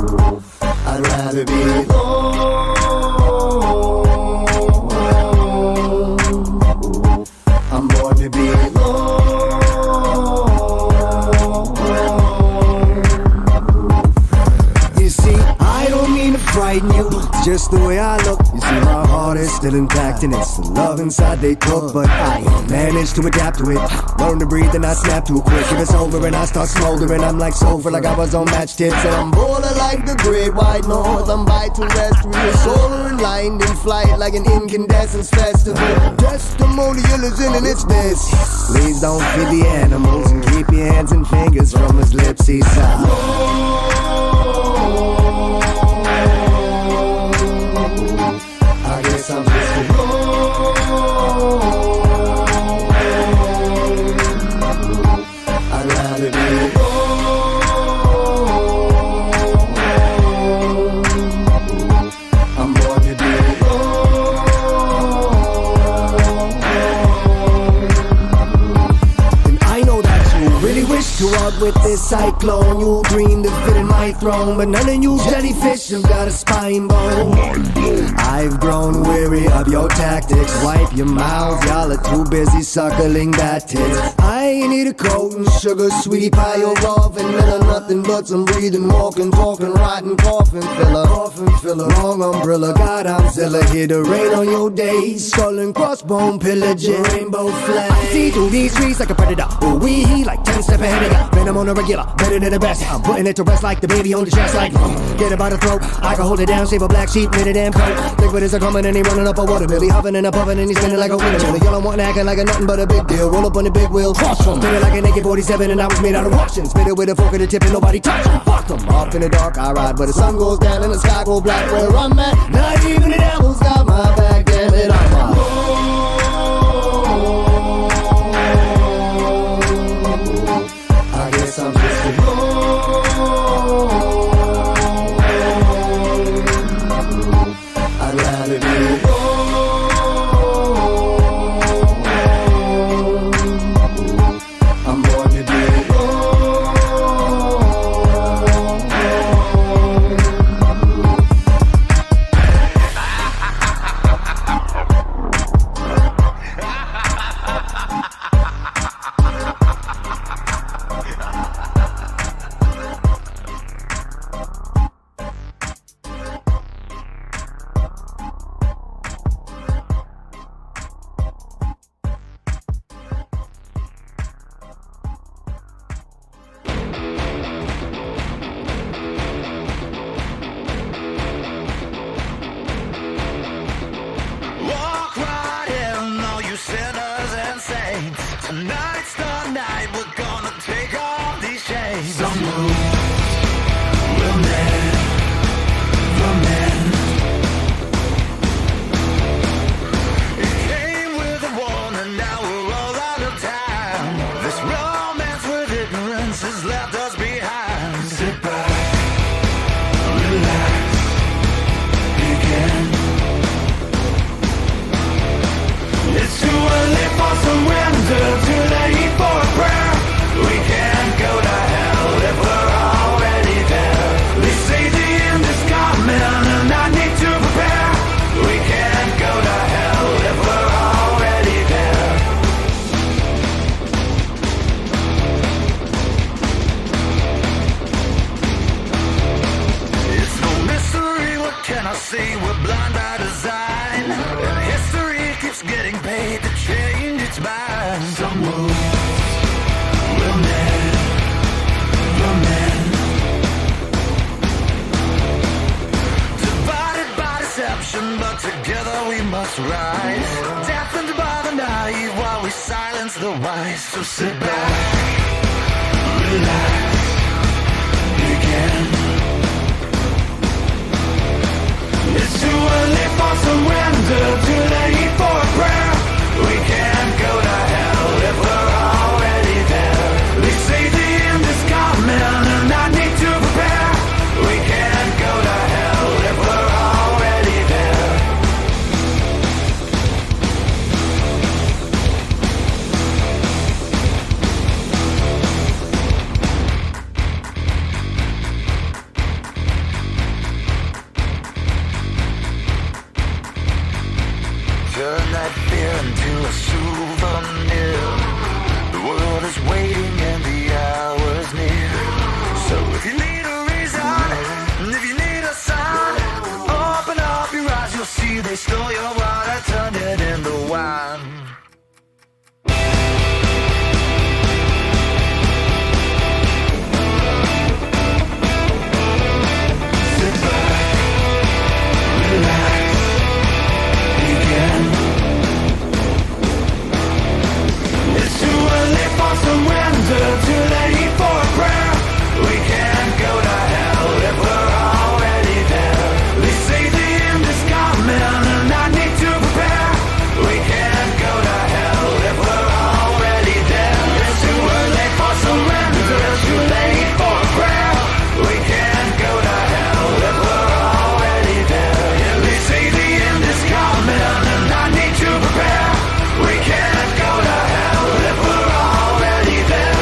I'd rather be alone. I'm born to be alone. You see, I don't mean to frighten you, it's just the way I look. You see, my heart is still intact and it's the love inside they cook. But I managed to adapt to it, learn to breathe and I snap too quick. If it's over and I start smoldering, I'm like sulfur, like I was on match tips. And I'm bolder like the great white north. I'm biterrestrial, solar and lined in flight like an incandescence festival. Testimonial is in and it's this: please don't feed the animals and keep your hands and fingers from his lips. He sighed. I guess I'm just alone. I'd rather be alone. I'm born to be alone. And I know that you really wish to walk with this cyclone. You dreamed of fitting my throne, but none of you jellyfish have got a spine bone. I've grown weary of your tactics. Wipe your mouth, y'all are too busy suckling that tits. I ain't need a coat and sugar, sweetie pie, or raw vanilla. Nothing but some breathing, walking, talking, rotten coffin filler. Coffin filler, wrong umbrella, God I'm Zilla. Here to rain on your days, skull and crossbone pillaging, rainbow flag. I see through these trees like a predator. Ooh wee, like 10 steps ahead of ya. Venom on a regular, better than the best. I'm putting it to rest like the baby on the chest. Like, get it by the throat, I can hold it down, save a black sheep, knit it and coat. Liquid is a coming and he running up a water bill. He huffing and a puffing and he's spinning like a windmill. The yellow one acting like a nothing but a big deal. Roll up on the big wheel, cross him. Spinning like a naked 47 and I was made out of Russian. Spit it with a fork at the tip and nobody touch him. Fuck him. Off in the dark I ride, but the sun goes down and the sky goes black. Where I'm at, not even the devil's got my back. Damn it, I'm alone. I guess I'm just alone. I'd rather be alone. I'm born to be tonight's the night we're gonna take off these chains. Some moves will never mend. It came with a warning, now we're all out of time. This romance with ignorance has left us behind. Sit back, relax, begin. It's too early for some winter, too late for a prayer. We can't go to hell if we're already there. They say the end is coming and I need to prepare. We can't go to hell if we're already there. It's no mystery, what can I see? We're blind by design, and history keeps getting paid to change its mind. Some moves will never mend. Divided by deception, but together we must rise. Deafened by the naive while we silence the wise. So sit back, relax, begin. It's too early for some winter, too late for a prayer. We can't go to hell if we're already there. They say the end is coming and I need to prepare. We can't go to hell if we're already there. that fear into a souvenir. The world is waiting and the hour's near. So if you need a reason, and if you need a sign, open up your eyes, you'll see they stole your water, turned it into wine. Sit back, relax, begin. It's too early for surrender, too late for a prayer. We can't go to hell if we're already there. They say the end is coming and I need to prepare. We can't go to hell if we're already there. It's too early for surrender, too late for a prayer. We can't go to hell if we're already there. Yeah, they say the end is coming and I need to prepare. We can't go to hell if we're already there.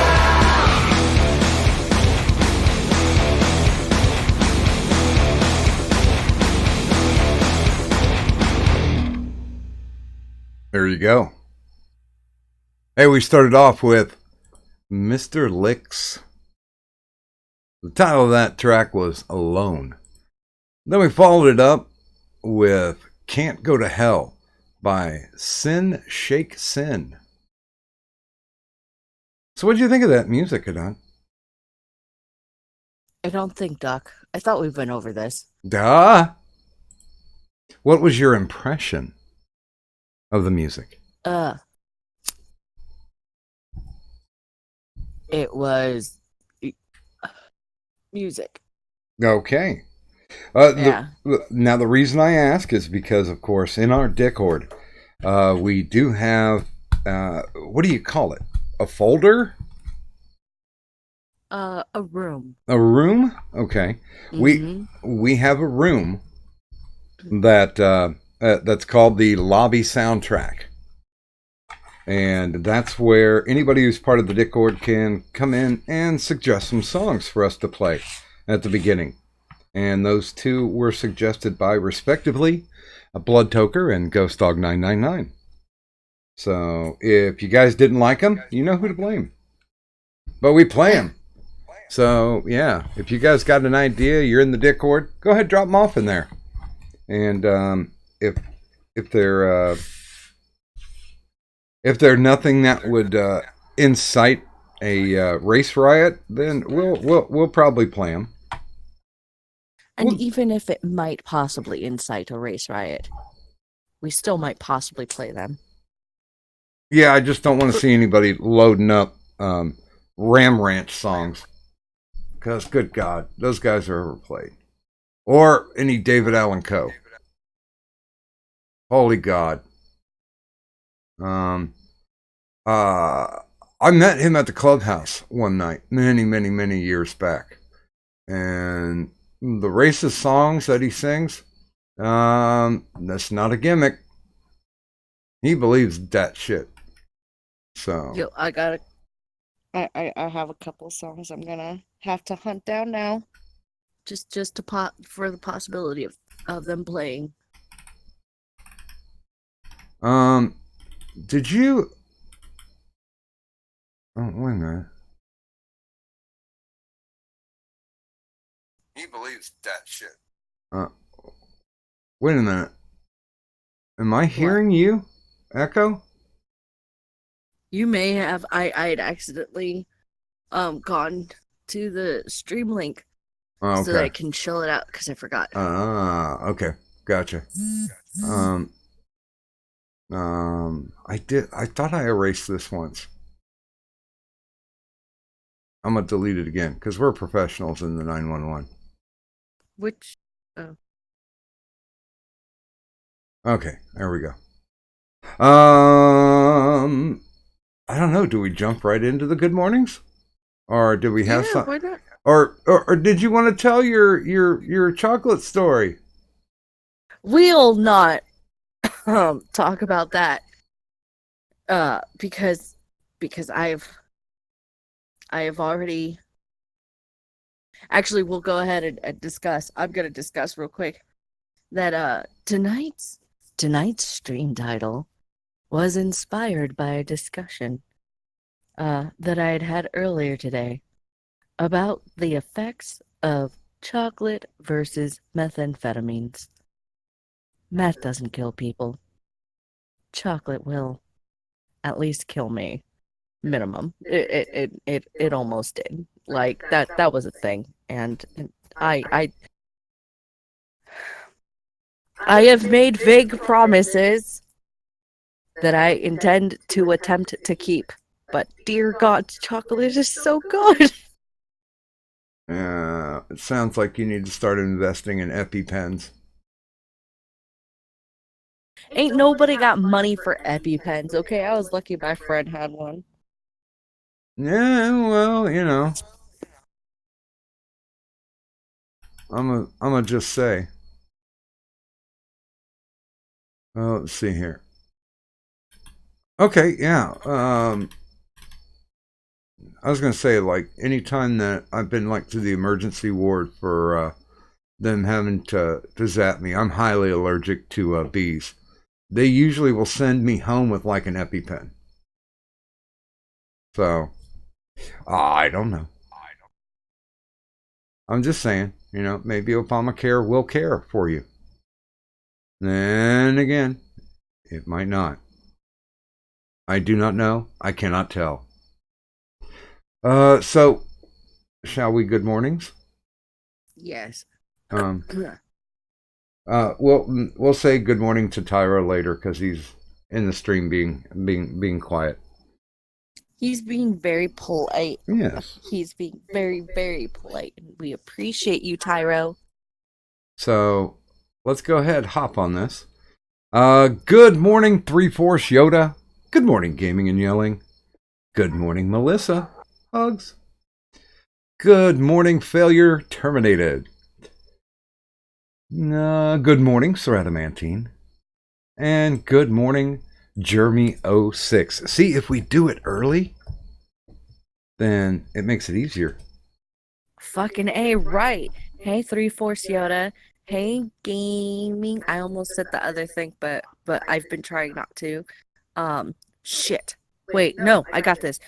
There you go. Hey, we started off with Mr. Licks. The title of that track was Alone. Then we followed it up with Can't Go to Hell by Sin Shake Sin. So what did you think of that music, Adon? I don't think, Doc. I thought we went over this. Duh! What was your impression of the music? It was music. Okay. Yeah. Now, the reason I ask is because, of course, in our Discord, we do have, what do you call it? A folder? A room. A room? Okay. We have a room that that's called the lobby soundtrack. And that's where anybody who's part of the Discord can come in and suggest some songs for us to play at the beginning. And those two were suggested by, respectively, Blood Toker and Ghost Dog 999. So if you guys didn't like them, you know who to blame. But we play them. So yeah, if you guys got an idea, you're in the Discord, go ahead, drop them off in there. And if they're nothing that would incite a race riot, then we'll probably play them. And even if it might possibly incite a race riot, we still might possibly play them. Yeah, I just don't want to see anybody loading up Ram Ranch songs. Because, good God, those guys are overplayed. Or any David Allen Coe. Holy God. I met him at the clubhouse one night, many years back. And the racist songs that he sings, that's not a gimmick. He believes that shit. So Yo, I have a couple songs I'm gonna have to hunt down now, just to for the possibility of them playing. Did you? Oh, wait a minute. He believes that shit. Wait a minute. Am I hearing you, Echo? You may have. I'd accidentally gone to the stream link Oh, so that I okay. can chill it out because I forgot. Okay. Gotcha. I thought I erased this once. I'm gonna delete it again because we're professionals in the 911. Which? Oh. Okay, there we go. I don't know. Do we jump right into the good mornings, or do we have some? Why not? Or did you want to tell your chocolate story? We'll not talk about that. Because I have already. Actually, we'll go ahead and discuss. I'm gonna discuss real quick that tonight's stream title was inspired by a discussion that I had had earlier today about the effects of chocolate versus methamphetamines. Meth doesn't kill people. Chocolate will at least kill me. Minimum. It almost did. Like that was a thing. And I have made vague promises that I intend to attempt to keep. But dear God, chocolate is so good. It sounds like you need to start investing in EpiPens. Ain't nobody got money for EpiPens, okay? I was lucky my friend had one. Yeah, well, I'm gonna just say. Let's see here. Okay, yeah. I was gonna say, like, anytime that I've been like to the emergency ward for them having to zap me, I'm highly allergic to bees. They usually will send me home with like an EpiPen. So I don't know. I'm just saying, maybe Obamacare will care for you. Then again, it might not. I do not know. I cannot tell. So shall we good mornings? Yes. We'll say good morning to Tyra later because he's in the stream being quiet. He's being very polite. Yes. He's being very, very polite. And we appreciate you, Tyro. So let's go ahead, hop on this. Good morning, 3-Force Yoda. Good morning, Gaming and Yelling. Good morning, Melissa. Hugs. Good morning, Failure Terminated. Good morning, Ceradamantine. And good morning, Jeremy06. See, if we do it early, then it makes it easier. Fucking A, right. Hey, 3-Force Yoda. Hey, gaming. I almost said the other thing, but I've been trying not to. Shit. Wait, no, I got this.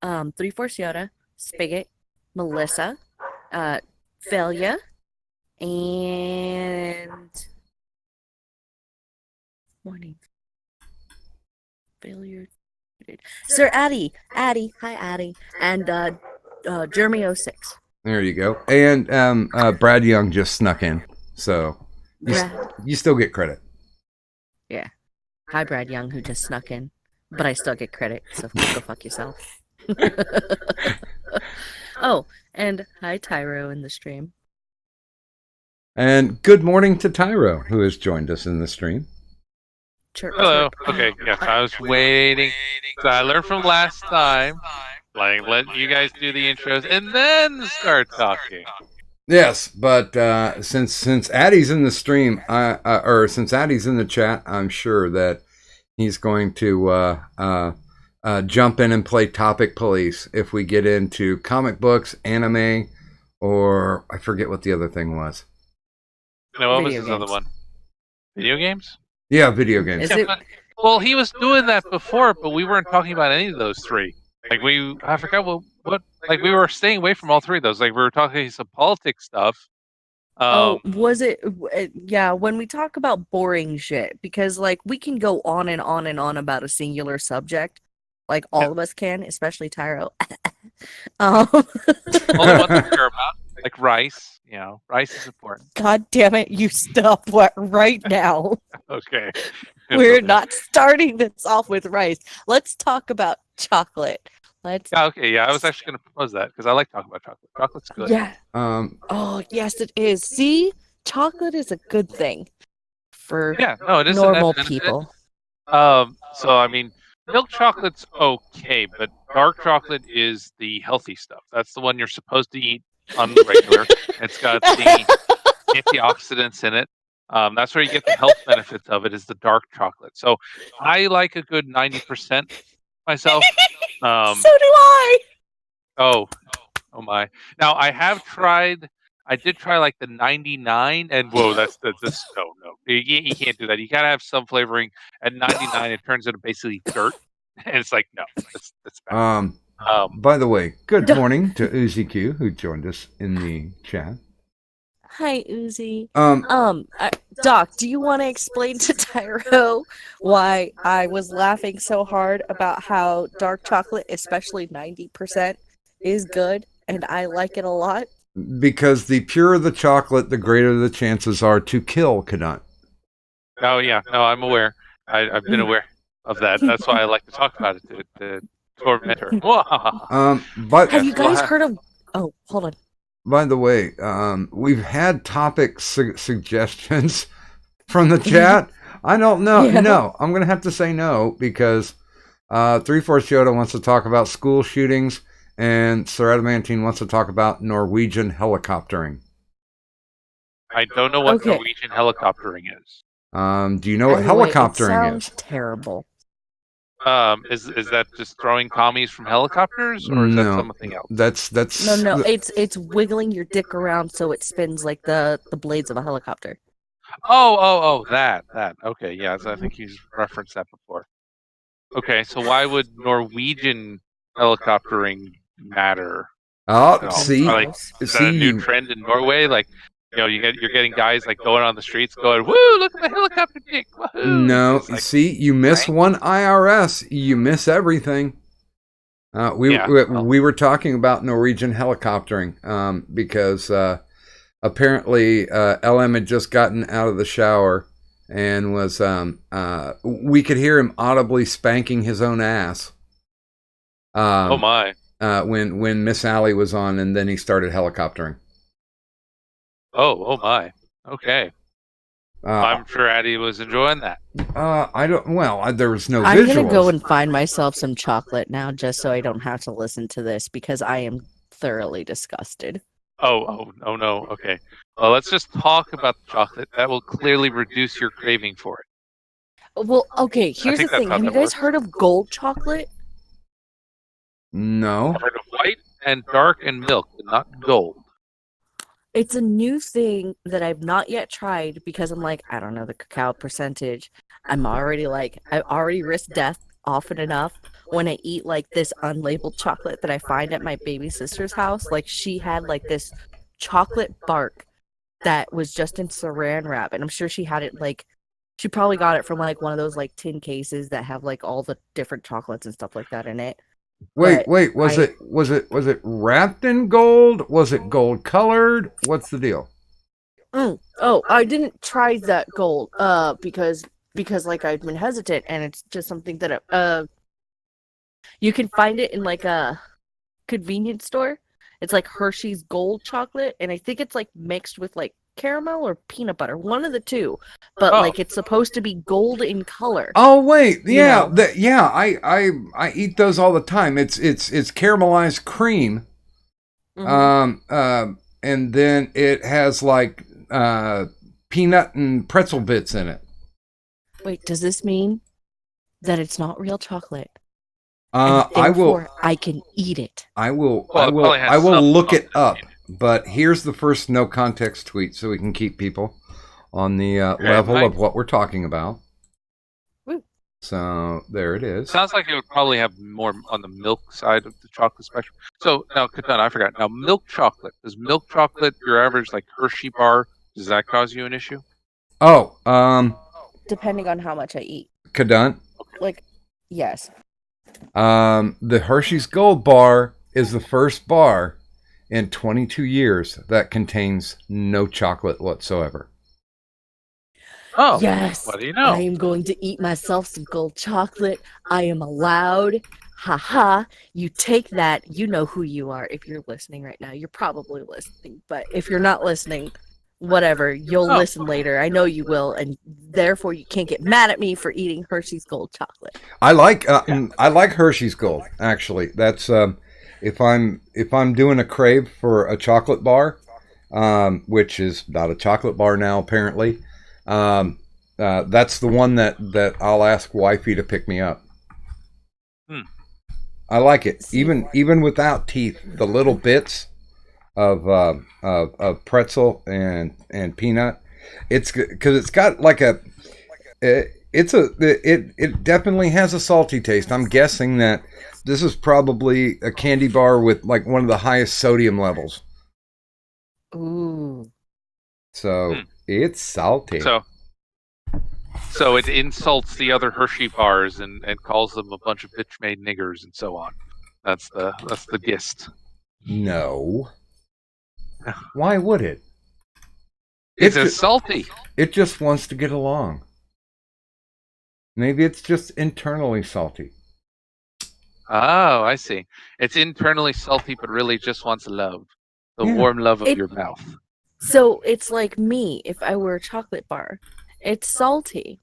3-Force Yoda, Spigot, Melissa, Failure, and morning. Failure. Sir Addy. Hi Addy. And Jeremy06. There you go. And Brad Young just snuck in, so you still get credit. Yeah. Hi Brad Young, who just snuck in, but I still get credit, so go fuck yourself. Oh, and hi Tyro in the stream. And good morning to Tyro, who has joined us in the stream. Chirp, Hello. chirp. Okay, yes, I was waiting. So I learned from last time, like, let you guys do the intros and then start talking. Yes, but since Addy's in the stream, or since Addy's in the chat, I'm sure that he's going to jump in and play topic police if we get into comic books, anime, or I forget what the other thing was. No, what was Video this other games. one? Video games? Yeah, video games. Is it? Well, he was doing that before, but we weren't talking about any of those three. Like I forgot what. Like we were staying away from all three of those. Like we were talking some politics stuff. Was it? Yeah, when we talk about boring shit, because like we can go on and on and on about a singular subject, like all of us can, especially Tyro. Only ones I care about, like rice. Rice is important. God damn it! You stop right now. Okay. We're not starting this off with rice. Let's talk about chocolate. Let's. Yeah, okay, yeah. I was actually going to propose that because I like talking about chocolate. Chocolate's good. Yeah. Oh yes, it is. See, chocolate is a good thing for it is normal people. So I mean, milk chocolate's okay, but dark chocolate is the healthy stuff. That's the one you're supposed to eat on the regular. It's got the antioxidants in it. That's where you get the health benefits of it. Is the dark chocolate. So I like a good 90% myself. So do I. Oh my! Now I have tried I did try like the 99, and whoa, that's no. You can't do that. You gotta have some flavoring. At 99, it turns into basically dirt, and it's like no, that's bad. By the way, good Duh. morning to Uzi Q, who joined us in the chat. Hi, Uzi. Um, Doc, do you want to explain to Tyro why I was laughing so hard about how dark chocolate, especially 90%, is good and I like it a lot? because the purer the chocolate, the greater the chances are to kill Kadant. Oh yeah, no, I'm aware. I've been aware of that. That's why I like to talk about it to torment her. But Have you guys heard of... Oh, hold on. by the way, we've had topic suggestions from the chat. I don't know. Yeah. No, I'm gonna have to say no because 3/4 Yoda wants to talk about school shootings, and Sir Adamantine wants to talk about Norwegian helicoptering. I don't know what Okay. Norwegian helicoptering is. Do you know what Anyway, it helicoptering sounds is? terrible. Is that just throwing commies from helicopters, or is that No, something else? that's No, it's wiggling your dick around so it spins like the blades of a helicopter. Oh, that. Okay, yeah, so I think he's referenced that before. Okay, so why would Norwegian helicoptering matter? Oh, No. see, Like, is that a new trend in Norway? Like, you're getting guys like going on the streets going, "Woo! Look at the helicopter dick! Woohoo!" No, It's like, see, you miss right? one IRS, you miss everything. We were talking about Norwegian helicoptering because apparently LM had just gotten out of the shower and was we could hear him audibly spanking his own ass. Oh my! When Miss Allie was on, and then he started helicoptering. Oh my! Okay. I'm sure Addie was enjoying that. I don't. Well, there was no I'm visuals. gonna go and find myself some chocolate now, just so I don't have to listen to this because I am thoroughly disgusted. Oh no. Okay. Well, let's just talk about the chocolate. That will clearly reduce your craving for it. Well, okay, here's the think that's thing. how Have you that guys works. heard of gold chocolate? No. I've heard of white and dark and milk, but not gold. It's a new thing that I've not yet tried because I'm like, I don't know the cacao percentage. I've already risked death often enough when I eat like this unlabeled chocolate that I find at my baby sister's house. Like she had like this chocolate bark that was just in saran wrap, and I'm sure she had it like she probably got it from like one of those like tin cases that have like all the different chocolates and stuff like that in it. Wait, But was it wrapped in gold? Was it gold colored? What's the deal? Oh, I didn't try that gold because like I've been hesitant, and it's just something that you can find it in like a convenience store. It's like Hershey's gold chocolate, and I think it's like mixed with like caramel or peanut butter, one of the two. But Oh. like it's supposed to be gold in color. Oh wait, yeah, You know. I eat those all the time. It's caramelized cream, Mhm. and then it has like peanut and pretzel bits in it. Wait, does this mean that it's not real chocolate? I will I can eat it. I will Well, it probably has some look it chocolate up. in it. But here's the first no context tweet, so we can keep people on the Okay, level nice. of what we're talking about. Woo. So there it is. Sounds like it would probably have more on the milk side of the chocolate spectrum. So now, Katan, I forgot. Now, milk chocolate. Does milk chocolate, your average like Hershey bar, does that cause you an issue? Oh, Depending on how much I eat. Kadant. Like, yes. The Hershey's Gold Bar is the first bar in 22 years that contains no chocolate whatsoever. Oh, Yes. what do you know? I am going to eat myself some gold chocolate. I am allowed. Ha. You take that. You know who you are. If you're listening right now, you're probably listening. But if you're not listening, whatever. You'll Oh, listen later. I know you will. And therefore, you can't get mad at me for eating Hershey's gold chocolate. I like Hershey's Gold. Actually, that's if I'm doing a crave for a chocolate bar, which is not a chocolate bar now apparently. That's the one that I'll ask wifey to pick me up. I like it, even without teeth. The little bits of pretzel and peanut. It's because it's got like a it definitely has a salty taste. I'm guessing that this is probably a candy bar with like one of the highest sodium levels. Ooh. So Hmm. it's salty. So it insults the other Hershey bars and calls them a bunch of bitch made niggers and so on. That's the gist. No. Why would it? It's It, a ju- salty. it just wants to get along. Maybe it's just internally salty. Oh, I see. It's internally salty, but really just wants love. The Yeah. warm love of It- your mouth. So it's like me if I were a chocolate bar. It's salty,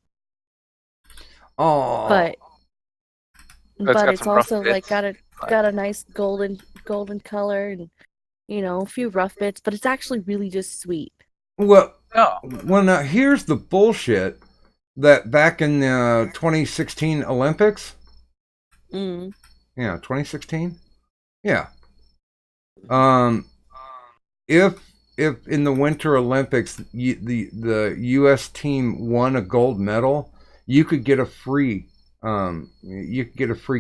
Oh, but It's got it's some rough also like bits. got a nice golden color and a few rough bits, but it's actually really just sweet. well, No. now here's the bullshit that back in the 2016 Olympics, Mm. yeah, 2016, yeah. Um, if in the Winter Olympics the U.S. team won a gold medal, you could get a free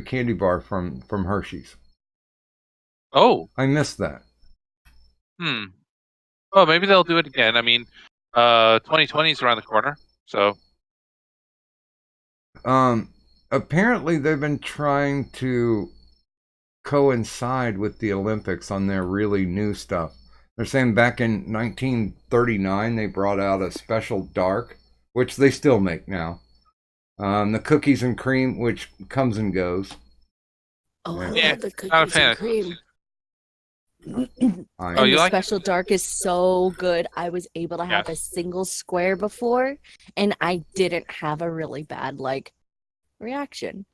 candy bar from Hershey's. Oh. I missed that. Hmm. Well, maybe they'll do it again. I mean, 2020 is around the corner, so Apparently they've been trying to coincide with the Olympics on their really new stuff. They're saying back in 1939 they brought out a special dark, which they still make now. The cookies and cream, which comes and goes. Oh, I Yeah, love the not a cookies fan and of cream. I, Oh, And you the like it? special dark is so good. I was able to have a Yes. single square before, and I didn't have a really bad reaction.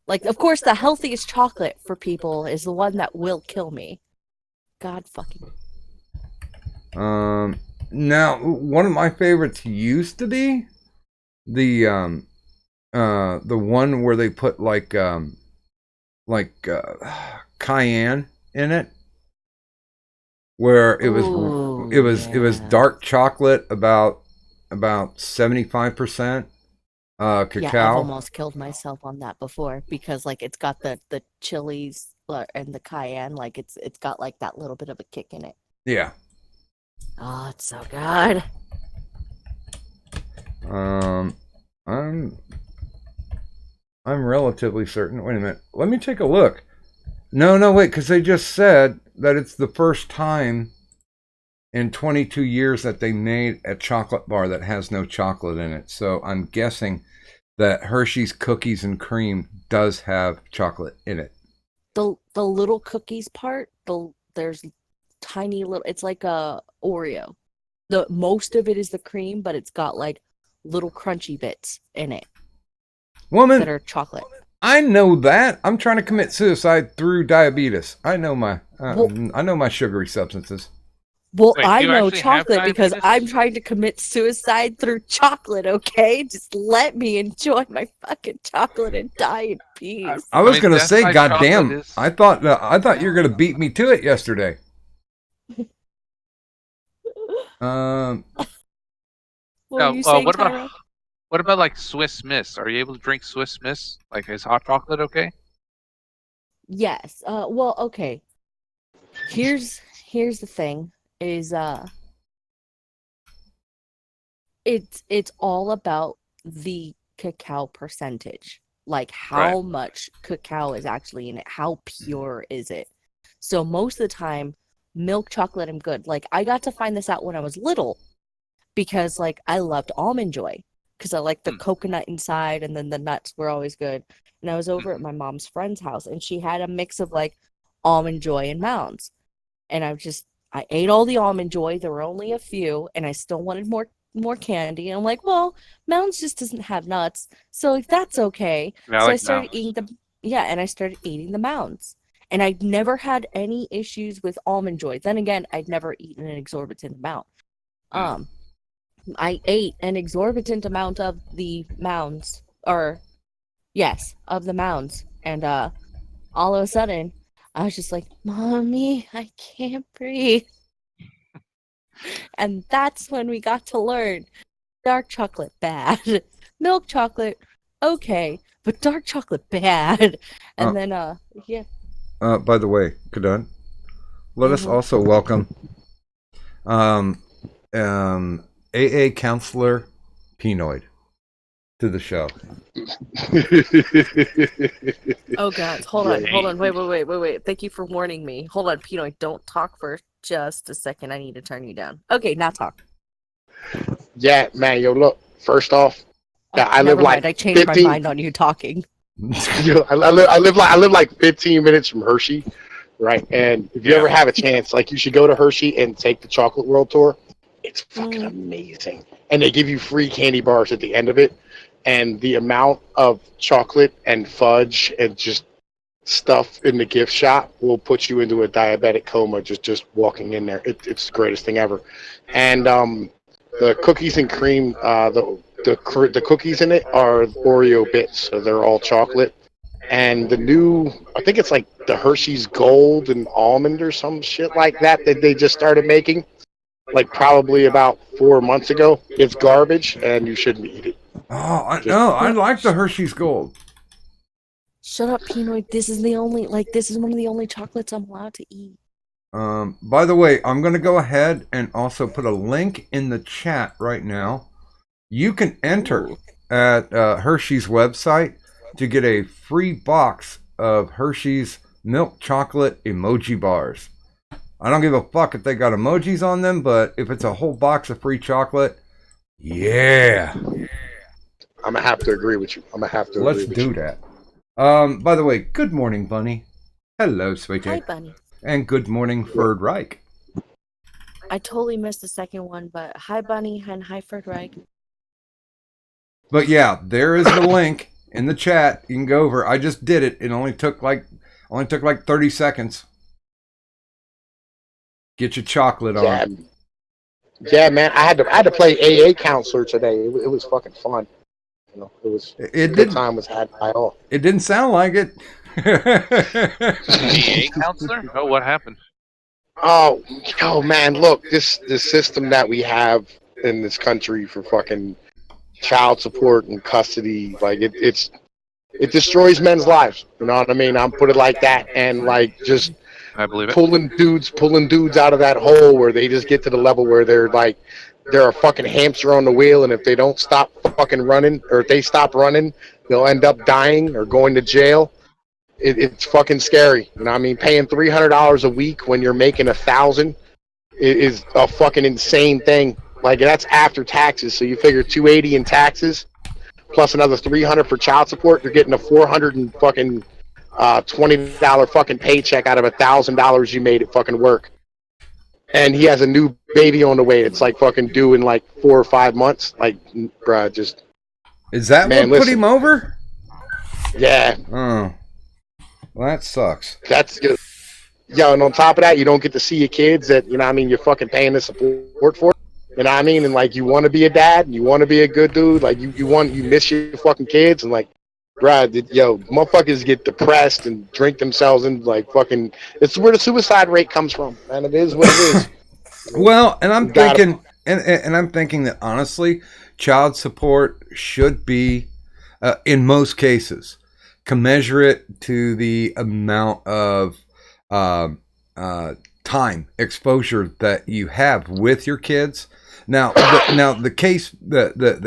Like, of course, the healthiest chocolate for people is the one that will kill me. God fucking. now one of my favorites used to be the the one where they put like cayenne in it, where Ooh, it was yeah. dark chocolate about 75% Yeah, I've cacao. almost killed myself on that before because it's got the chilies and the cayenne, it's got like that little bit of a kick in it. Yeah. Oh, it's so good. Um, I'm relatively certain. Wait a minute. Let me take a look. No, wait, because they just said that it's the first time in 22 years that they made a chocolate bar that has no chocolate in it. So I'm guessing that Hershey's Cookies and Cream does have chocolate in it. The little cookies part, there's tiny little, it's like a Oreo. The most of it is the cream, but it's got like little crunchy bits in it that Woman, are chocolate. I know that. I'm trying to commit suicide through diabetes. I know Well, my sugary substances. well, Wait, I you know actually have chocolate because diabetes? I'm trying to commit suicide through chocolate, okay? Just let me enjoy my fucking chocolate and die in peace. I was mean, gonna death say, by chocolate goddamn, is. I thought you were gonna beat me to it yesterday. Um, What were No, you saying, what about Tyra? like Swiss Miss? Are you able to drink Swiss Miss? Like, is hot chocolate okay? Yes. Well, okay. Here's the thing is it's all about the cacao percentage. Like Right. how much cacao is actually in it. How pure is it? So most of the time, milk chocolate I'm good. Like I got to find this out when I was little because I loved almond joy because I liked the Hmm. coconut inside and then the nuts were always good. And I was over at Mhm. my mom's friend's house and she had a mix of almond joy and mounds. And I ate all the almond joy. There were only a few, and I still wanted more candy. And I'm like, well, Mounds just doesn't have nuts, so if that's okay. Yeah, I So I like started mounds. eating and I started eating the Mounds. And I'd never had any issues with almond joy. Then again, I'd never eaten an exorbitant amount. Hmm. Um, I ate an exorbitant amount of the Mounds, or yes, of the Mounds, and all of a sudden, I was just like, "Mommy, I can't breathe." And that's when we got to learn dark chocolate bad, milk chocolate okay, but dark chocolate bad. Uh, And then yeah. by the way, Kadun, let us Mhm. also welcome um, AA counselor Pinoid to the show. Oh God, hold on, wait. Thank you for warning me. Hold on, Pinoy, don't talk for just a second. I need to turn you down. Okay, now talk. Yeah, man, yo, look. First off, Oh, I live never mind. like I changed my 15. mind on you talking. I live like 15 minutes from Hershey, right? And if you Yeah. ever have a chance, like you should go to Hershey and take the Chocolate World Tour. It's fucking Mm. amazing, and they give you free candy bars at the end of it. And the amount of chocolate and fudge and just stuff in the gift shop will put you into a diabetic coma just walking in there. It's the greatest thing ever. And the cookies and cream, the cookies in it are Oreo bits, so they're all chocolate. And the new, I think it's like the Hershey's Gold and Almond or some shit like that that they just started making, like probably about 4 months ago. It's garbage, and you shouldn't eat it. Just No, I like the Hershey's Gold. Shut up, Pinoy. This is one of the only chocolates I'm allowed to eat. By the way, I'm going to go ahead and also put a link in the chat right now. You can enter Ooh. at Hershey's website to get a free box of Hershey's milk chocolate emoji bars. I don't give a fuck if they got emojis on them, but if it's a whole box of free chocolate, yeah, I'm gonna have to agree with you. I'm gonna have to let's agree with do you. that. By the way, good morning, Bunny. Hello, Hi, sweetie. Bunny. And good morning, Ferd Reich. I totally missed the second one, but hi, Bunny, and hi, Fred Reich. But yeah, there is the link in the chat. You can go over. I just did it. It only took like 30 seconds. Get your chocolate Yeah, on. yeah, man. I had to play AA counselor today. It was fucking fun. It was a It good didn't. time was had by all. It didn't sound like it. AA counselor? Oh, what happened? Oh, yo, man, look, this system that we have in this country for fucking child support and custody, like it destroys men's lives. You know what I mean? I'm put it like that, and like just I believe it. pulling dudes out of that hole where they just get to the level where they're a fucking hamster on the wheel, and if they don't stop fucking running, or if they stop running, they'll end up dying or going to jail. It's fucking scary. You know what I mean? Paying $300 a week when you're making 1,000 is a fucking insane thing. Like that's after taxes. So you figure 280 in taxes plus another 300 for child support. You're getting a 400 and fucking $20 fucking paycheck out of $1,000 you made at fucking work. And he has a new baby on the way. It's like fucking due in like 4 or 5 months. Like, bruh, just Is that man, what put listen. him over? Yeah, Oh, well, that sucks. that's good. Yo, and on top of that, you don't get to see your kids that, you know what I mean, you're fucking paying the support for. You know what I mean? And like you want to be a dad and you want to be a good dude, like you miss your fucking kids and like bruh, yo, motherfuckers get depressed and drink themselves and like fucking it's where the suicide rate comes from, man. It is what it is. Well, and I'm You got thinking, and I'm thinking that honestly, child support should be, in most cases, commensurate to the amount of um time exposure that you have with your kids. Now the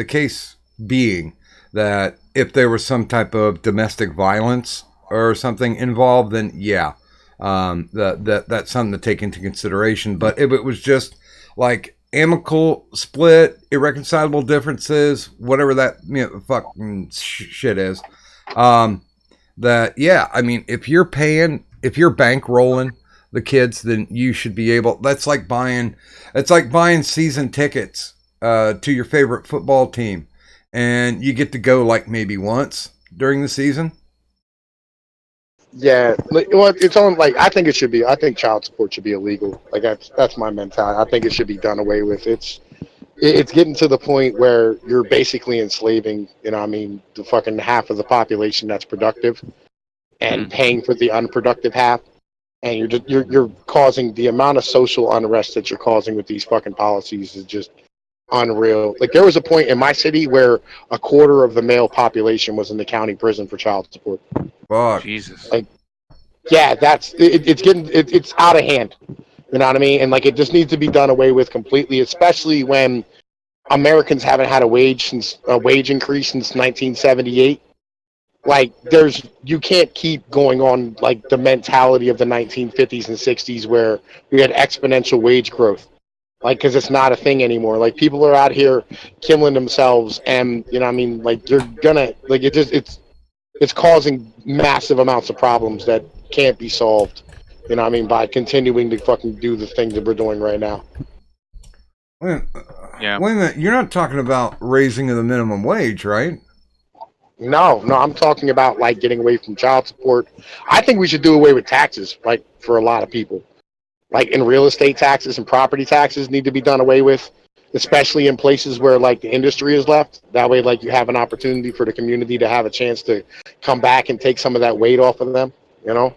case being that if there was some type of domestic violence or something involved, then yeah, that's something to take into consideration. But if it was just like amicable split, irreconcilable differences, whatever that fucking shit is, that yeah, I mean, if you're bankrolling the kids, then you should be able. It's like buying season tickets to your favorite football team, and you get to go like maybe once during the season. Yeah, well, it's on. Like, I think it should be. I think child support should be illegal. Like, that's my mentality. I think it should be done away with. It's getting to the point where you're basically enslaving. You know, what I mean, the fucking half of the population that's productive, and paying for the unproductive half. and you're causing the amount of social unrest that you're causing with these fucking policies is just unreal. Like there was a point in my city where a quarter of the male population was in the county prison for child support. Fuck. Jesus. Like, yeah, it's out of hand. You know what I mean? And like it just needs to be done away with completely, especially when Americans haven't had a wage increase since 1978. Like you can't keep going on like the mentality of the 1950s and 60s where we had exponential wage growth. Like, because it's not a thing anymore. Like, people are out here killing themselves, and you know, what I mean, like, you're gonna like it's causing massive amounts of problems that can't be solved. You know, what I mean, by continuing to fucking do the things that we're doing right now. Yeah. Wait a minute, you're not talking about raising of the minimum wage, right? No, I'm talking about like getting away from child support. I think we should do away with taxes, like for a lot of people. Like in real estate taxes and property taxes need to be done away with, especially in places where like the industry is left. That way, like you have an opportunity for the community to have a chance to come back and take some of that weight off of them. You know?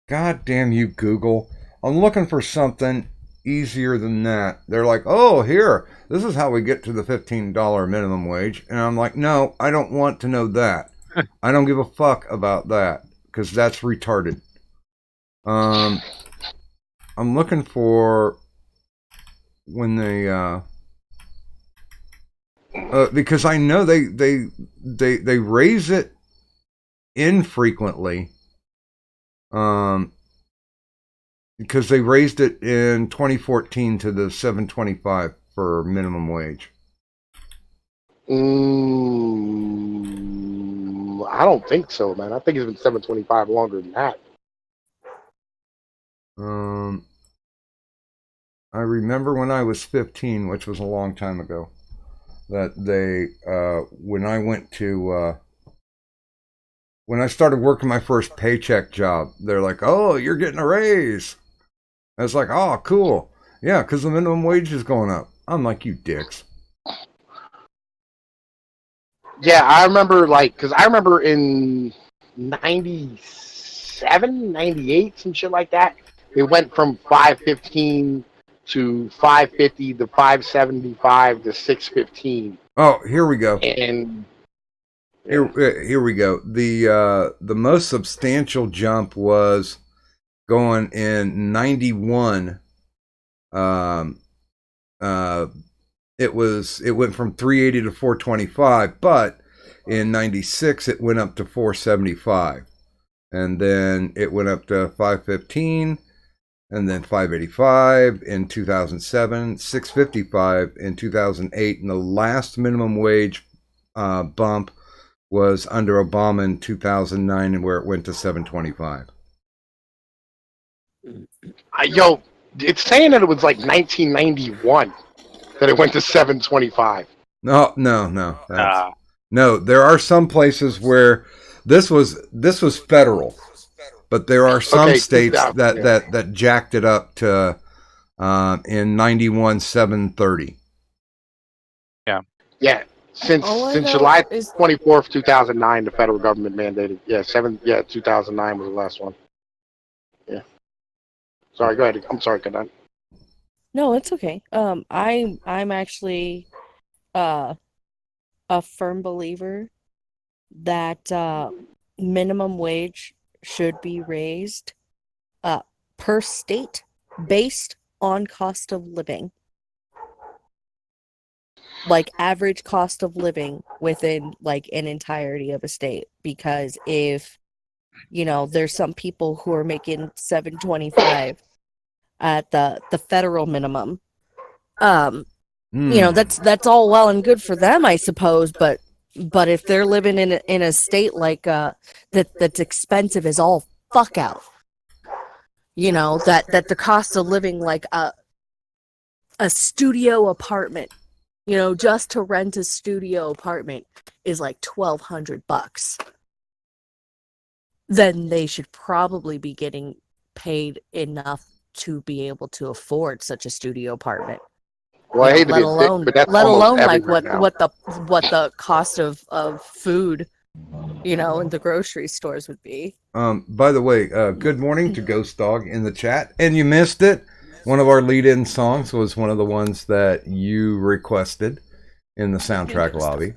God damn you, Google. I'm looking for something easier than that. They're like, oh, here, this is how we get to the $15 minimum wage. And I'm like, no, I don't want to know that. I don't give a fuck about that because that's retarded. I'm looking for when they because I know they raise it infrequently. Because they raised it in 2014 to the $7.25 for minimum wage. I don't think so, man. I think it's been $7.25 longer than that. I remember when I was 15, which was a long time ago, that they when I started working my first paycheck job, they're like, "Oh, you're getting a raise." I was like, "Oh, cool. Yeah, because the minimum wage is going up." I'm like, "You dicks." Yeah, I remember because I remember in 97, 98, some shit like that. It went from 515 to 550 to 575 to 615. Oh, here we go. And Here we go. The most substantial jump was going in 91. It went from 380 to 425, but in 96 it went up to 475, and then it went up to 515, and then 585 in 2007, 655 in 2008, and the last minimum wage bump was under Obama in 2009, and where it went to 725. Yo, it's saying that it was like 1991 that it went to 725. No. No, there are some places where this was federal, but there are some states that jacked it up to in 91 730. Yeah. Since July 24th, 2009, the federal government mandated. 2009 was the last one. Yeah. Sorry, go ahead. I'm sorry, Kanan. No, it's okay. I'm actually a firm believer that minimum wage should be raised per state based on cost of living. Like average cost of living within like an entirety of a state. Because if, there's some people who are making $7.25 at the federal minimum, that's all well and good for them, I suppose, but if they're living in a state like that's expensive as all fuck out, that the cost of living like a studio apartment, just to rent a studio apartment is like $1,200, then they should probably be getting paid enough to be able to afford such a studio apartment. Well, I hate to be a dick, but that's let alone like what the cost of food in the grocery stores would be. By the way, good morning to Ghost Dog in the chat. And you missed it. One of our lead-in songs was one of the ones that you requested in the soundtrack lobby.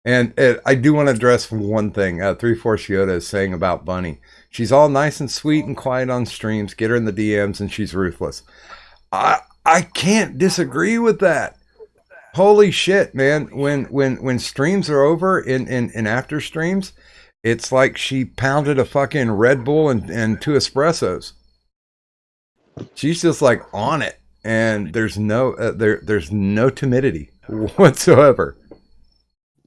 And I do want to address one thing. 3-4 Yoda is saying about Bunny. She's all nice and sweet and quiet on streams. Get her in the DMs and she's ruthless. I can't disagree with that. Holy shit, man. When streams are over in after streams, it's like she pounded a fucking Red Bull and 2 espressos. She's just like on it. And there's no there's no timidity whatsoever.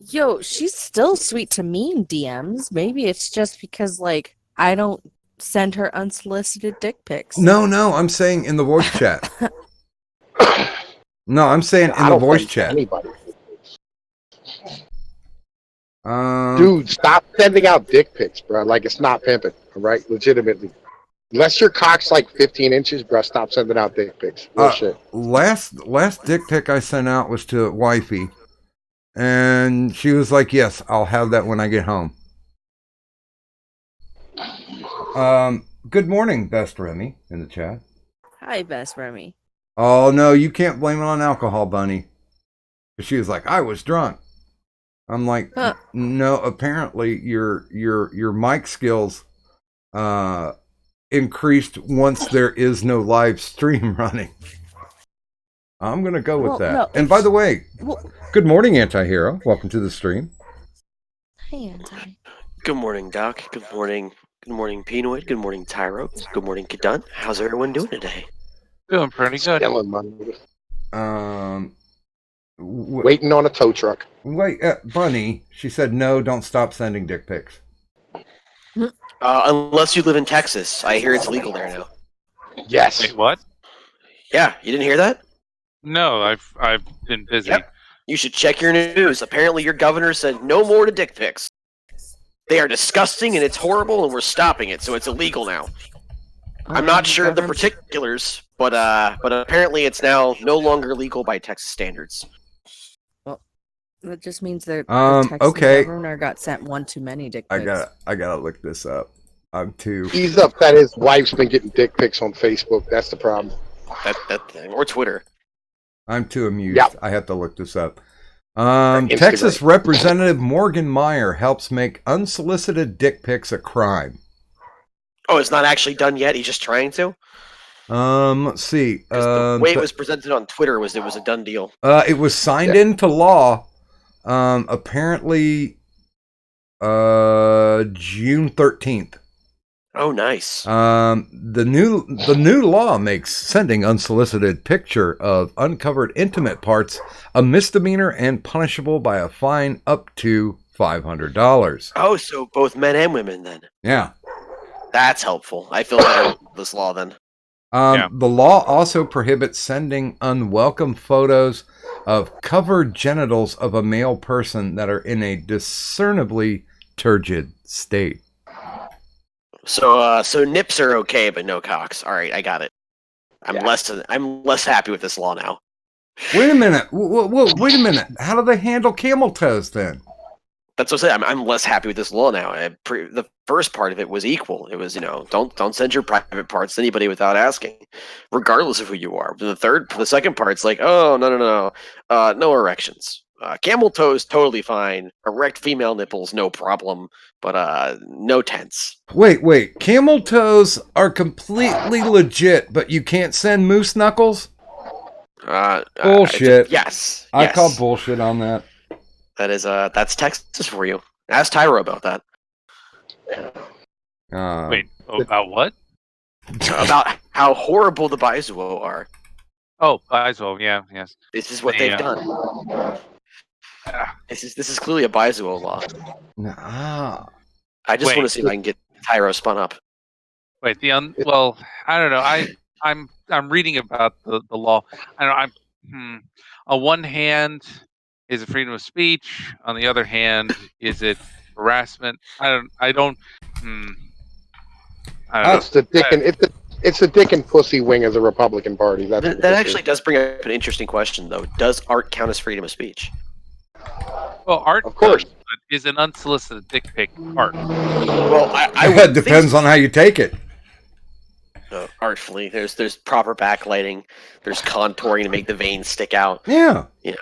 Yo, she's still sweet to me in DMs. Maybe it's just because, like, I don't send her unsolicited dick pics. No, I'm saying in the voice chat. No, I'm saying in the voice chat. Anybody. Dude, stop sending out dick pics, bro. Like, it's not pimping, all right? Legitimately. Unless your cock's like 15 inches, bro, stop sending out dick pics. Bullshit. Last dick pic I sent out was to wifey. And she was like, yes, I'll have that when I get home. Good morning, Best Remy, in the chat. Hi, Best Remy. Oh, no, you can't blame it on alcohol, Bunny. She was like, I was drunk. I'm like, no, apparently your mic skills increased once there is no live stream running. I'm going to go with that. No, and by the way, good morning, Anti-Hero. Welcome to the stream. Hi, Anti. Good morning, Doc. Good morning. Good morning, Pinoid. Good morning, Tyro. Good morning, Kadun. How's everyone doing today? Doing pretty good. Waiting on a tow truck. Wait, Bunny, she said, no, don't stop sending dick pics. Unless you live in Texas. I hear it's legal there now. Yes. Wait, what? Yeah, you didn't hear that? No, I've been busy. Yep. You should check your news. Apparently your governor said no more to dick pics. They are disgusting and it's horrible and we're stopping it, so it's illegal now. I'm not sure of the particulars, but apparently it's now no longer legal by Texas standards. Well, that just means that the Texas governor got sent one too many dick pics. I gotta look this up. I'm too. He's upset his wife's been getting dick pics on Facebook. That's the problem. That thing, or Twitter. I'm too amused. Yep. I have to look this up. Texas Representative Morgan Meyer helps make unsolicited dick pics a crime. Oh, it's not actually done yet? He's just trying to? Let's see. The way it was presented on Twitter was it was a done deal. It was signed into law, apparently, June 13th. Oh, nice. The new law makes sending unsolicited picture of uncovered intimate parts a misdemeanor and punishable by a fine up to $500. Oh, so both men and women then. Yeah. That's helpful. I feel better with this law then. The law also prohibits sending unwelcome photos of covered genitals of a male person that are in a discernibly turgid state. So nips are okay, but no cocks. All right, I got it. I'm less happy with this law now. Wait a minute. Wait a minute. How do they handle camel toes then? That's what I said. I'm less happy with this law now. The first part of it was equal. It was, don't send your private parts to anybody without asking, regardless of who you are. The second part's like, oh no, no erections. Camel toes totally fine. Erect female nipples, no problem. But no tents. Wait. Camel toes are completely legit, but you can't send moose knuckles? Bullshit. Yes. I call bullshit on that. That's Texas for you. Ask Tyro about that. Wait, about what? About how horrible the Baizuo are. Oh, Baizuo, yes. This is what they've done. This is clearly a Baizuo law. I just want to see if I can get Tyro spun up. Wait, well, I don't know. I'm reading about the law. I don't know. On one hand, is it freedom of speech? On the other hand, is it harassment? I don't know. It's the dick and pussy wing of the Republican Party. That actually does bring up an interesting question, though. Does art count as freedom of speech? Well, art, of course, but is an unsolicited dick pic art? Well, I It would depends on how you take it. artfully. There's proper backlighting. There's contouring to make the veins stick out. Yeah. You know,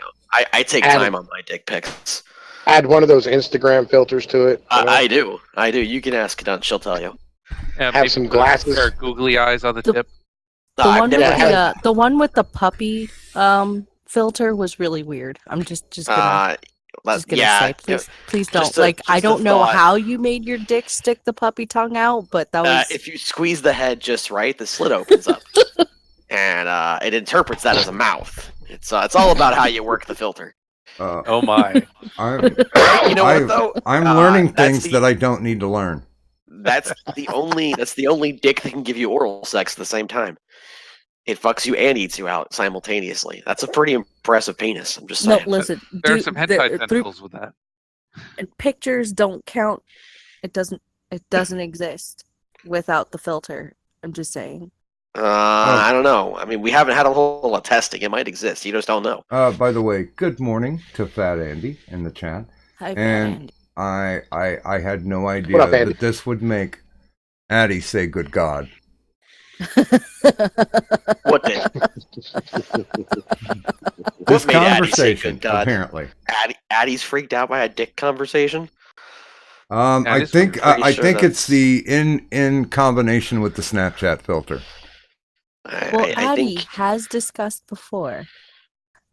I take Add- time on my dick pics. Add one of those Instagram filters to it. You know? I do. You can ask Dunn; she'll tell you. Maybe some put glasses. a pair of googly eyes on the tip. The I've one with never had. the one with the puppy filter was really weird. I'm just gonna Yeah, say, please don't. just a- Like, I just a don't know thought. how you made your dick stick the puppy tongue out, but that was if you squeeze the head just right, the slit opens up, and it interprets that as a mouth. It's all about how you work the filter. Oh my! You know what though? I'm learning that's things that I don't need to learn. That's the only dick that can give you oral sex at the same time. It fucks you and eats you out simultaneously. That's a pretty impressive penis. I'm just no. saying. Listen, There's some hentai tentacles with that. pictures don't count. It doesn't exist without the filter. I'm just saying. I don't know. I mean, we haven't had a whole lot of testing. It might exist. You just don't know. By the way, good morning to Fat Andy in the chat. Hi, And I had no idea What up, Andy? that this would make Addie say good God. What did? This made Addie say conversation, good God? apparently. Addie's freaked out by a dick conversation. I this think one's pretty I sure think it's that's- the in combination with the Snapchat filter. Well, I Addie think has discussed before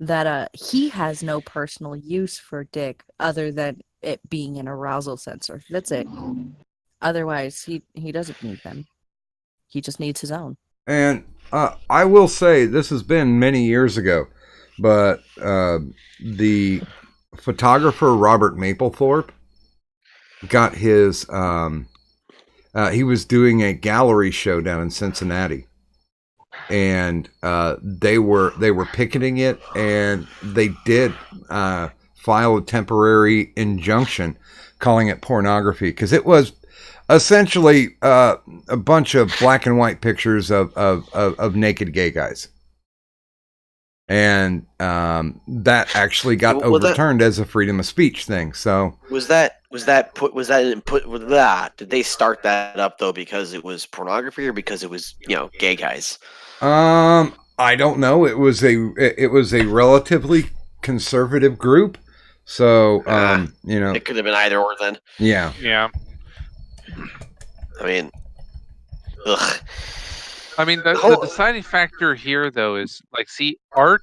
that he has no personal use for dick other than it being an arousal sensor. That's it. Otherwise, he doesn't need them. He just needs his own. And I will say this has been many years ago, but the photographer Robert Mapplethorpe got his. He was doing a gallery show down in Cincinnati, and they were picketing it, and they did file a temporary injunction, calling it pornography, because it was essentially a bunch of black and white pictures of naked gay guys. And that actually got Well, overturned as a freedom of speech thing. So was that input with that? Did they start that up though because it was pornography or because it was gay guys? I don't know. It was a relatively conservative group. So It could have been either or then. yeah. Yeah. I mean, ugh. I mean, the deciding factor here, though, is like, see, art.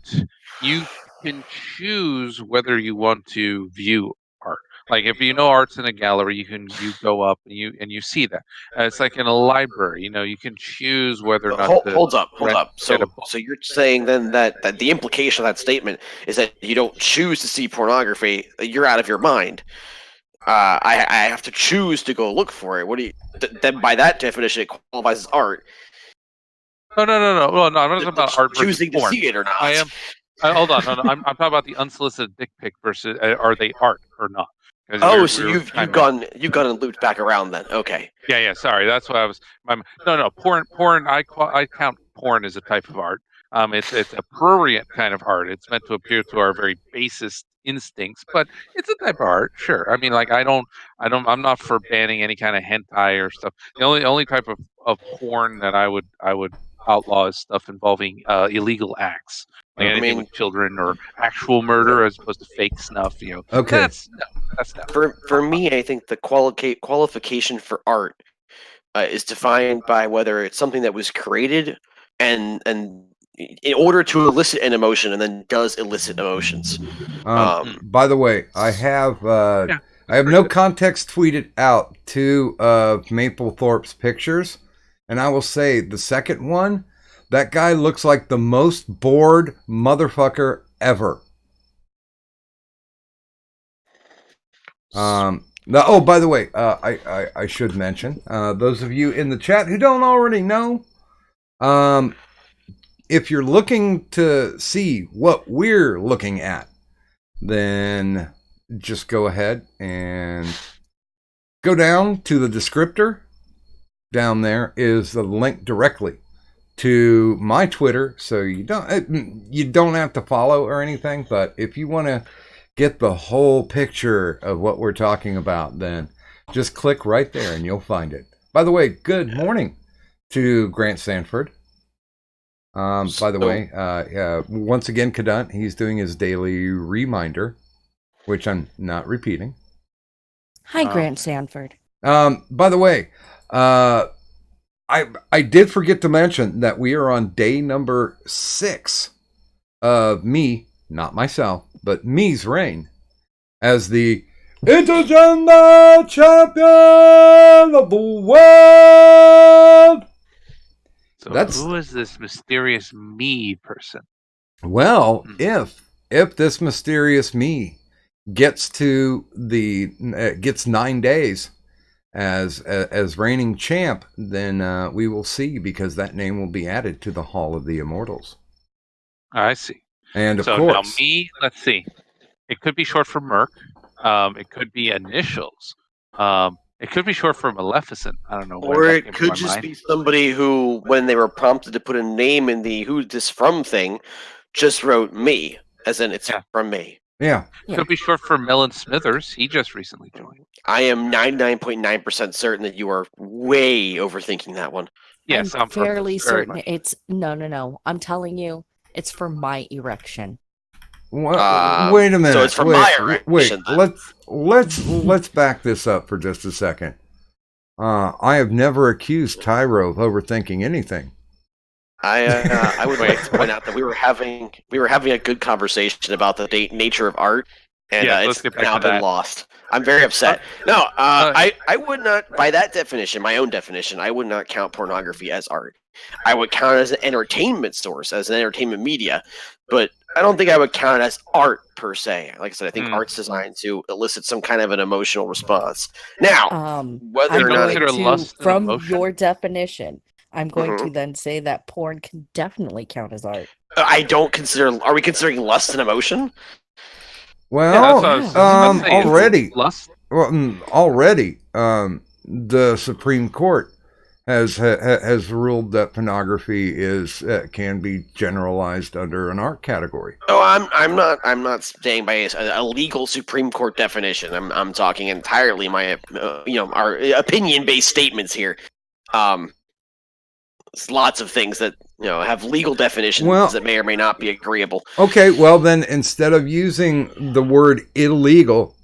You can choose whether you want to view art. Like, if you know art's in a gallery, you go up and you see that. It's like in a library. You can choose whether or not to Hold up. get a book. So you're saying then that the implication of that statement is that you don't choose to see pornography. You're out of your mind. I have to choose to go look for it. What do you? Then by that definition, it qualifies as art. No. Well, no, I'm not talking about art versus Choosing to porn. see it or not. I am. Hold on, no. I'm talking about the unsolicited dick pic versus are they art or not? 'Cause Oh, we're- so we're you've kind of- gone and looped back around then. Okay. Yeah. Sorry, that's what I was. No. Porn. I count porn as a type of art. It's a prurient kind of art. It's meant to appeal to our very basest instincts, but it's a type of art. Sure. I mean, like I'm not for banning any kind of hentai or stuff. The only type of porn that I would outlaw is stuff involving illegal acts, like I anything mean- with children or actual murder as opposed to fake snuff. Okay. That's no. For me, I think the qualification for art is defined by whether it's something that was created and in order to elicit an emotion and then does elicit emotions. By the way, I have no pretty good. context tweeted out two of Mapplethorpe's pictures, and I will say the second one, that guy looks like the most bored motherfucker ever. Oh, by the way, I should mention, those of you in the chat who don't already know, if you're looking to see what we're looking at, then just go ahead and go down to the descriptor. Down there is the link directly to my Twitter, so you don't have to follow or anything, but if you want to get the whole picture of what we're talking about, then just click right there and you'll find it. By the way, good morning to Grant Sanford. By the way, once again, Cadunt, he's doing his daily reminder, which I'm not repeating. Hi, Grant Sanford. By the way, I did forget to mention that we are on day number 6 of me, not myself, but me's reign as the intergender champion of the world. So who is this mysterious me person? Well, if this mysterious me gets to gets 9 days as reigning champ, then we will see, because that name will be added to the Hall of the Immortals. I see. And of so course, now me, let's see. It could be short for Merc. It could be initials. It could be short for Maleficent. I don't know. Or it could just be somebody who, when they were prompted to put a name in the "who's this from" thing, just wrote "me," as in it's from me. Yeah. Could be short for Melon Smithers. He just recently joined. I am 99.9% certain that you are way overthinking that one. Yes, I'm fairly certain it's no. I'm telling you, it's for my erection. Wait a minute. So it's for my erection. Let's back this up for just a second. I have never accused Tyro of overthinking anything. I would like to point out that we were having a good conversation about the nature of art, and it's now been lost. I'm very upset. I would not, by that definition, my own definition, I would not count pornography as art. I would count it as an entertainment source, as an entertainment media, but I don't think I would count it as art per se. Like I said, I think art's designed to elicit some kind of an emotional response. Now, whether or not from your definition, I'm going to then say that porn can definitely count as art. I don't consider. Are we considering lust an emotion? Well, already, the Supreme Court has ruled that pornography can be generalized under an art category. Oh, I'm not saying by a legal Supreme Court definition. I'm talking entirely my our opinion based statements here. Lots of things that have legal definitions that may or may not be agreeable. Okay, well then, instead of using the word illegal,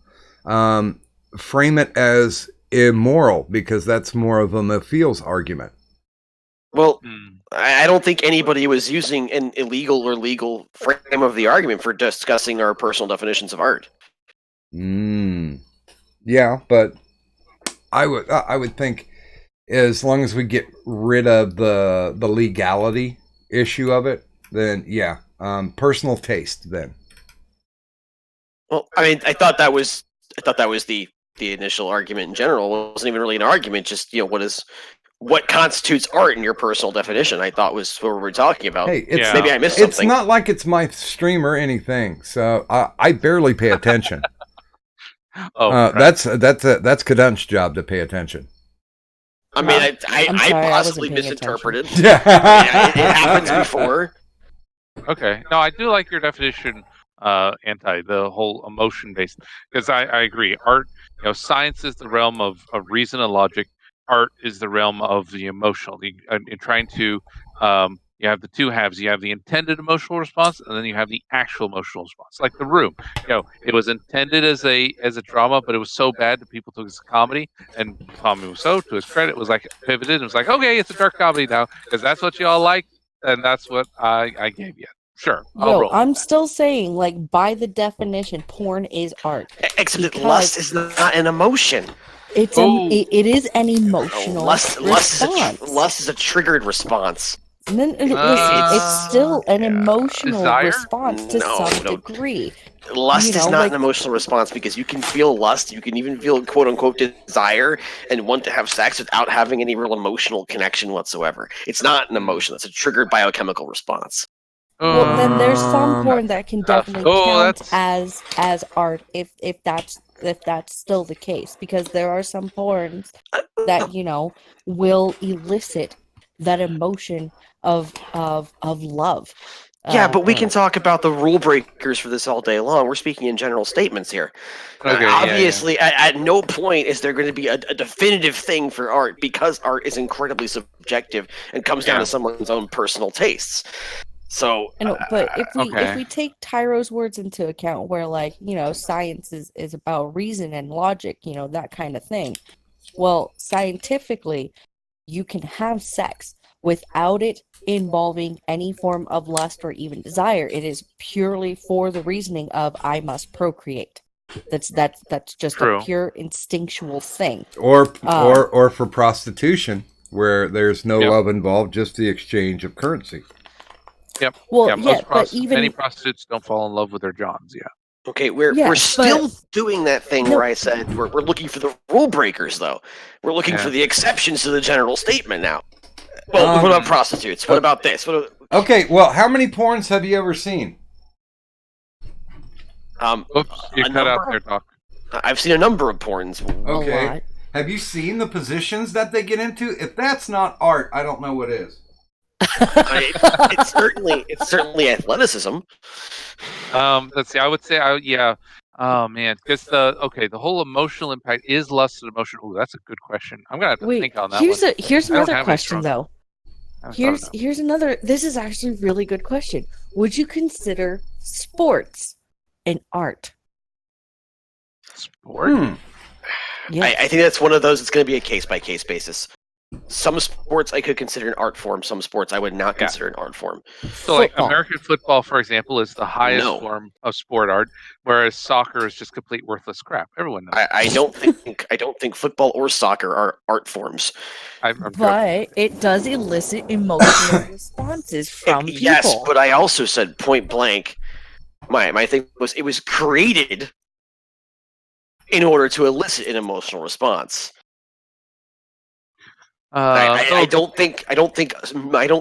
frame it as immoral, because that's more of a Mephiel's argument. Well, I don't think anybody was using an illegal or legal frame of the argument for discussing our personal definitions of art. Yeah, but I would think, as long as we get rid of the legality issue of it, then personal taste then. Well, I mean, I thought that was the initial argument in general. It wasn't even really an argument, just what constitutes art in your personal definition, I thought was what we were talking about. Hey, maybe I missed something. It's not like it's my stream or anything, so I barely pay attention. That's Kadunt's job to pay attention. I mean, I possibly misinterpreted. It happens before. Okay. No, I do like your definition, the whole emotion based, because I agree. Art, science is the realm of reason and logic. Art is the realm of the emotional. In trying to, you have the two halves. You have the intended emotional response, and then you have the actual emotional response. Like The Room, it was intended as a drama, but it was so bad that people took it as a comedy. And Tommy Wiseau, to his credit, was like pivoted and was like, okay, it's a dark comedy now because that's what you all like, and that's what I gave you. Sure, I'm still saying, like, by the definition, porn is art. Except that lust is not an emotion. It is an emotional response. Lust is a triggered response. And then, listen, it's still an emotional response to some degree. Lust is not an emotional response, because you can feel lust, you can even feel quote-unquote desire and want to have sex without having any real emotional connection whatsoever. It's not an emotion, it's a triggered biochemical response. Well, then there's some porn that can definitely count as art if that's still the case, because there are some porns that will elicit that emotion of love, Yeah, but we can talk about the rule breakers for this all day long. We're speaking in general statements here. Okay, yeah, Obviously, At no point is there going to be a definitive thing for art, because art is incredibly subjective and comes down Yeah. to someone's own personal tastes. So, I know, but if okay. we take Tyro's words into account, where like science is about reason and logic, that kind of thing. Well, scientifically, you can have sex without it involving any form of lust or even desire. It is purely for the reasoning of I must procreate. That's just True. a pure instinctual thing. Or for prostitution, where there's no Yep. love involved, just the exchange of currency. Yep. Well, yeah, most but even many prostitutes don't fall in love with their Johns. Yeah. okay, we're Yes, still but- doing that thing where I said we're looking for the rule breakers, though. We're looking Yeah. for the exceptions to the general statement now. Well, what about prostitutes? What about this? Okay, well, how many porns have you ever seen? Oops, you a cut out number? there, Doc. I've seen a number of porns. Okay. lot. Have you seen the positions that they get into? If that's not art, I don't know what is. It's certainly athleticism. Let's see. I would say, yeah. Oh man, because the whole emotional impact is less than emotion. Oh, that's a good question. I'm gonna have to Wait, think on that here's one. here's I don't another have any question strong- though. I haven't thought of Here's another. This is actually a really good question. Would you consider sports an art? that. Sport. Yeah. I think that's one of those. It's going to be a case by case basis. Some sports I could consider an art form. Some sports I would not Yeah. consider an art form. So, like Football. American football, for example, is the highest No. form of sport art, whereas soccer is just complete worthless crap. Everyone knows. I don't think football or soccer are art forms. I'm joking. But it does elicit emotional responses from people. Yes, but I also said point blank. My thing was it was created in order to elicit an emotional response. I don't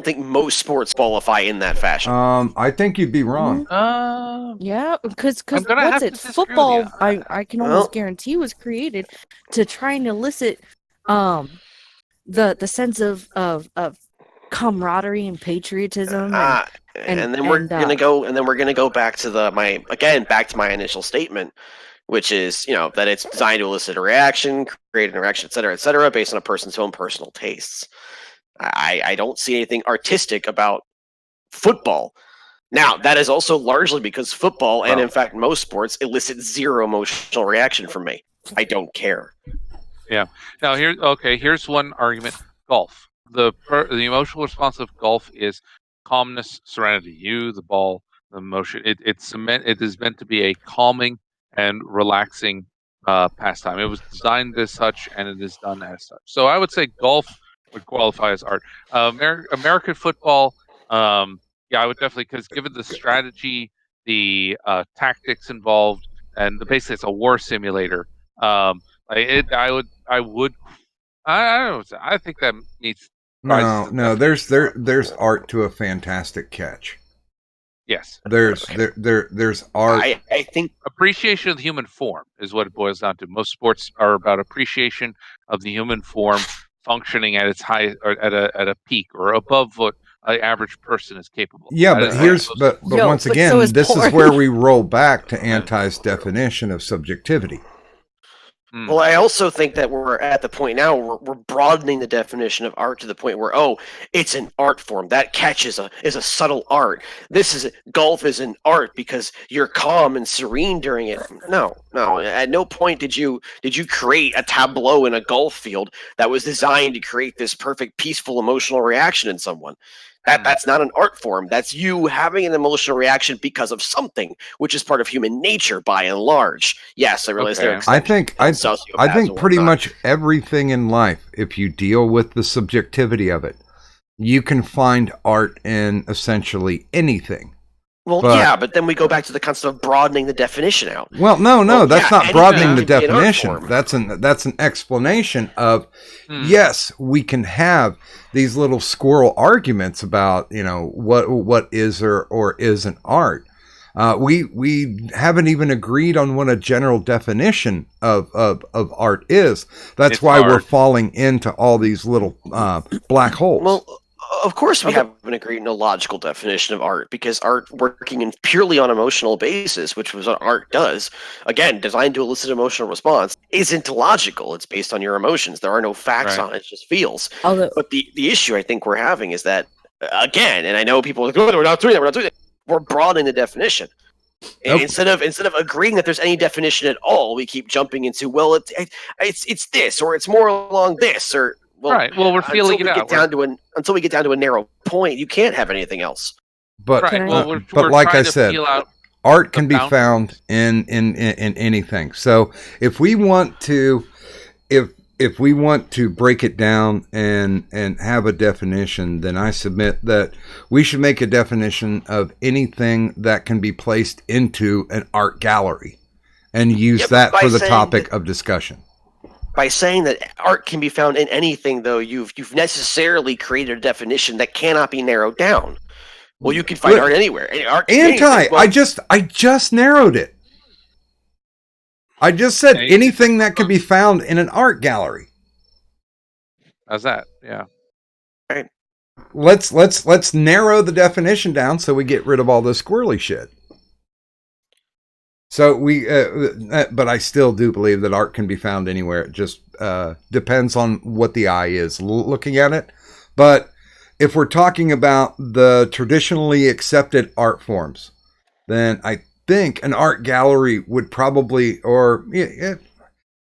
think most sports qualify in that fashion. I think you'd be wrong. Yeah, because I'm gonna have what's to it? disagree with Football, you. I can Well- almost guarantee was created to try and elicit the sense of camaraderie and patriotism And then we're gonna go back to back to my initial statement, which is that it's designed to elicit a reaction, create an interaction, et cetera, based on a person's own personal tastes. I don't see anything artistic about football. Now, that is also largely because football, and in fact most sports, elicit zero emotional reaction from me. I don't care. Now here's one argument: golf. The emotional response of golf is calmness, serenity. You, the ball, the motion. It is meant to be a calming and relaxing pastime. It was designed as such, and it is done as such. So I would say golf would qualify as art. American football, yeah, I would definitely, because given the strategy, the tactics involved, and basically it's a war simulator. I don't know. I think that needs. rises to No, definition. there's art to a fantastic catch. Yes. There's art. I think Appreciation of the human form is what it boils down to. Most sports are about appreciation of the human form functioning at its high or at a peak or above what an average person is capable of. Yeah, That but is here's what but Yo, once but again, so is this porn. is where we roll back to Anti's definition of subjectivity. Hmm. Well, I also think that we're at the point now where we're broadening the definition of art to the point where, it's an art form. That catch is a subtle art. Golf is an art because you're calm and serene during it. No. At no point did you create a tableau in a golf field that was designed to create this perfect, peaceful, emotional reaction in someone. That's not an art form. That's you having an emotional reaction because of something, which is part of human nature by and large. Yes, I realize there are Okay. I think sociopaths I think and pretty whatnot. much everything in life, if you deal with the subjectivity of it, you can find art in essentially anything. Well, but then we go back to the concept of broadening the definition out. Well, no, that's not anything broadening the can be an art definition. form. That's an explanation of Hmm. yes, we can have these little squirrel arguments about what is or isn't art. We haven't even agreed on what a general definition of art is. That's It's why we're art. falling into all these little black holes. Well, Of course, we haven't agreed on a logical definition of art because art working in purely on emotional basis, which was what art does, again, designed to elicit emotional response, isn't logical. It's based on your emotions. There are no facts Right. on it. It just feels. Although, But the issue I think we're having is that, again, and I know people are like, oh, we're not doing that. We're not doing that. We're broadening the definition. Okay. Instead of agreeing that there's any definition at all, we keep jumping into, well, it's this, or it's more along this, or well, Right. Well, we're feeling it out. Until we get down to a narrow point, you can't have anything else. But Can Right. I- Well, but we're like trying I to said, feel out art the can be found in anything. So if we want to if we want to break it down and have a definition, then I submit that we should make a definition of anything that can be placed into an art gallery and use Yeah, that by for the saying topic that- of discussion. By saying that art can be found in anything, though, you've necessarily created a definition that cannot be narrowed down. Well, you can find But- art anywhere. Art can be Anti, anything. Well, I just narrowed it. I just said Okay. anything that could be found in an art gallery. How's that? Yeah. Let's narrow the definition down so we get rid of all this squirrely shit. So but I still do believe that art can be found anywhere. It just depends on what the eye is looking at it. But if we're talking about the traditionally accepted art forms, then I think an art gallery would probably, or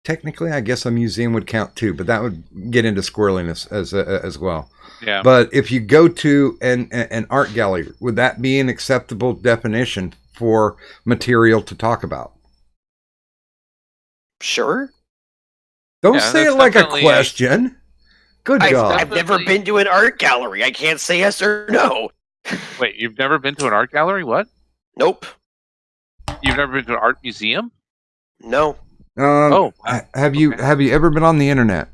technically, I guess a museum would count too, but that would get into squirreliness as well. Yeah. But if you go to an art gallery, would that be an acceptable definition for material to talk about? sure. Don't Yeah, say that's it like a definitely question. Good God. I've never been to an art gallery. I can't say yes or no. Wait, you've never been to an art gallery? What? Nope. You've never been to an art museum? No. Oh, wow. Have you ever been on the internet?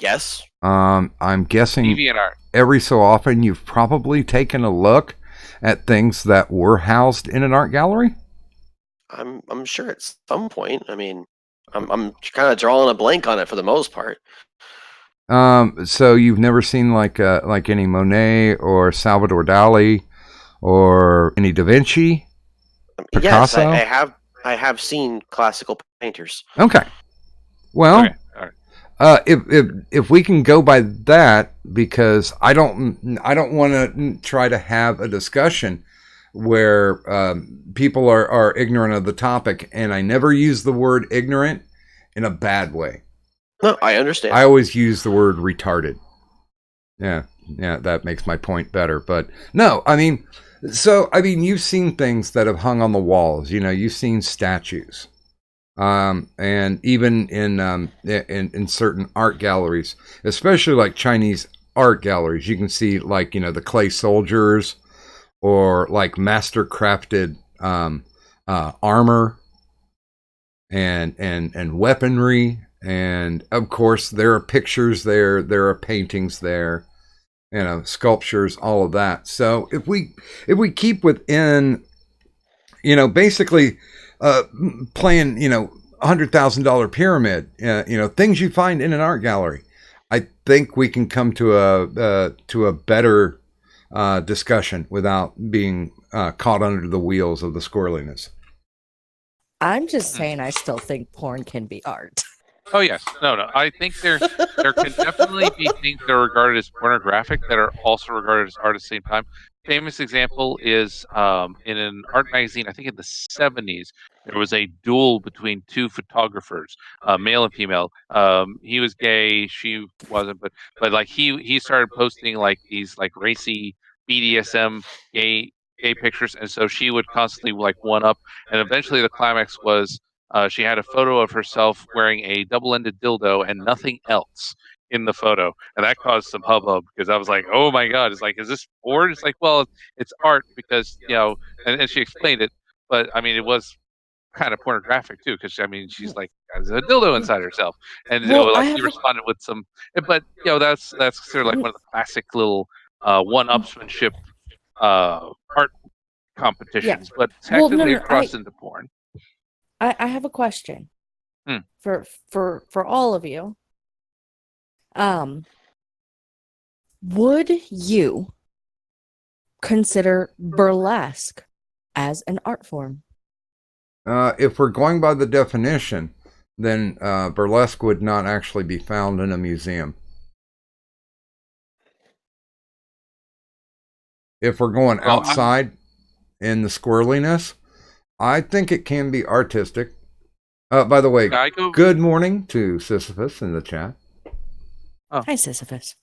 Yes. I'm guessing TV and art. every so often you've probably taken a look at things that were housed in an art gallery. I'm sure at some point. I mean, I'm kind of drawing a blank on it for the most part. So you've never seen like any Monet or Salvador Dali or any Da Vinci? Yes, Picasso? I have seen classical painters. Okay. Well, Okay. All right. if we can go by that, because I don't want to try to have a discussion where people are ignorant of the topic, and I never use the word ignorant in a bad way. No, I understand. I always use the word retarded. Yeah, that makes my point better. But no, I mean, you've seen things that have hung on the walls. You know, you've seen statues, and even in certain art galleries, especially like Chinese art galleries, you can see like the clay soldiers or like master crafted armor and weaponry. And of course, there are pictures there. There are paintings there, sculptures, all of that. So if we keep within, basically playing, $100,000 pyramid, things you find in an art gallery, I think we can come to a better discussion without being caught under the wheels of the squirreliness. I'm just saying I still think porn can be art. Oh yes, no. I think there can definitely be things that are regarded as pornographic that are also regarded as art at the same time. Famous example is in an art magazine, I think in the 70s, there was a duel between two photographers, male and female. He was gay, she wasn't, but like he started posting like these like racy BDSM gay pictures, and so she would constantly like one up, and eventually the climax was. She had a photo of herself wearing a double-ended dildo and nothing else in the photo, and that caused some hubbub because I was like, "Oh my god!" It's like, "Is this porn?" It's like, "Well, it's art because And she explained it, but I mean, it was kind of pornographic too because I mean, she's like has a dildo inside herself, and he responded with some, but that's sort of like one of the classic little one-upsmanship art competitions, but Well, technically no, it crossed into porn. I have a question Hmm. for all of you. Would you consider burlesque as an art form? If we're going by the definition, then burlesque would not actually be found in a museum. If we're going Well, outside in the squirreliness, I think it can be artistic. By the way, I go. good morning to Sisyphus in the chat. Hi, Sisyphus.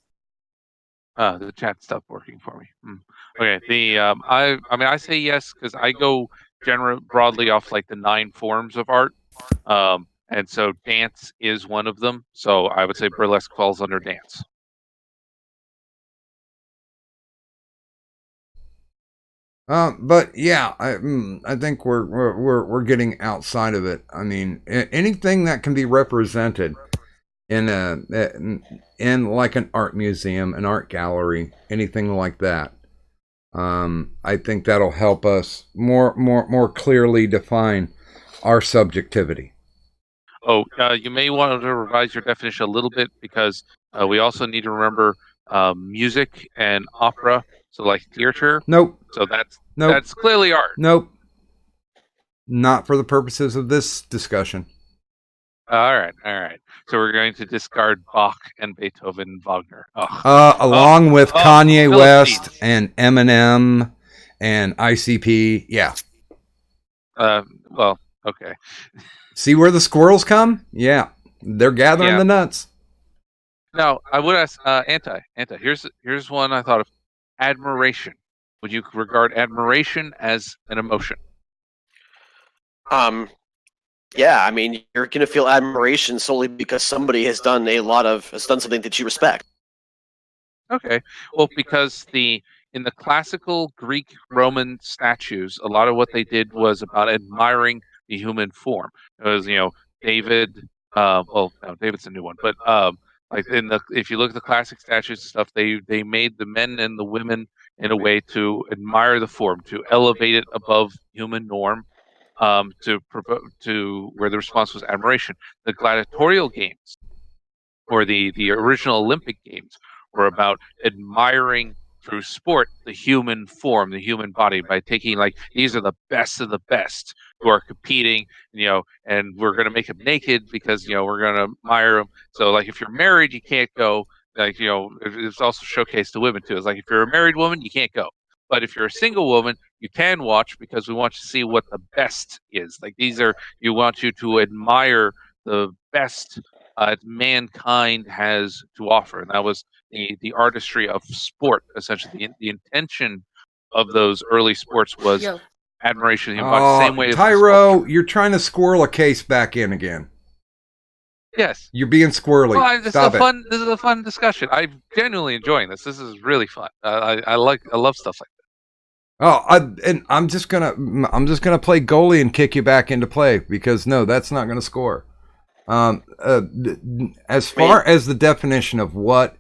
The chat stopped working for me. Okay. I say yes because I go broadly off like the 9 forms of art. And so dance is one of them. So I would say burlesque falls under dance. But yeah, I think we're getting outside of it. I mean, anything that can be represented in in like an art museum, an art gallery, anything like that. I think that'll help us more clearly define our subjectivity. Oh, you may want to revise your definition a little bit because we also need to remember music and opera. So like theater. Nope, So nope, that's clearly art. nope. Not for the purposes of this discussion. All right. So we're going to discard Bach and Beethoven and Wagner. Along with Kanye Philippines. West and Eminem and ICP. Yeah. Well, okay. See where the squirrels come? Yeah. They're gathering Yeah. the nuts. Now, I would ask Anti. Here's one I thought of. Admiration. Would you regard admiration as an emotion? Yeah, I mean, you're gonna feel admiration solely because somebody has done something that you respect. Okay. Well, because in the classical Greek Roman statues, a lot of what they did was about admiring the human form. It was, David. Well, no, David's a new one, but like if you look at the classic statues and stuff, they made the men and the women in a way to admire the form, to elevate it above human norm, to where the response was admiration. The gladiatorial games or the original Olympic Games were about admiring through sport the human form, the human body, by taking like these are the best of the best who are competing, and we're going to make them naked because we're going to admire them. So like if you're married, you can't go. Like it's also showcased to women too. It's like if you're a married woman, you can't go. But if you're a single woman, you can watch because we want you to see what the best is. Like you want you to admire the best mankind has to offer, and that was the artistry of sport. Essentially, the intention of those early sports was admiration of the human body. Same way as the Tyro, sculpture. you're trying to squirrel a case back in again. Yes, You're being squirrely. well, Stop it. This is a fun discussion. I'm genuinely enjoying this. This is really fun. I love stuff like that. I'm just gonna play goalie and kick you back into play because no, that's not gonna score. As far as the definition of what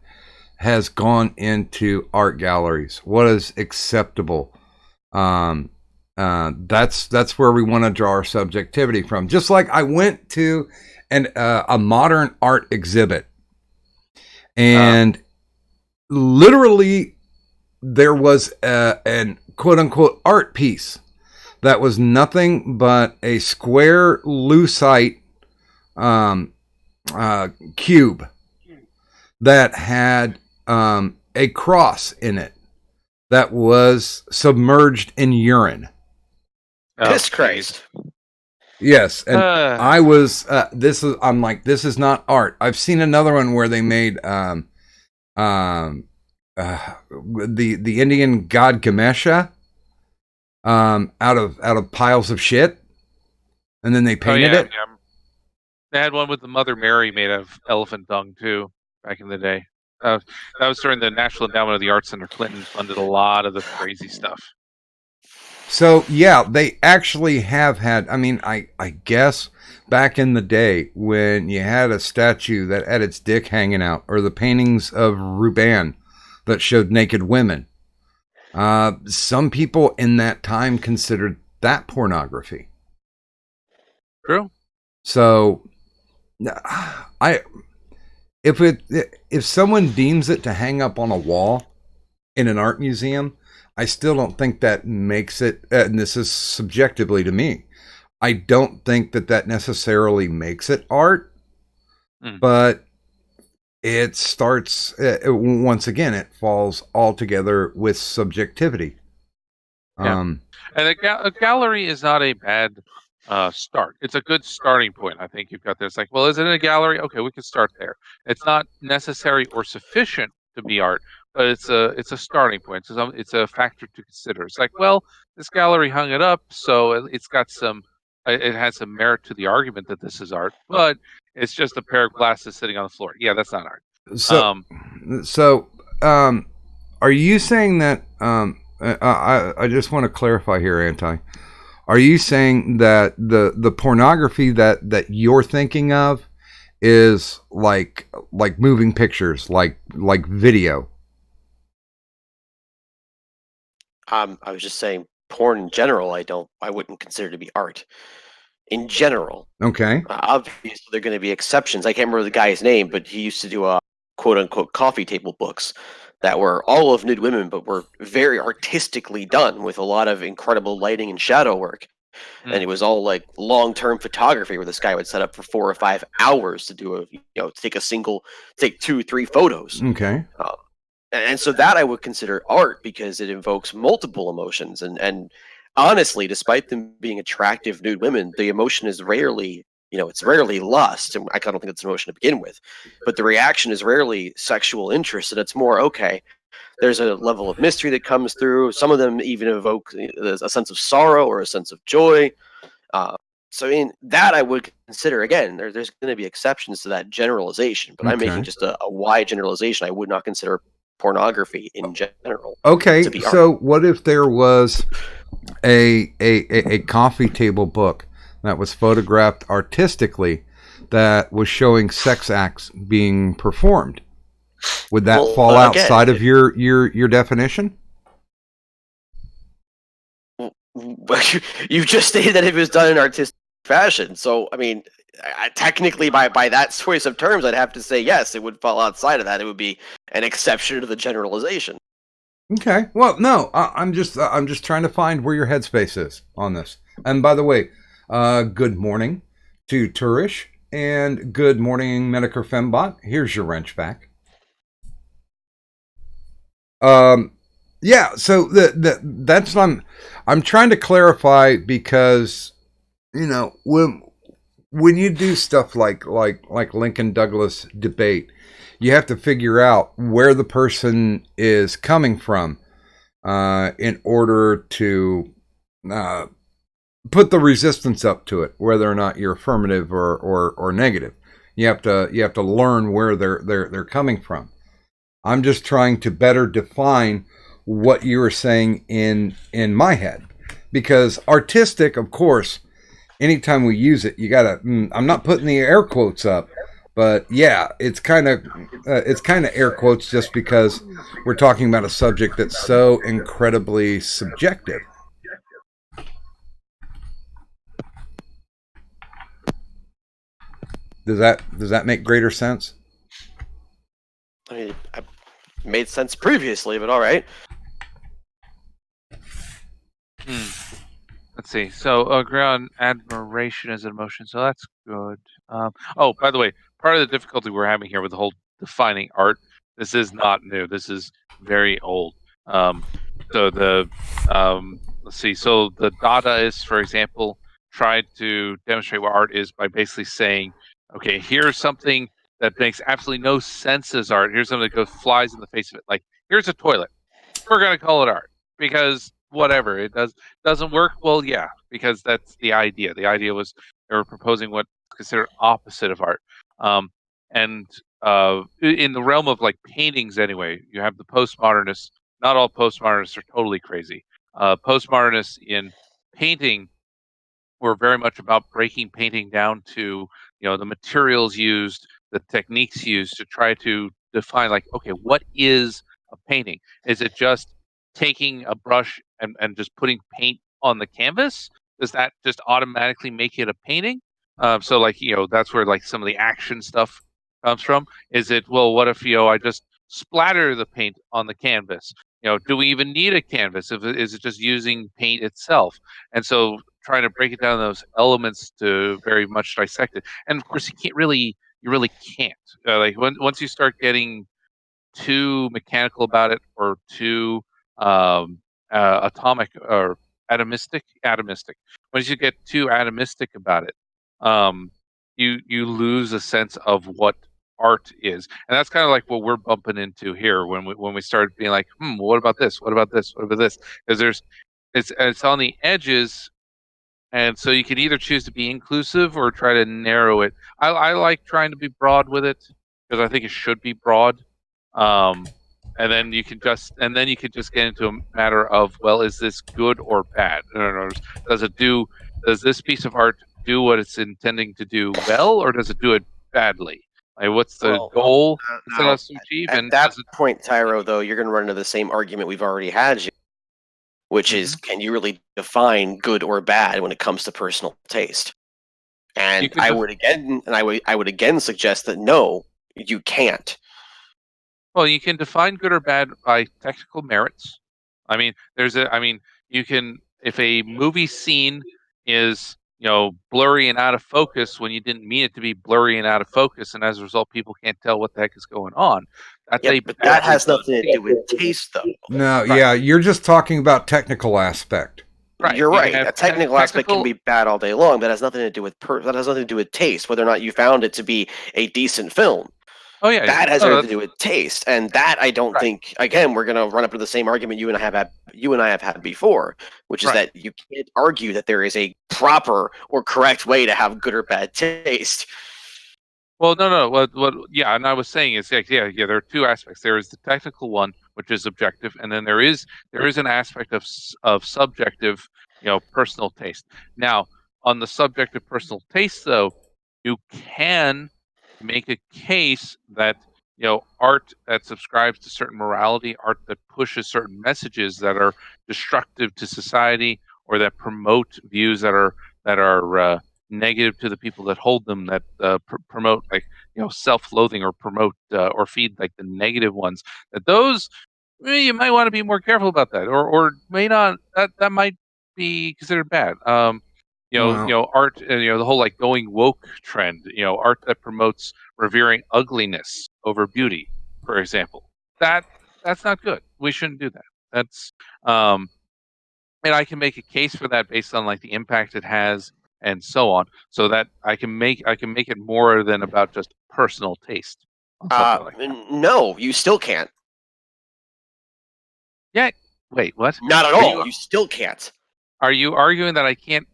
has gone into art galleries, what is acceptable, that's where we want to draw our subjectivity from. Just like I went to a modern art exhibit, and literally there was an quote unquote art piece that was nothing but a square lucite cube that had a cross in it that was submerged in urine. Piss Christ. Yes, and I was. I'm like, this is not art. I've seen another one where they made the Indian god Ganesha out of piles of shit, and then they painted it. Yeah. They had one with the Mother Mary made of elephant dung too back in the day. That was during the National Endowment of the Arts Center. Clinton funded a lot of the crazy stuff. So yeah, they actually have had. I mean, I guess back in the day when you had a statue that had its dick hanging out, or the paintings of Ruban that showed naked women, some people in that time considered that pornography. True. So if someone deems it to hang up on a wall in an art museum, I still don't think that makes it. And this is subjectively to me. I don't think that necessarily makes it art, but it starts once again. It falls altogether with subjectivity. Yeah. And a gallery is not a bad start. It's a good starting point. I think you've got this. Like, well, is it a gallery? Okay, we can start there. It's not necessary or sufficient to be art, but it's a starting point. So it's a factor to consider. It's like, well, this gallery hung it up, so it's got some. It has some merit to the argument that this is art, but it's just a pair of glasses sitting on the floor. Yeah, that's not art. So, so are you saying that? I just want to clarify here, Anti. Are you saying that the pornography that you're thinking of is like moving pictures, like video? I was just saying, porn in general, I wouldn't consider to be art. In general, Okay. obviously there are going to be exceptions. I can't remember the guy's name, but he used to do quote unquote coffee table books that were all of nude women, but were very artistically done with a lot of incredible lighting and shadow work. And it was all like long-term photography where this guy would set up for 4 or 5 hours to do take 2-3 photos. Okay. And so that I would consider art because it invokes multiple emotions. And honestly, despite them being attractive nude women, the emotion is rarely, it's rarely lust. And I don't think it's an emotion to begin with. But the reaction is rarely sexual interest. And it's more, okay, there's a level of mystery that comes through. Some of them even evoke a sense of sorrow or a sense of joy. So in that I would consider, again, there's going to be exceptions to that generalization, but I'm making just a wide generalization. I would not consider pornography in general. Okay, to be so art. what if there was a coffee table book that was photographed artistically that was showing sex acts being performed? Would that fall outside of your definition? You just stated that it was done in artistic fashion. So, I mean, technically, by that choice of terms, I'd have to say yes, it would fall outside of that. It would be an exception to the generalization. Okay. Well, no, I'm just trying to find where your headspace is on this. And by the way, good morning to Turish and good morning, Medicare Fembot. Here's your wrench back. Yeah. So that's what I'm trying to clarify because when you do stuff like Lincoln Douglas debate, you have to figure out where the person is coming from in order to put the resistance up to it, whether or not you're affirmative or negative. You have to learn where they're coming from. I'm just trying to better define what you were saying in my head, because artistic, of course, anytime we use it, you gotta. I'm not putting the air quotes up, but yeah, it's kind of air quotes just because we're talking about a subject that's so incredibly subjective. Does that make greater sense? I mean, it made sense previously, but all right. Let's see. So agree on admiration as an emotion. So that's good. Oh, by the way, part of the difficulty we're having here with the whole defining art, this is not new. This is very old. So let's see. So the Dadaists, for example, tried to demonstrate what art is by basically saying, okay, here's something that makes absolutely no sense as art. Here's something that flies in the face of it. Like, here's a toilet. We're gonna call it art because whatever it doesn't work. Well, yeah, because that's the idea. The idea was they were proposing what's considered opposite of art. And in the realm of like paintings, anyway, you have the postmodernists. Not all postmodernists are totally crazy. Postmodernists in painting were very much about breaking painting down to the materials used, the techniques used to try to define, like, okay, what is a painting? Is it just taking a brush and just putting paint on the canvas? Does that just automatically make it a painting? So like that's where like some of the action stuff comes from. Is it, well, what if, I just splatter the paint on the canvas? Do we even need a canvas? Is it just using paint itself? And so trying to break it down those elements to very much dissect it. And of course, you really can't. Like once you start getting too mechanical about it or too atomic or atomistic. Once you get too atomistic about it, you lose a sense of what art is, and that's kind of like what we're bumping into here when we start being like, what about this? What about this? What about this? Because it's on the edges, and so you can either choose to be inclusive or try to narrow it. I like trying to be broad with it because I think it should be broad. Um, and then you can just get into a matter of, well, is this good or bad? In other words, does this piece of art do what it's intending to do well, or does it do it badly? Like, what's the goal it set Now, out to achieve? at And that does it point, Tyro, though, you're going to run into the same argument we've already had, which is, can you really define good or bad when it comes to personal taste? And You can I def- would again suggest that no, you can't. Well, you can define good or bad by technical merits. I mean, you can, if a movie scene is, blurry and out of focus when you didn't mean it to be blurry and out of focus, and as a result, people can't tell what the heck is going on. That's Yep, a but that badly has done nothing to do with taste, though. No, Right. yeah, you're just talking about technical aspect. Right. You're You can right. have A technical aspect can technical- be bad all day long. That has nothing to do with that has nothing to do with taste. Whether or not you found it to be a decent film, Oh yeah, that has no, everything to that's do with taste. And that I don't right. think. Again, we're going to run up to the same argument you and I have had before, which is Right. that you can't argue that there is a proper or correct way to have good or bad taste. Well, no. Yeah, and I was saying is, like, yeah. There are two aspects. There is the technical one, which is objective, and then there is an aspect of subjective, personal taste. Now, on the subjective personal taste, though, you can make a case that, art that subscribes to certain morality, art that pushes certain messages that are destructive to society, or that promote views that are negative to the people that hold them, that promote, like, self-loathing, or promote or feed, like, the negative ones. That those, you might want to be more careful about that, or may not. That might be considered bad. Well, Art, the whole, like, going woke trend. Art that promotes revering ugliness over beauty, for example. That's not good. We shouldn't do that. That's and I can make a case for that based on, like, the impact it has and so on, so that I can make it more than about just personal taste on something like that. No, you still can't. Yeah. Wait, what? Not at Are all. you You still can't. are you arguing that I can't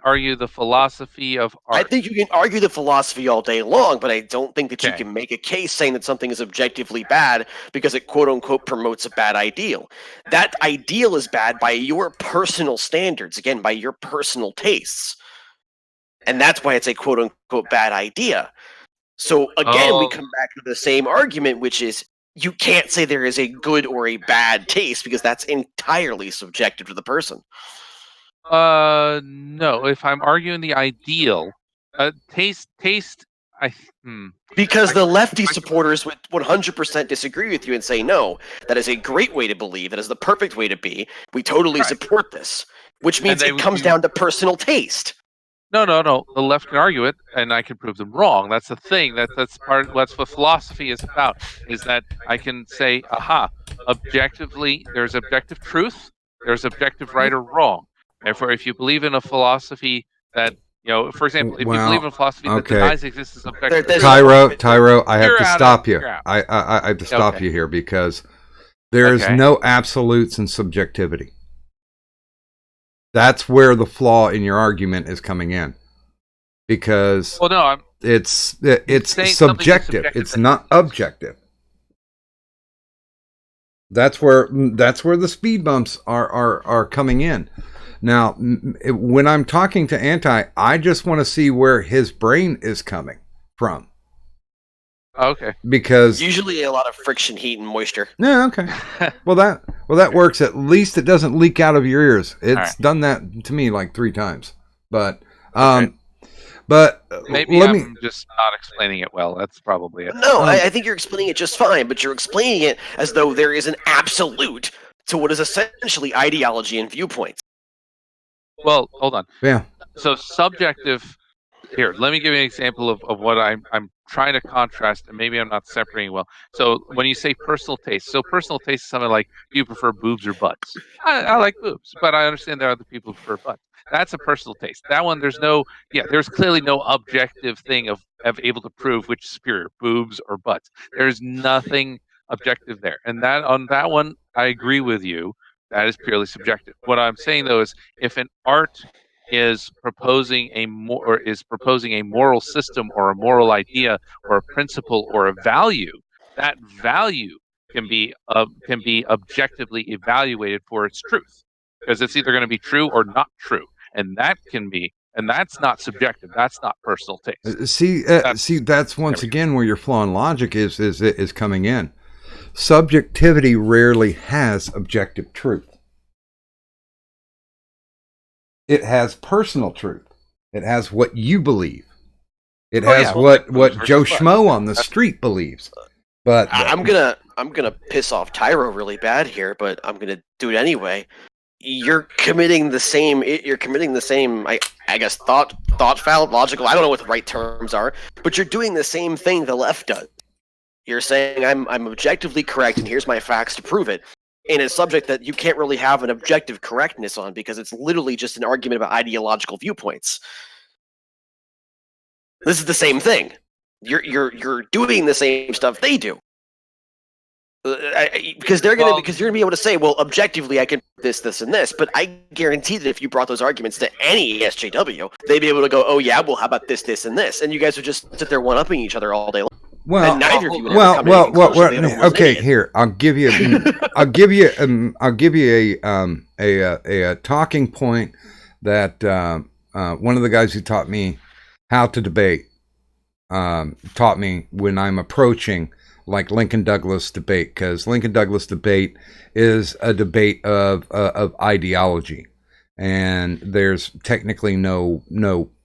argue the philosophy of I art? think you can argue the philosophy all day long, but I don't think that you Okay. can make a case saying that something is objectively bad because it quote unquote promotes a bad ideal. That ideal is bad by your personal standards, again, by your personal tastes. And that's why it's a quote unquote bad idea. So again, we Oh, come back to the same argument, which is you can't say there is a good or a bad taste because that's entirely subjective to the person. no. If I'm arguing the ideal, taste. I Because I, the lefty I supporters would 100% disagree with you and say, no, that is a great way to believe. That is the perfect way to be. We totally Right. support this, which means they it would comes be down to personal taste. No. The left can argue it, and I can prove them wrong. That's the thing. That's part. That's what philosophy is about. Is that I can say, aha, objectively, there's objective truth, there's objective right or wrong. Therefore, if you believe in a philosophy that, for example, if you believe in a well, philosophy that okay. denies the existence of objective There's truth, Tyro, I have You're to out stop of- you. you're out. I have to stop Okay. you here because there is Okay. no absolutes in subjectivity. That's where the flaw in your argument is coming in, because well, no, I'm it's saying something is subjective. subjective It's that not exists. objective. That's where the speed bumps are coming in. Now, when I'm talking to Anti, I just want to see where his brain is coming from, okay. because usually a lot of friction, heat, and moisture. yeah, okay. Well, that works. At least it doesn't leak out of your ears. It's right. done that to me like 3 times. But Okay. But Maybe let me. I'm just not explaining it well. That's probably it. No, I think you're explaining it just fine, but you're explaining it as though there is an absolute to what is essentially ideology and viewpoints. Well, hold on. Yeah. So subjective. Here, let me give you an example of what I'm trying to contrast, and maybe I'm not separating well. So when you say personal taste, so personal taste is something like, do you prefer boobs or butts? I like boobs, but I understand there are other people who prefer butts. That's a personal taste. That one, there's clearly no objective thing of able to prove which is superior, boobs or butts. There's nothing objective there, and that on that one, I agree with you. That is purely subjective. What I'm saying though is, if an art is proposing a moral system or a moral idea or a principle or a value, that value can be objectively evaluated for its truth, because it's either going to be true or not true, and that's not subjective. That's not personal taste. That's once again where your flaw in logic is coming in. Subjectivity rarely has objective truth. It has personal truth. It has what you believe. It has what Joe Schmo on the street believes. But I'm gonna piss off Tyro really bad here, but I'm gonna do it anyway. You're committing the same. I guess thought foul, logical. I don't know what the right terms are, but you're doing the same thing the left does. You're saying I'm objectively correct, and here's my facts to prove it. In a subject that you can't really have an objective correctness on, because it's literally just an argument about ideological viewpoints. This is the same thing. You're doing the same stuff they do. Because you're gonna be able to say, well, objectively, I can this, and this. But I guarantee that if you brought those arguments to any SJW, they'd be able to go, oh yeah, well, how about this, and this, and you guys would just sit there one-upping each other all day long. Well, and neither of you would ever come to any conclusion that okay, here I'll give you a talking point that one of the guys who taught me how to debate taught me when I'm approaching like Lincoln Douglas debate, because Lincoln Douglas debate is a debate of ideology, and there's technically no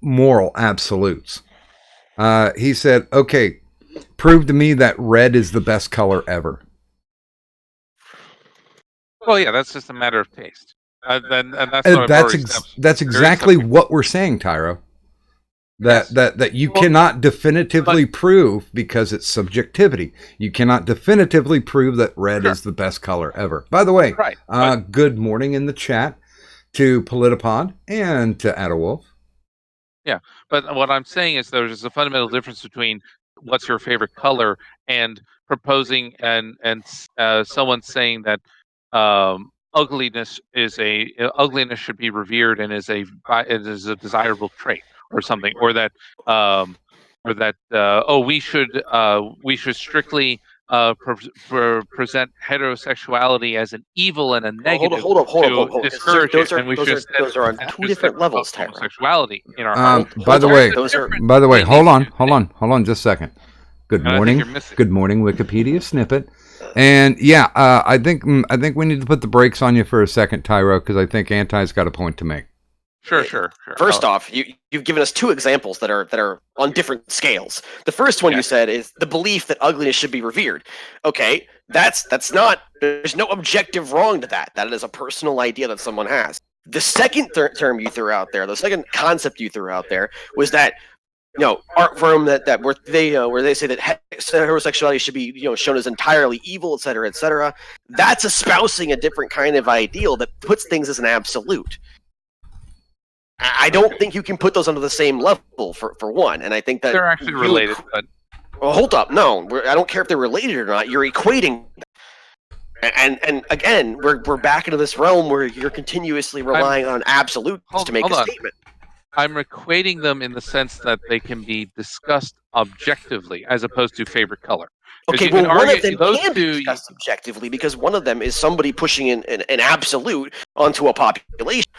moral absolutes. He said, okay, prove to me that red is the best color ever. Well, yeah, that's just a matter of taste. That's exactly what we're saying, Tyro. That you cannot definitively prove, because it's subjectivity. You cannot definitively prove that red is the best color ever. By the way, good morning in the chat to Politipod and to Adawolf. Yeah, but what I'm saying is there's a fundamental difference between what's your favorite color and proposing and someone saying that ugliness should be revered and is a desirable trait or something, or that we should strictly present heterosexuality as an evil and a negative to discourage it, and we should those are on two different levels. Homosexuality in our by the way, hold on just a second. Good morning, Wikipedia snippet. And yeah, I think we need to put the brakes on you for a second, Tyro, because I think Anti's got a point to make. Sure. First off, you've given us two examples that are on different scales. The first one you said is the belief that ugliness should be revered. Okay, that's not. There's no objective wrong to that. That is a personal idea that someone has. The second term you threw out there, the second concept you threw out there, was that art form that where they say that heterosexuality should be shown as entirely evil, etc., etc. That's espousing a different kind of ideal that puts things as an absolute. I don't think you can put those under the same level for one, and I think that they're actually related. But well, hold up, no, I don't care if they're related or not. You're equating, and again, we're back into this realm where you're continuously relying on absolutes to make a statement. I'm equating them in the sense that they can be discussed objectively as opposed to favorite color. Okay, well, one of them can be discussed objectively because one of them is somebody pushing an absolute onto a population.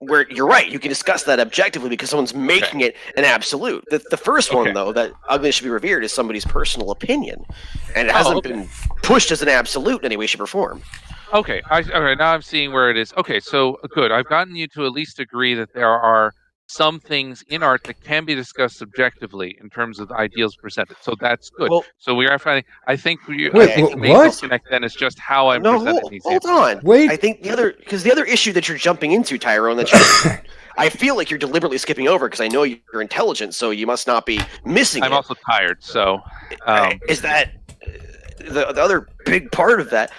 Where you're right, you can discuss that objectively because someone's making it an absolute. The first one, though, that ugliness should be revered, is somebody's personal opinion, and it hasn't been pushed as an absolute in any way, shape, or form. Okay, now I'm seeing where it is. Okay, so good. I've gotten you to at least agree that there are some things in art that can be discussed subjectively in terms of the ideals presented. So that's good. Well, So we are finding. I think Wait, the main what? disconnect then is just how I'm no, presenting the hold examples. on. Wait. I think the other issue that you're jumping into, Tyrone, that you're, I feel like you're deliberately skipping over because I know you're intelligent, so you must not be missing I'm it. also tired, so Is that the other big part of that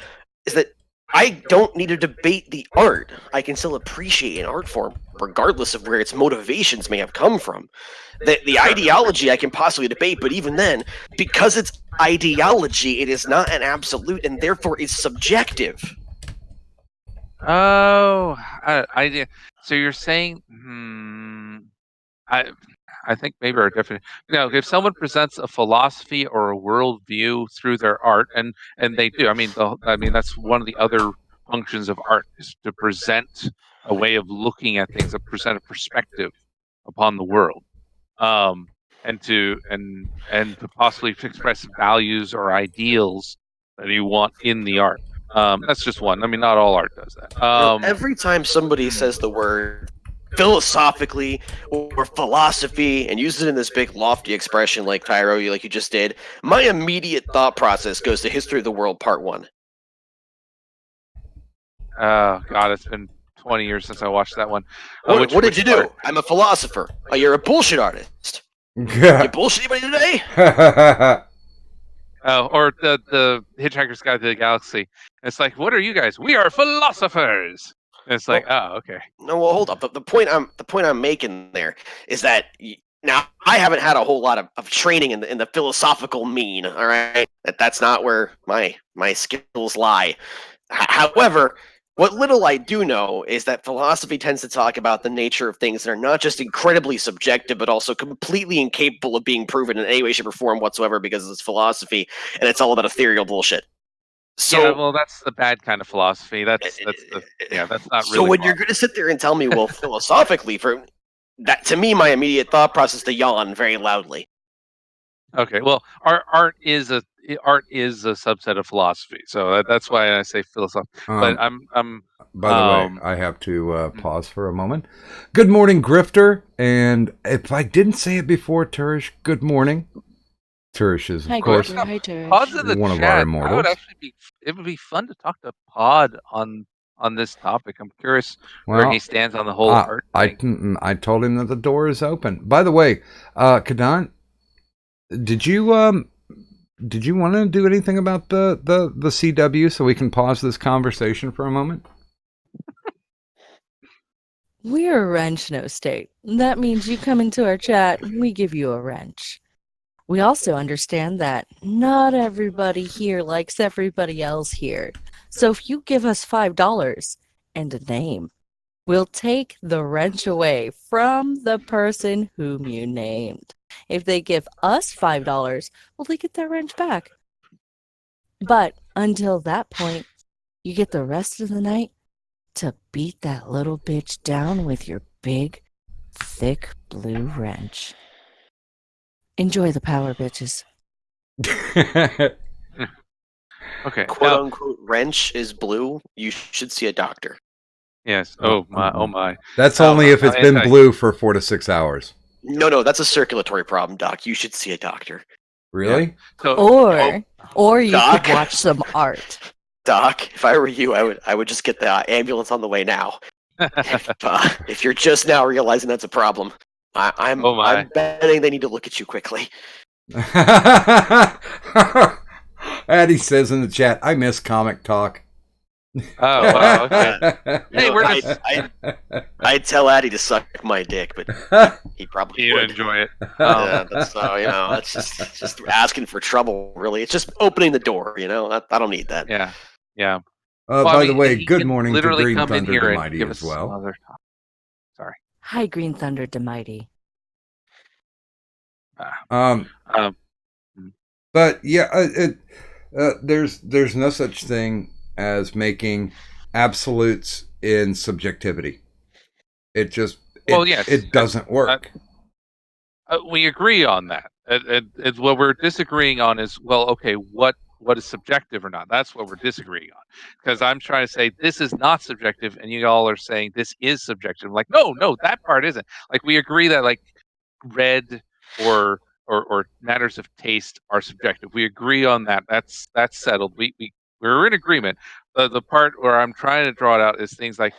is that I don't need to debate the art. I can still appreciate an art form, regardless of where its motivations may have come from. The ideology I can possibly debate, but even then, because it's ideology, it is not an absolute and therefore is subjective. So you're saying, I think maybe our definition. If someone presents a philosophy or a worldview through their art, and they do, that's one of the other functions of art is to present a way of looking at things, to present a perspective upon the world, and to possibly express values or ideals that you want in the art. That's just one. I mean, not all art does that. Every time somebody says the word philosophically or philosophy and uses it in this big lofty expression like Tyro, like you just did, my immediate thought process goes to History of the World Part 1. Oh God, it's been 20 years since I watched that one. What did you do? I'm a philosopher. Oh, you're a bullshit artist. You bullshit anybody today? Or the Hitchhiker's Guide to the Galaxy. It's like, what are you guys? We are philosophers. And it's like, okay. No, well, hold up. The point I'm making there is that now I haven't had a whole lot of training in the philosophical mean. All right, that's not where my skills lie. However, what little I do know is that philosophy tends to talk about the nature of things that are not just incredibly subjective, but also completely incapable of being proven in any way, shape, or form whatsoever because it's philosophy and it's all about ethereal bullshit. So, yeah, well, that's the bad kind of philosophy. That's not really. So when you're going to sit there and tell me, well, philosophically, for that, to me, my immediate thought process to yawn very loudly. Okay, well, art is a subset of philosophy, so that's why I say philosophy. But I'm. By the way, I have to pause for a moment. Good morning, Grifter. And if I didn't say it before, Turish, good morning. Turish is, of course, Hi, Turish. Pod's in the one of chat. our immortals. It would be fun to talk to Pod on this topic. I'm curious where he stands on the whole art thing. I told him that the door is open. By the way, Kadan, did you want to do anything about the CW so we can pause this conversation for a moment? We're a wrench no state. That means you come into our chat, we give you a wrench. We also understand that not everybody here likes everybody else here. So if you give us $5 and a name, we'll take the wrench away from the person whom you named. If they give us $5, well, they get their wrench back. But until that point, you get the rest of the night to beat that little bitch down with your big, thick blue wrench. Enjoy the power, bitches. Okay. Quote unquote wrench is blue. You should see a doctor. Yes. Oh my. That's only if it's been blue for 4 to 6 hours. No, that's a circulatory problem, Doc. You should see a doctor. Really? Yeah. Or you Doc? could watch some art. Doc, if I were you, I would just get the ambulance on the way now. If you're just now realizing that's a problem, I'm betting they need to look at you quickly. Addie says in the chat, I miss comic talk. Oh, wow, okay. Hey, I'd tell Addie to suck my dick, but he probably would enjoy it. That's just asking for trouble. Really, it's just opening the door. I don't need that. Yeah. By the way, good morning to Green Thunder the Mighty as well. Sorry. Hi, Green Thunder the Mighty. But yeah, there's no such thing as making absolutes in subjectivity. It doesn't work. We agree on that. What we're disagreeing on is, well, okay, what what is subjective or not. That's what we're disagreeing on. Because I'm trying to say this is not subjective, and you all are saying this is subjective. Like, no, that part isn't. Like, we agree that like red or matters of taste are subjective. We agree on that. That's settled. We're in agreement. The part where I'm trying to draw it out is things like,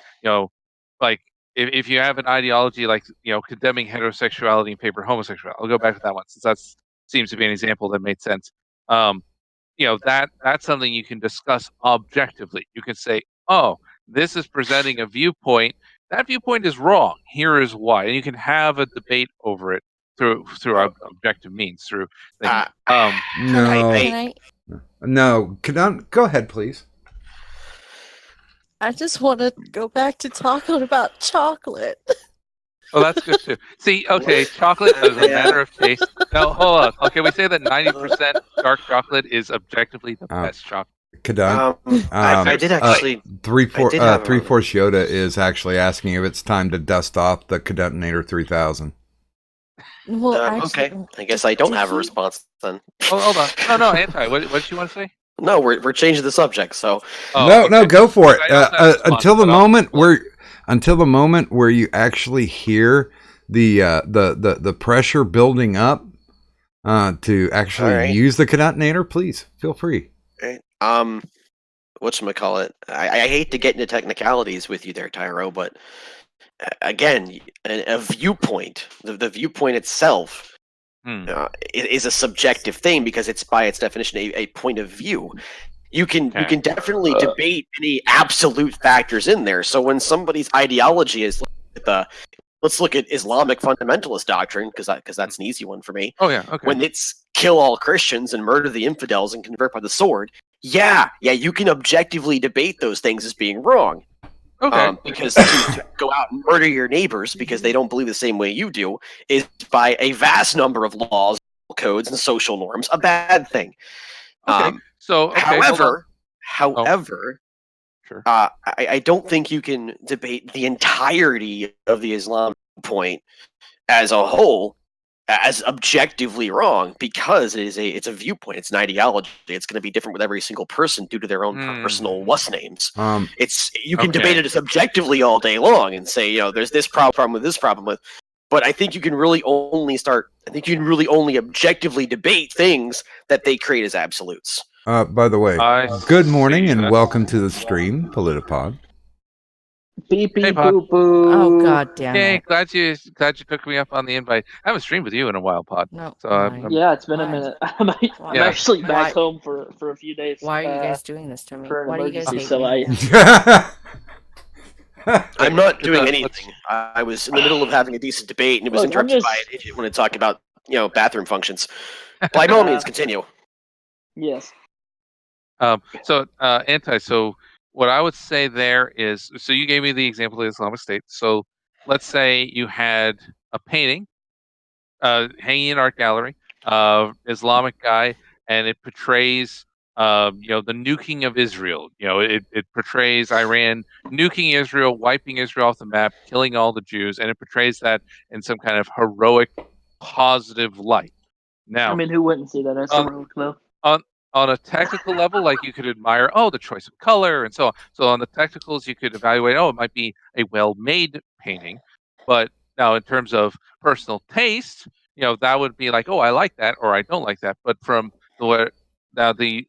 like if you have an ideology like, condemning heterosexuality and paper homosexuality. I'll go back to that one since that seems to be an example that made sense. Um, that's something you can discuss objectively. You can say, oh, this is presenting a viewpoint. That viewpoint is wrong. Here is why, and you can have a debate over it through objective means. Through Uh, No, I- Can I? no. Go ahead, please. I just want to go back to talking about chocolate. Oh, that's good too. See, okay, chocolate is a matter of taste. No, hold on. Okay, we say that 90% dark chocolate is objectively the best chocolate. Kadan. I did actually. 3/4 I did have a- 3/4 Yoda is actually asking if it's time to dust off the Cadetonator 3000. Well, Okay, I guess I don't have a response then. Oh, hold on. No, Anti. What did you want to say? No, we're changing the subject. So Oh, No, okay. go for it. I don't have a response, Until the but I'll- moment where you actually hear the pressure building up to actually All right. use the Cadetonator, please feel free. right, whatchamacallit? I hate to get into technicalities with you there, Tyro, but again, a viewpoint, the viewpoint itself is a subjective thing because it's by its definition a point of view. You can definitely debate any absolute factors in there. So when somebody's ideology is let's look at Islamic fundamentalist doctrine because that's an easy one for me. Oh yeah, okay. When it's kill all Christians and murder the infidels and convert by the sword, yeah, you can objectively debate those things as being wrong. Okay. Because to go out and murder your neighbors because they don't believe the same way you do is by a vast number of laws, codes, and social norms a bad thing. Okay. However, Sure. I don't think you can debate the entirety of the Islam point as a whole as objectively wrong because it's a viewpoint, it's an ideology. It's going to be different with every single person due to their own personal wuss names. You can debate it as objectively all day long and say, there's this problem with this problem with. But I think you can really only objectively debate things that they create as absolutes. By the way, good morning and welcome to the stream, Politipod. Beep Hey, beep Pod. boop boo. Oh God damn Yay! it! Glad you took me up on the invite. I haven't streamed with you in a while, Pod. No. So why? Yeah, it's been Why? a minute. I'm Yeah. actually back Why? home for a few days. Why are you guys doing this to me? for an Why do you guys emergency? hate So me? I'm not doing let's- anything. I was in the middle of having a decent debate, and it was Look, I'm interrupted by just- an idiot when it talked about bathroom functions. By all means, continue. Yes. So what I would say there is, so you gave me the example of the Islamic State. So let's say you had a painting hanging in an art gallery of Islamic guy, and it portrays the nuking of Israel. It portrays Iran nuking Israel, wiping Israel off the map, killing all the Jews, and it portrays that in some kind of heroic, positive light. Now, I mean, who wouldn't see that as heroic though? on a technical level, like you could admire, the choice of color and so on. So on the technicals, you could evaluate, it might be a well-made painting. But now in terms of personal taste, that would be like, I like that or I don't like that. But from the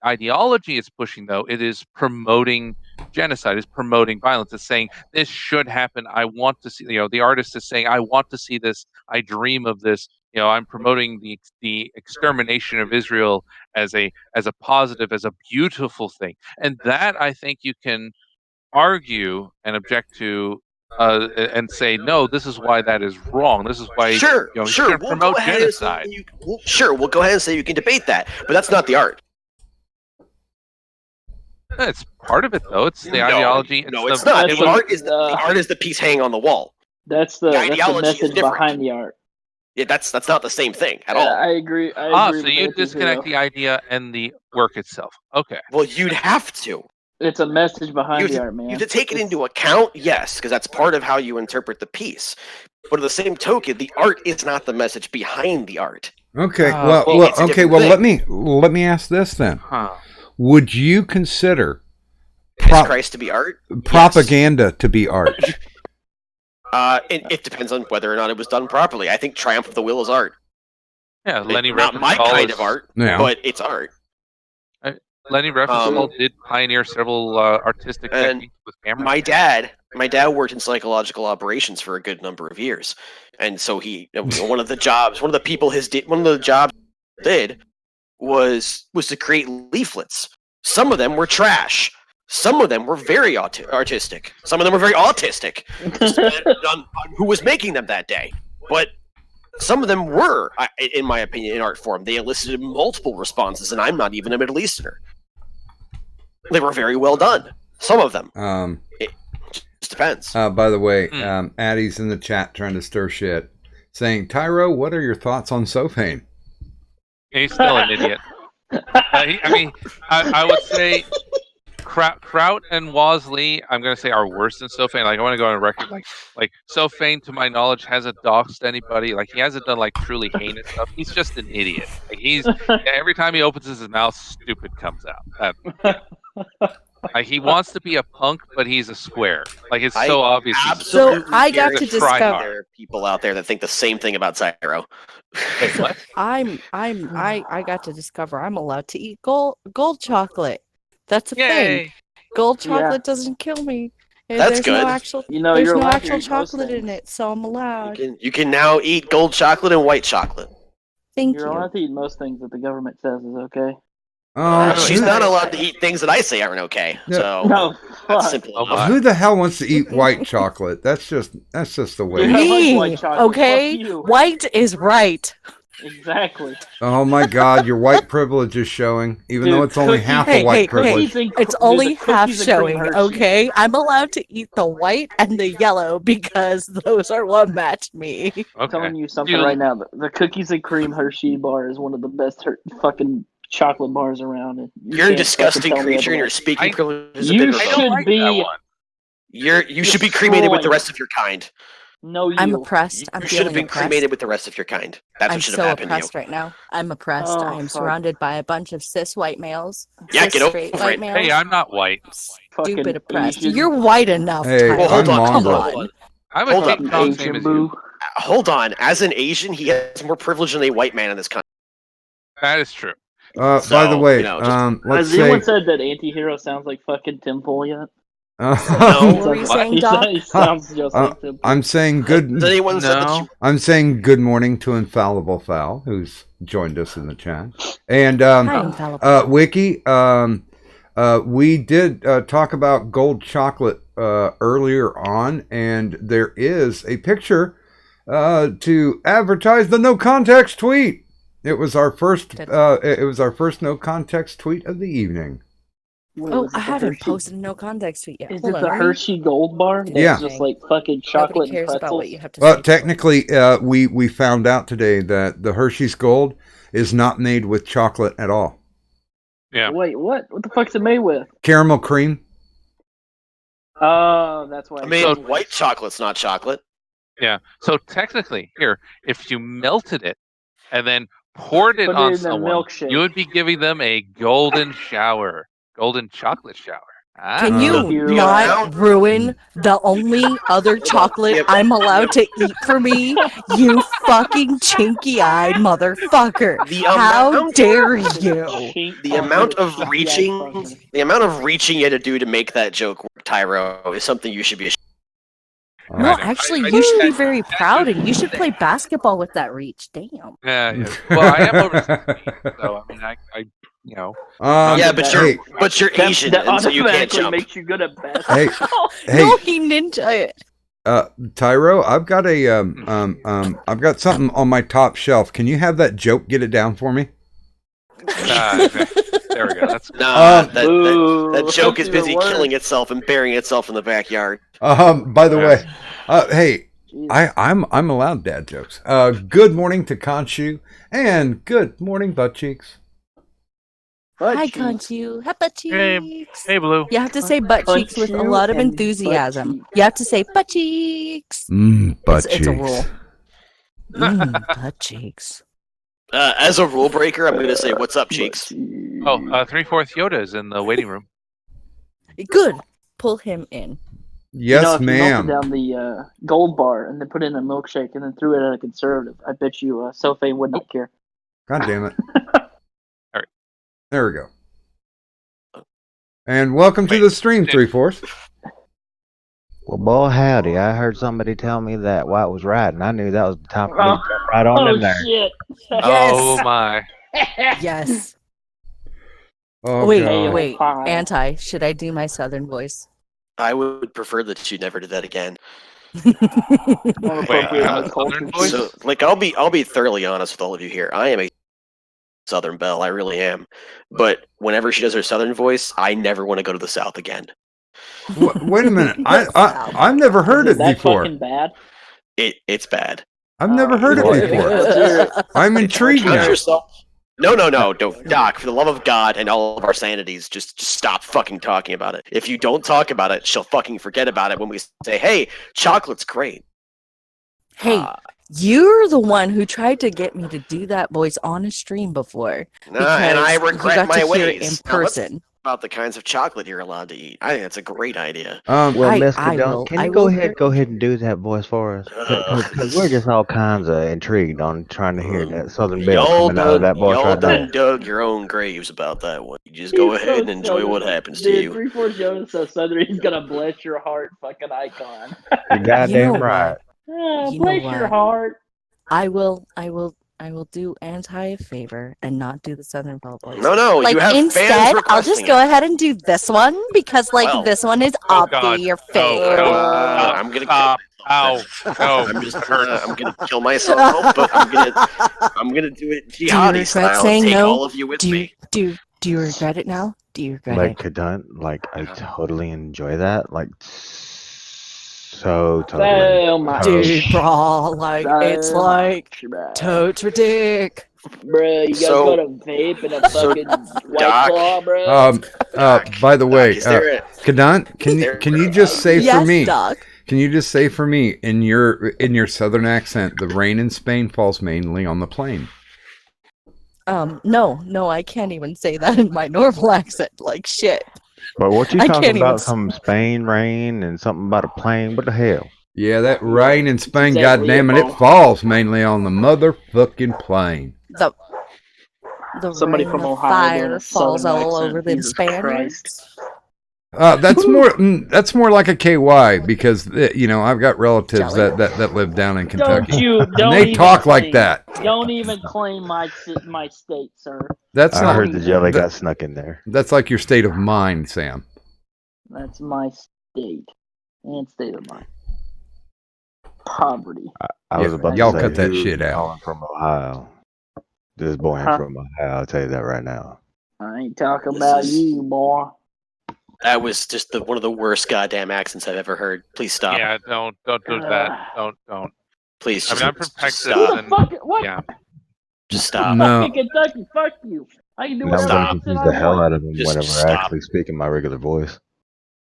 ideology it's pushing, though, it is promoting genocide, is promoting violence. It's saying this should happen. I want to see, the artist is saying, I want to see this. I dream of this. I'm promoting the extermination of Israel as a positive, as a beautiful thing. And that I think you can argue and object to and say, no, this is why that is wrong. This is why Sure. you shouldn't We'll promote go ahead and say genocide. we'll go ahead and say you can debate that, but that's not the art. It's part of it, though. It's the ideology. No, it's not. That's The what- art is the art is the piece hanging on the wall. That's the ideology is message different. behind the art. Yeah, that's not the same thing at all. I agree. I agree So with you both of disconnect the idea and the work itself. Okay. Well, you'd have to. It's a message behind the art, man. You have to take it into account, yes, because that's part of how you interpret the piece. But at the same token, the art is not the message behind the art. Okay, well, well, it's a okay, different well, thing. let me ask this then. Huh. Would you consider Is Christ to be art? propaganda to be art? It depends on whether or not it was done properly. I think Triumph of the Will is art. Yeah, Lenny Not my Riefenstahl kind is- of art, Yeah. but it's art. Lenny Riefenstahl did pioneer several artistic and techniques with camera. My dad worked in psychological operations for a good number of years, and so one of the jobs did was to create leaflets. Some of them were trash. Some of them were very artistic. Some of them were very autistic. Just depended on who was making them that day. But some of them were, in my opinion, in art form. They elicited multiple responses, and I'm not even a Middle Easterner. They were very well done. Some of them. It just depends. By the way, Addie's in the chat trying to stir shit, saying, Tyro, what are your thoughts on Sophane? He's still an idiot. I would say Kraut and Wasley, I'm going to say, are worse than Sophane. Like, I want to go on record. Like Sophane, to my knowledge, hasn't doxed anybody. Like, he hasn't done, like, truly heinous stuff. He's just an idiot. Like, every time he opens his mouth, stupid comes out. Like, he wants to be a punk, but he's a square. Like, it's so obvious. Absolutely. So I got to guarantee discover. there are people out there that think the same thing about Tyro. Wait, what? I got to discover I'm allowed to eat gold chocolate. That's a Yay! thing. Gold Yeah. chocolate doesn't kill me. And That's there's good. No actual, You know, there's you're no allowed to actual eat most chocolate in things. it, so I'm allowed. You can now eat gold chocolate and white chocolate. Thank You're you. allowed to eat most things that the government says is okay. She's not allowed to eat things that I say aren't okay. Yeah. So No, that's fuck. simple Oh, enough. my. Who the hell wants to eat white chocolate? That's just the way. Yeah. I like Me, white chocolate. okay? Fuck you. White is right. Exactly. Oh my God, your white privilege is showing, even Dude, though it's only cookies- half Hey, a white hey, privilege. Cookies and It's dude, only the half cookies and cream showing, Hershey. okay? I'm allowed to eat the white and the yellow because those are what match me. I'm Okay. telling you something You- right now. The cookies and cream Hershey bar is one of the best fucking chocolate bars around. And you You're a can't disgusting fucking tell me creature, and your otherwise. speaking I- privilege is a You bit I should don't revoked. like be- that one. You should be cremated with the destroyed. rest of your kind. No, you. I'm oppressed. I'm You should have feeling been oppressed. cremated with the rest of your kind. That's I'm what should so have happened oppressed to you. right now. I'm oppressed. Oh, I am fuck. surrounded by a bunch of cis white males. Yeah, cis get over straight it. white males. Hey, I'm not white. Fucking Stupid oppressed. Asian. You're white enough, Hey, Tyler. Well, hold on, Come Mongrel. hold on. on. I'm a Hold Tate up. Tom, same Asian as boo. you. Hold on. As an Asian, he has more privilege than a white man in this country. That is true. By the So, way, you know, let's Has anyone say. said that anti-hero sounds like fucking Tim Pool yet? What were you What? saying, Doc? He sounds just like Tim Pool. I'm saying good. Has anyone said that No. you I'm saying good morning to Infallible Fowl, who's joined us in the chat, and Hi, Infallible. Wiki. We did talk about gold chocolate earlier on, and there is a picture to advertise the no context tweet. It was our first. It was our first no context tweet of the evening. Wait, Oh, was it I the haven't Hershey- posted no context tweet yet. Is Hold it on, the let me- Hershey Gold Bar? That's Yeah. just like fucking Nobody chocolate cares and about what you pretzels. have to Well, say. technically, we found out today that the Hershey's Gold is not made with chocolate at all. Yeah. Wait, what? What the fuck's it made with? Caramel cream. Oh, that's why. I mean, white chocolate's not chocolate. Yeah. So technically, here, if you melted it and then poured it Put it on in a someone, milkshake. you would be giving them a golden shower, golden chocolate shower. Ah. Can you You not ruin the only other chocolate I'm allowed to eat for me? You fucking chinky-eyed motherfucker! The How amount- dare you? The amount of reaching you had to do to make that joke work, Tyro, is something you should be ashamed No, Right. actually, I you should be that- very that proud, should- and you should play basketball with that reach. Damn. Yeah, yeah. Well, I am over 6 feet, so I mean, I you know. Yeah, but hey, you're Asian, That and so you can't automatically jump. makes you good at hey, basketball. hey, No, he ninja it. Tyro, I've got I've got something on my top shelf. Can you have that joke get it down for me? There we go. That's Nah, Boo. that joke is That's even busy worse. killing itself and burying itself in the backyard. By the way, hey, Jesus. I'm allowed dad jokes. Good morning to Conchu, and good morning, butt cheeks. Butt Hi, cheeks. Conchu. Hi, butt cheeks. hey, Blue. You have to say butt cheeks with a Conchu lot of and enthusiasm. butt cheeks. You have to say butt cheeks. Butt It's a cheeks. rule. Butt cheeks. As a rule breaker, I'm going to say, "What's up, cheeks?" Oh, 3/4 Yoda is in the waiting room. Good. Pull him in. Yes, if you ma'am. melted down the gold bar and then put it in a milkshake and then threw it at a conservative, I bet you Sophie would not care. God damn it. Alright. There we go. And welcome to Wait, the stream, did- 3/4. Well, boy, howdy. I heard somebody tell me that White was right, and I knew that was the time for me to jump right on in there. Shit! Oh my! Yes. Oh, wait, God. wait. Hi. Anti, should I do my southern voice? I would prefer that you never did that again. More Wait, appropriate you in have the a culture. southern voice? So, like, I'll be thoroughly honest with all of you here. I am a Southern belle, I really am. But whenever she does her Southern voice, I never want to go to the South again. Wait a minute. I've never heard Is it that before. fucking bad? It's bad. I've never heard it Well, before. let's hear it. I'm intrigued Count now. yourself. No, don't, Doc. For the love of God and all of our sanities, just stop fucking talking about it. If you don't talk about it, she'll fucking forget about it when we say, "Hey, chocolate's great." Hey, you're the one who tried to get me to do that voice on a stream before. And I because you regret got my to hear ways. it in Now, let's person. about the kinds of chocolate you're allowed to eat. I think that's a great idea. Well, I- Miss I Cadon, will- can I you will go ahead and do that voice for us? Because we're just all kinds of intrigued on trying to hear that Southern Belle coming out of that voice y'all right there. done dug your own graves about that one. You just go He's ahead so and enjoy what southern. happens Dude, to you. 3/4 Joe is so southern. He's gonna bless your heart fucking icon. You're goddamn You know right. what? Yeah, You know bless your what? heart. I will do Anti a favor and not do the Southern Belle voice. No, Like you have fans instead, I'll requesting just go ahead and do this one because Well. this one is Oh, obvi God. your No, favorite. no, I'm gonna stop. kill Ow! myself. No, I'm just that hurts. I'm gonna kill myself, but I'm gonna do it Do you jihadi regret style and saying take no? all of you with Do you me. do you regret it now? Do you regret Like, it? Cadon, like, I totally enjoy that. Like, so totally. So much. Dude, bro, like it's So like much, bro. totes ridiculous. Bro, you guys So- got a vape and a so, fucking white Doc, claw, bro. By the way, is there a- Kadant, can you just say for Yes, me? Doc. Can you just say for me in your southern accent, the rain in Spain falls mainly on the plain. No, I can't even say that in my normal accent. Like shit. But what you I talking can't even about? s- Some Spain rain and something about a plane? What the hell? Yeah, that rain in Spain, Exactly, goddammit, Paul. it falls mainly on the motherfucking plain. The Somebody rain from of Ohio doing fire a falls southern all accent. over them Jesus Spaniards. That's more like a KY because I've got relatives Jelly? that live down in Kentucky. Don't and they even talk like claim- that. Don't even claim my state, sir. That's I not. heard the jelly got snuck in there. That's like your state of mind, Sam. That's my state and state of mind. Poverty. I was Yeah, about y'all to say, cut that who's shit out. calling from Ohio. This boy ain't Huh? from Ohio. I'll tell you that right now. I ain't talking This about is- you, boy. That was just one of the worst goddamn accents I've ever heard. Please stop. Yeah, don't do that. Don't. Please, I just, mean, I'm from just Texas, stop. Who the and fuck? What? yeah, Just stop. No. Fucking Kentucky, fuck you. I can do And I'm whatever going to accent confuse I the hell want. out of him Just whenever I stop. actually speak in my regular voice.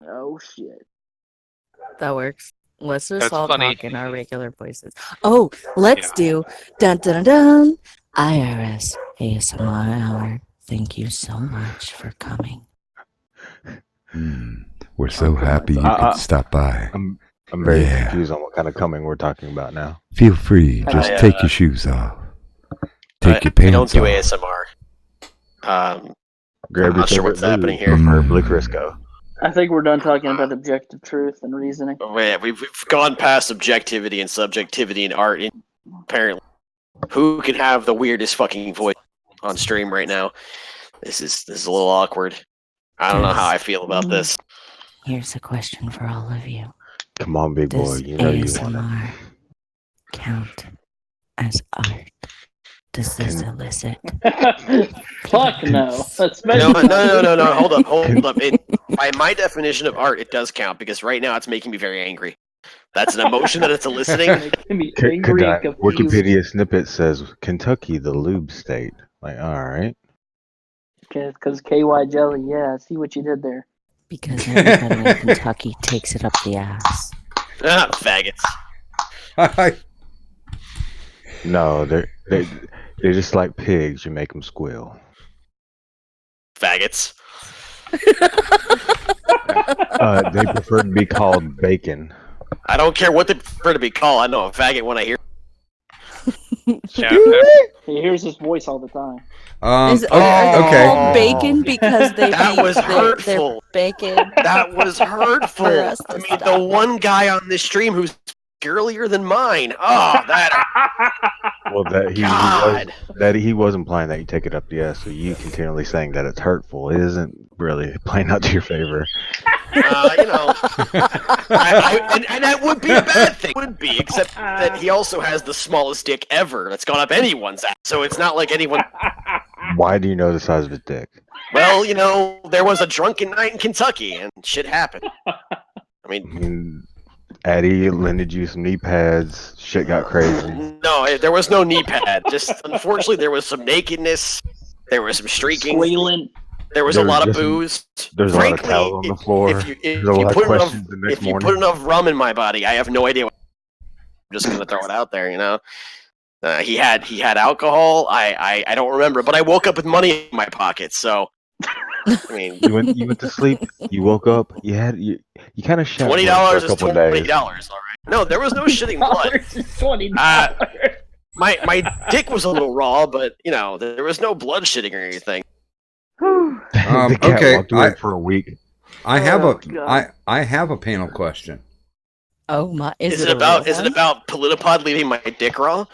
Oh shit. That works. Let's just That's all funny. talk in our regular voices. Oh, let's do dun dun dun IRS ASMR hour. Thank you so much for coming. We're so happy you could stop by. I'm very Yeah. confused on what kind of coming we're talking about now. Feel free, just I, take your shoes off. Take your I pants don't do off. ASMR. Grab I'm your not sure favorite what's happening lube, here. preferably Crisco. I think we're done talking about objective truth and reasoning. Oh, yeah, we've gone past objectivity and subjectivity in art. Apparently, who can have the weirdest fucking voice on stream right now? This is a little awkward. I don't know how I feel about this. Here's a question for all of you. Come on, big boy. Does You know you want it. ASMR count as art? Does this elicit? Fuck no. Especially No. Hold up. By my definition of art, it does count because right now it's making me very angry. That's an emotion that it's eliciting. Making me angry and confused. Wikipedia snippet says Kentucky, the lube state. Like, all right. Because KY jelly, yeah, I see what you did there. Because everybody in Kentucky takes it up the ass. Faggots. No, they They're just like pigs. You make them squeal. Faggots. They prefer to be called bacon. I don't care what they prefer to be called. I know a faggot when I hear. Yeah, He hears his voice all the time. Are they okay. called bacon because That was hurtful. They're bacon? That was hurtful. For us to I mean, stop the it. one guy on this stream who's girlier than mine. Oh, that. Well, God. he was implying that you take it up the ass. So you continually saying that it's hurtful. It isn't really playing out to your favor. You know, and that would be a bad thing. Would be, except that he also has the smallest dick ever that's gone up anyone's ass. So it's not like anyone. Why do you know the size of his dick? Well, you know, there was a drunken night in Kentucky, and shit happened. I mean, Addie lended you some knee pads. Shit got crazy. no, there was no knee pad. Just unfortunately, there was some nakedness. There was some streaking. Squealing. There was a lot of booze. There's a lot of towels on the floor. If you There's a lot of put questions the next if you morning. put enough rum in my body, I have no idea. I'm just gonna throw it out there, you know. He had alcohol. I don't remember, but I woke up with money in my pocket. So, I mean, You went to sleep. You woke up. You kind of shot $20 for a is couple $20. days. All right. No, there was no shitting blood. $20. My dick was a little raw, but you know there was no blood shitting or anything. The cat Okay, walked away for a week. I have God. I have a panel question. Oh my! Is it a about real is it one? about Politipod leaving my dick raw?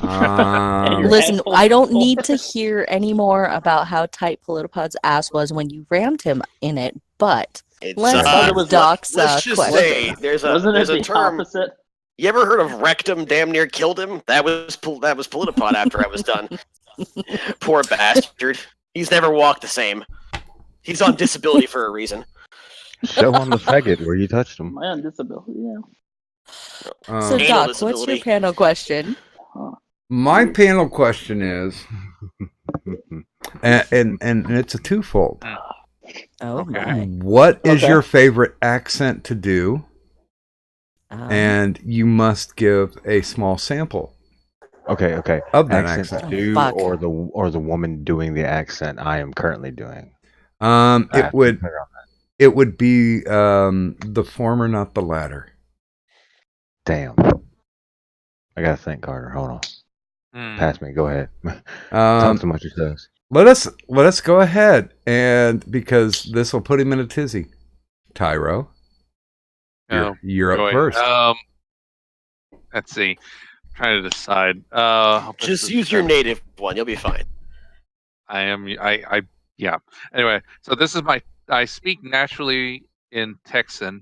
Your Listen, asshole. I don't need to hear any more about how tight Politipod's ass was when you rammed him in it, but It's, let's it was Doc's let's just question. say there's Wasn't it a the term. opposite? You ever heard of rectum damn near killed him? That was Politipod after I was done. Poor bastard. He's never walked the same. He's on disability for a reason. Show on the faggot where you touched him. Am I on disability? Yeah. So, Anal Doc, what's your disability. panel question? My panel question is, and it's a twofold. Oh Okay. my! What is Okay. your favorite accent to do? Um, And you must give a small sample Okay. of that Accent accent. to do fuck. or the woman doing the accent I am currently doing. It would be the former, not the latter. Damn. I gotta think, Carter. Hold on. Hmm. Pass me. Go ahead. Talk Um, so much yourselves. let us go ahead, and because this will put him in a tizzy. Tyro, you're up Joy. first. Let's see. Trying to decide. I'll put Just this- use your native one. You'll be fine. Yeah. Anyway, so this is I speak naturally in Texan.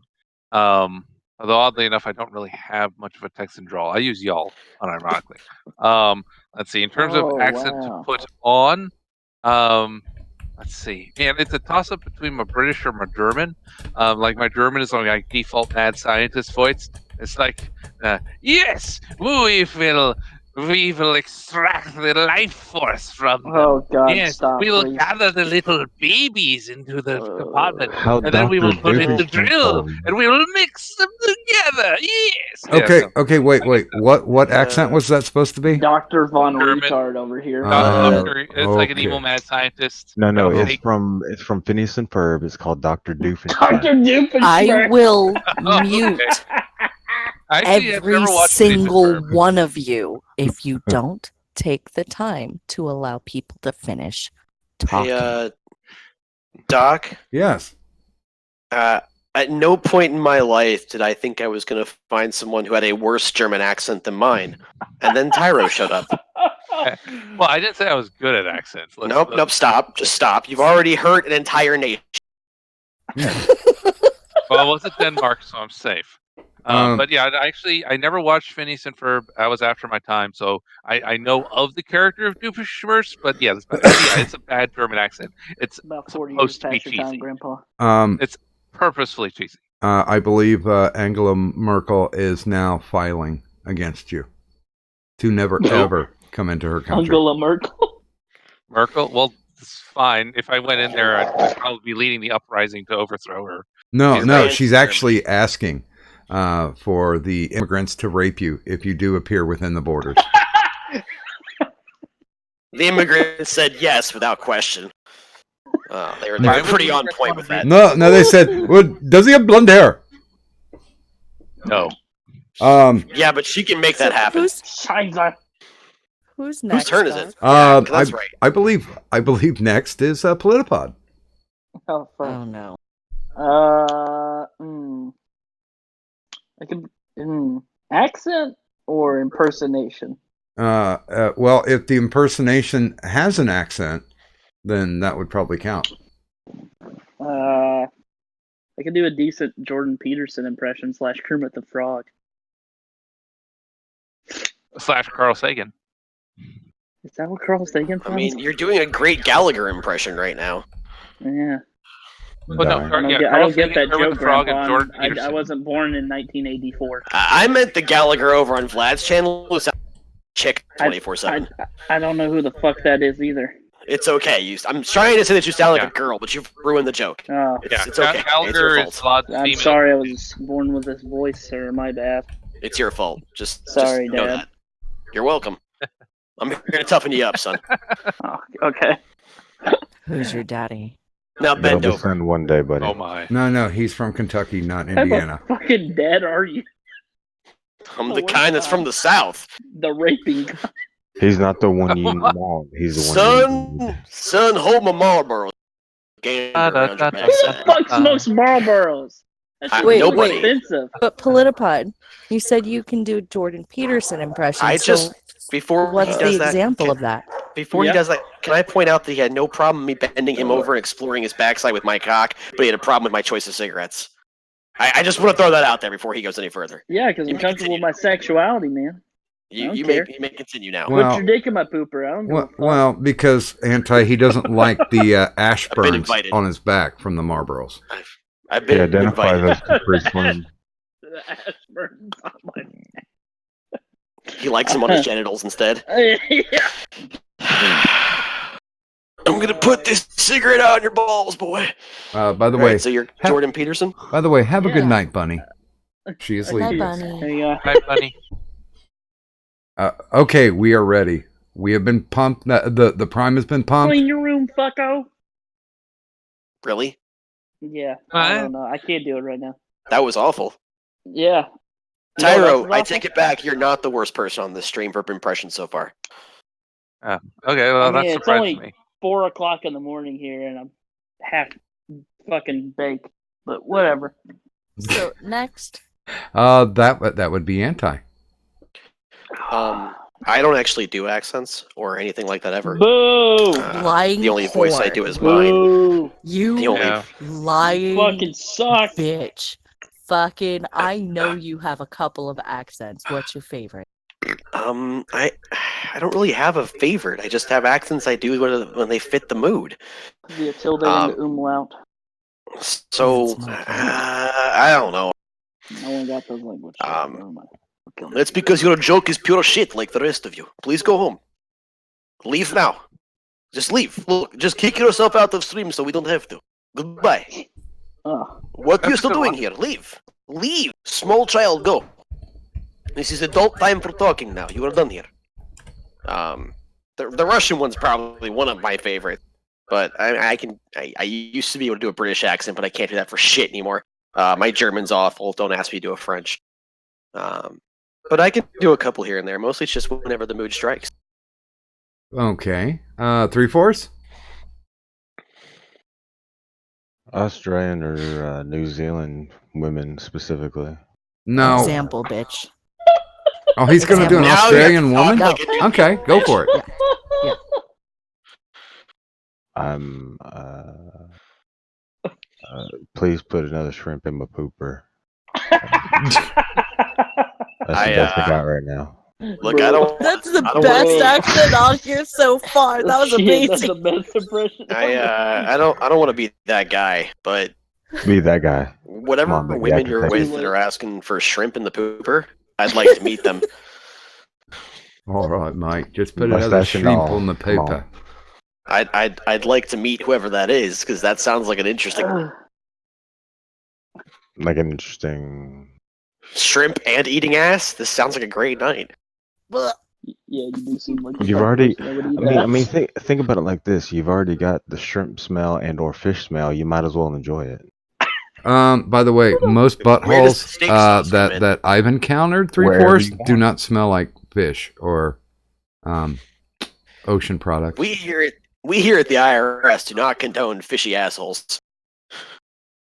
Although oddly enough, I don't really have much of a Texan drawl. I use y'all, unironically. Let's see. In terms of Oh, accent wow. to put on, let's see. And it's a toss-up between my British or my German. Like my German is on like default mad scientist voice. It's like, yes, we will extract the life force from them. Oh God! Yes, Stop, we will please. gather the little babies into the compartment, How and then we will Dr. put in the Doofus drill, confirmed. and we will mix them together. Yes. Okay, wait. What accent was that supposed to be? Dr. Von German. Retard over here. It's like an okay. evil mad scientist. No, Okay. it's from Phineas and Ferb. It's called Dr. Doofenshmirtz. Dr. Doofenshmirtz. I will Oh, okay. mute Actually, I've every never watched Phineas and single Ferb. one of you if you don't take the time to allow people to finish talking. Hey, Doc. Yes. At no point in my life did I think I was going to find someone who had a worse German accent than mine, and then Tyro showed up. Well, I didn't say I was good at accents. Nope, stop. Just stop. You've already hurt an entire nation. Well, it wasn't Denmark, so I'm safe. But yeah, I never watched Phineas and Ferb. I was after my time, so I know of the character of Doofenshmirtz, but yeah, it's a bad German accent. It's About 40 years supposed to be past your time, cheesy. Grandpa. It's purposefully cheesy. I believe Angela Merkel is now filing against you to never ever come into her country. Angela Merkel. Merkel? Well, it's fine. If I went in there, I'd probably be leading the uprising to overthrow her. No, She's she's very- actually asking for the immigrants to rape you if you do appear within the borders. The immigrants said yes without question. They were Why would pretty the on immigrants point wanna with be- that. No, they said, well, does he have blonde hair? No. Yeah, but she can make that happen. Scheiße. Who's next? Whose turn is Doc? it? Yeah, that's right. I believe next is Politipod. Oh fuck. Oh no. I could accent or impersonation. Well, if the impersonation has an accent, then that would probably count. I could do a decent Jordan Peterson impression / Kermit the Frog. / Carl Sagan. Is that what Carl Sagan I sounds? mean, you're doing a great Gallagher impression right now. Yeah. Well, no, Dying. I Carl don't get Sagan, that Kermit joke, the Frog, and Grandpa. Jordan I Peterson. wasn't born in 1984. I meant the Gallagher over on Vlad's channel who sounds chick 24/7. I don't know who the fuck that is either. It's okay. I'm trying to say that you sound like a girl, but you've ruined the joke. Oh, It's okay. It's Gallagher your is fault. Vlad's I'm female. sorry I was born with this voice, sir. My bad. It's your fault. Just Sorry, know Dad. that. You're welcome. I'm here to toughen you up, son. Oh, okay. Who's your daddy? Now That'll bend over. descend one day, buddy. Oh my. No, he's from Kentucky, not How Indiana. fucking dead are you? I'm the kind that's from the South. The raping guy. He's not the one you want. He's the one. Son, hold my Marlboro. Gander around your Who the fuck smokes Marlboros? That's Wait, nobody. expensive. But Politipod, you said you can do Jordan Peterson impression. I so just before what's he does the that, example of that? Before he does that, can I point out that he had no problem me bending him over and exploring his backside with my cock, but he had a problem with my choice of cigarettes. I just want to throw that out there before he goes any further. Yeah, because You I'm may comfortable continue. with my sexuality, man. You don't may care. continue now. Well- Put your dick in my pooper. I don't give a fuck. Well, because he doesn't like the ash I've been burns invited. on his back from the Marlboros. I've He been identifies invited. as Capri Slim. The ass burns on my He likes him on his genitals instead. yeah. I'm gonna put this cigarette on your balls, boy. By the All way, right, so you're ha- Jordan Peterson. have a good Yeah. night, Bunny. She is Bye, leaving. Bunny. There you go. Hi, buddy. Okay, we are ready. We have been pumped. The prime has been pumped. Clean your room, fucko. Really? Yeah. I Huh? don't know. I can't do it right now. That was awful. Yeah. You know what else Tyro, is I awful? take it back. You're not the worst person on this stream for impressions so far. Okay, well, I mean, that it's surprises only- me. 4 o'clock in the morning here, and I'm half fucking baked. But whatever. So next, That would be anti. I don't actually do accents or anything like that ever. Boo! lying The only voice I whore. do is mine. Boo! You The only Yeah. lying Fucking suck. bitch. Fucking, I know you have a couple of accents. What's your favorite? I don't really have a favorite. I just have accents I do when they fit the mood. The tilde and the umlaut. So That's my I don't know. No one got those languages. Never mind. Okay. That's because your joke is pure shit, like the rest of you. Please go home. Leave now. Just leave. Look, just kick yourself out of stream so we don't have to. Goodbye. Oh. What are you That's still a good doing one. here? Leave. Leave. Small child, go. This is adult time for talking now. You are done here. The Russian one's probably one of my favorites. But I used to be able to do a British accent, but I can't do that for shit anymore. My German's awful. Don't ask me to do a French. But I can do a couple here and there. Mostly it's just whenever the mood strikes. Okay. 3/4. Australian or New Zealand women specifically. No. Example, bitch. Oh, he's going to do an Now you have Australian to talk woman? like a New Okay, go for it. I'm. Please put another shrimp in my pooper. That's the best I got right now. Look, I don't. That's the I don't best wanna- accent on here so far. That was Shit, That's amazing. the best impression. I don't want to be that guy, but Be that guy. whatever Come on, baby, I women can you're take with it. that are asking for shrimp in the pooper, I'd like to meet them. All right, mate. Just put Mustache another and shrimp all. on the Come on. paper. I'd like to meet whoever that is because that sounds like an interesting Like an interesting. shrimp and eating ass. This sounds like a great night. Blech. Yeah, you do seem like the You've type of already. person that would eat I mean, that. think about it like this. You've already got the shrimp smell and or fish smell. You might as well enjoy it. By the way, most Where does the buttholes steak sauce come that in? that I've encountered three Wherever fourths you do want. not smell like fish or ocean products. We here at the IRS do not condone fishy assholes.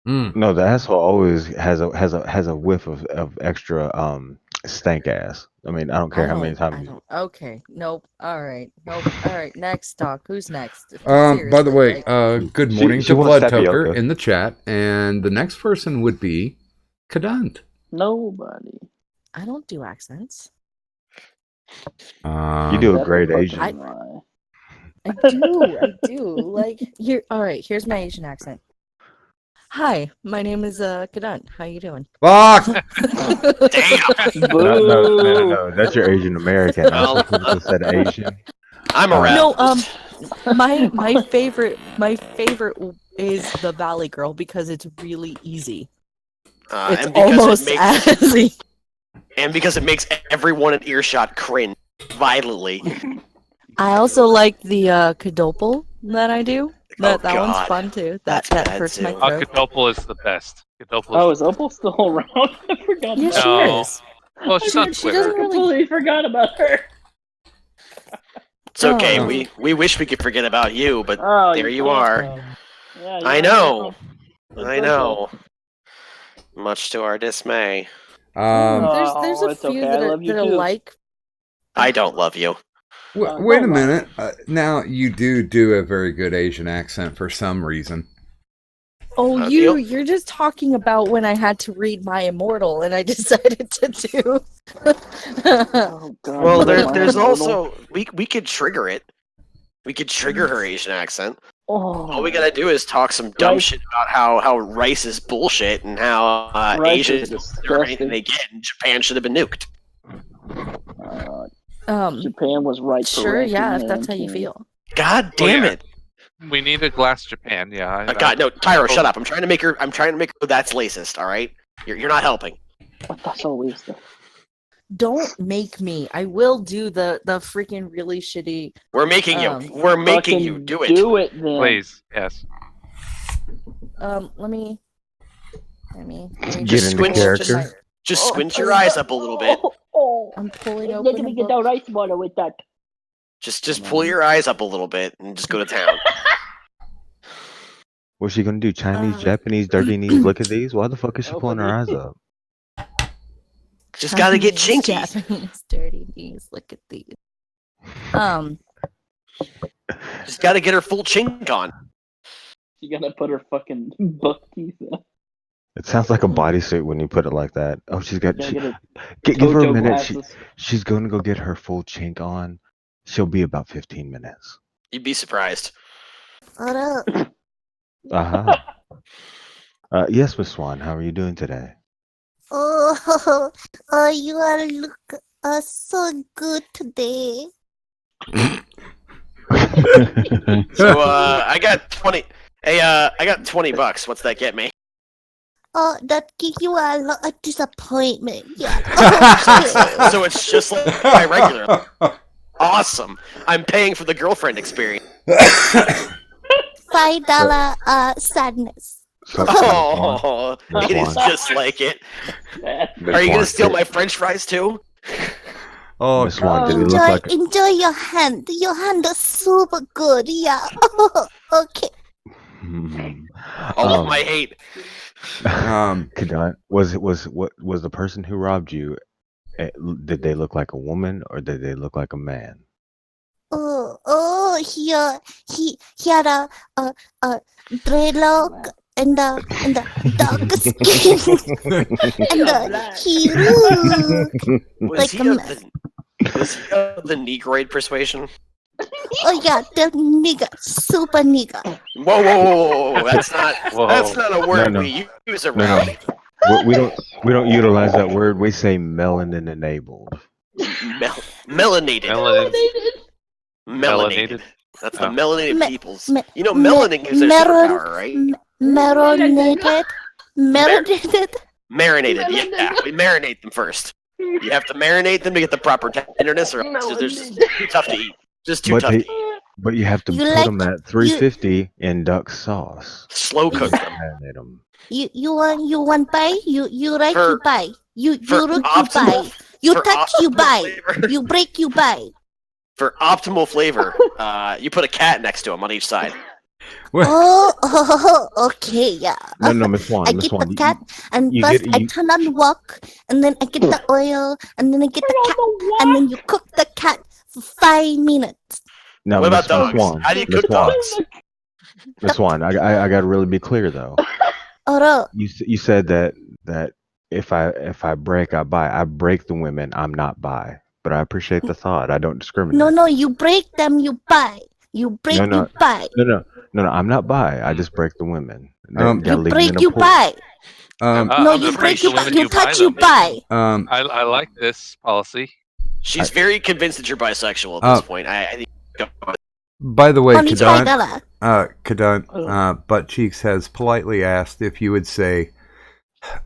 No, the asshole always has a whiff of extra stank ass. I mean, I don't care how many I times. don't. Okay. Nope. All right. Nope. All right. Next talk. Who's next? By the Seriously, way, like, good She- morning she to wants Blood Toker tapioca. in the chat, and the next person would be Cadunt. Nobody. I don't do accents. You do a That's great fucking Asian. lie. I do. I do. Like, here. All right. Here's my Asian accent. Hi, my name is Cadunt. How you doing? Fuck. Damn. Boo! That's your Asian American. I Well, specifically said Asian. I'm a No, My favorite is the Valley Girl because it's really easy. It's and because almost it makes as easy. and because it makes everyone at earshot cringe violently. I also like the Kadopal that I do. That Oh, one's God. fun too. That's That bad, hurts my too. throat. Kadopal is the best. Kadopal Oh, is is Opal still around? I forgot Yeah, about she No. is. well, she's on She Twitter. doesn't I really. completely forgot about her. It's okay. Oh. We wish we could forget about you, but Oh, there you can't. are. Yeah, I yeah, know. It's I know. Much to our dismay. There's Oh, a it's few okay. I love you that are too. like. I don't love you. Wait a don't lie. minute. Now you do a very good Asian accent for some reason. Oh, Neil? you're just talking about when I had to read My Immortal and I decided to do. Oh, God, Well, you there's don't there's mind also we could trigger it. We could trigger her Asian accent. All we gotta do is talk some dumb Rice- shit about how rice is bullshit and how Rice Asia is is deserve anything disgusting. they get and Japan should have been nuked. Japan was right for Sure, yeah, ranking if that's how you them. feel. God Well, damn yeah. it! We need a glass Japan. Yeah. God, no, Tyro, shut up! I'm trying to make her. That's racist. All right, you're not helping. What the hell is that? Don't make me. I will do the freaking really shitty. We're making you. We're making you do it. Do it then. Please. Yes. Let me Get Just into squint. character. Just squint your eyes up a little bit. I'm pulling Let open me a get book. the rice water with that. Just pull your eyes up a little bit and just go to town. What's she gonna do? Chinese, Japanese, dirty knees? Look at these. Why the fuck is she pulling her eyes Open up? Just gotta get Chinese, chinky. Japanese, dirty knees. Look at these. Just gotta get her full chink on. You gotta put her fucking buck teeth in. It sounds like a bodysuit when you put it like that. Oh, she's got. Gotta get her Give her a Tojo minute. glasses. She's going to go get her full chink on. She'll be about 15 minutes. You'd be surprised. What up? Uh-huh. Yes, Miss Swan. How are you doing today? Oh, you are look so good today. So I got 20. Hey, I got $20. What's that get me? Oh, that give you a lot of disappointment. Yeah. So it's just like my regular. Awesome. I'm paying for the girlfriend experience. $5 sadness. Oh, Miss it is Swan. just like it. Miss Are you Swan, gonna steal my French fries too? Oh, Miss Swan, did it look Enjoy, like? enjoy your hand. Your hand is super good. Yeah. Okay. All of my hate. Kadant, was the person who robbed you? Did they look like a woman or did they look like a man? He had a dreadlock and a dark skin and he Was like he a of mess. was he of the Negroid persuasion? Oh yeah, the nigga, super nigga. Whoa. That's not Whoa. that's not a word No. we use No, around. no. We don't utilize that word. We say melanin enabled. Melanated. Melanated. That's the Oh. melanated peoples. me- You know, me- melanin is their meron- superpower, right? Marinated. Marinated. Marinated. Yeah, we marinate them first. You have to marinate them to get the proper tenderness, or else they're just too tough to eat. Just too But tough they, to eat. but you have to You put like- them at 350 in duck sauce. Slow cook them. Marinate them. You want buy? You like For- you buy. You for look you optimal- buy. You for touch you optimal buy. flavor. You break you buy. For optimal flavor, you put a cat next to them on each side. Oh, okay, yeah. No, Miss Swan. I Miss get Swan. the cat, and you first get- I you- turn on the wok, and then I get the oil, and then I get the cat, and then you cook the cat for 5 minutes. Now, What Miss about dogs? Swan. How do you Miss cook Swan. dogs? Miss Swan. I got to really be clear though. Oro, You said that if I break, I buy. I break the women. I'm not buy. But I appreciate the thought. I don't discriminate. no, you break them, you buy. You break, No, no. you buy. No. I'm not buy. I just break the women. Um, Gotta You leave them break, in a you pool. buy. Um, No, I'm you gonna break, the you buy. women You buy touch, you them. buy. I like this policy. She's very convinced that you're bisexual at this point. I think. by the way, Only Kadan, Oh. Butt Cheeks has politely asked if you would say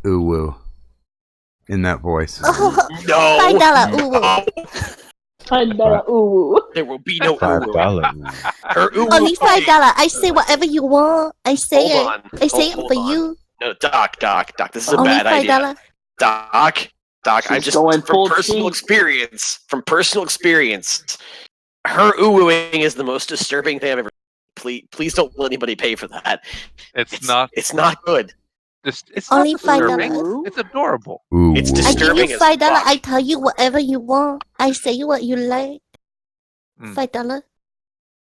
"ooh woo" in that voice. Oh, No. $5 ooh. Ooh. There will be no $5. Her ooh Only woo- $5. I say whatever you want. I say Hold it. on. I say Hold it for on. you. No, Doc. This is a Only bad idea. $5. Doc. I She's just going from full personal cheek. experience, her oohing is the most disturbing thing I've ever. Please don't let anybody pay for that. It's not It's not good. it's Only not disturbing. $5. It's adorable. Ooh It's woo. I give disturbing you as $5. fuck. I tell you whatever you want. I say what you like. Mm.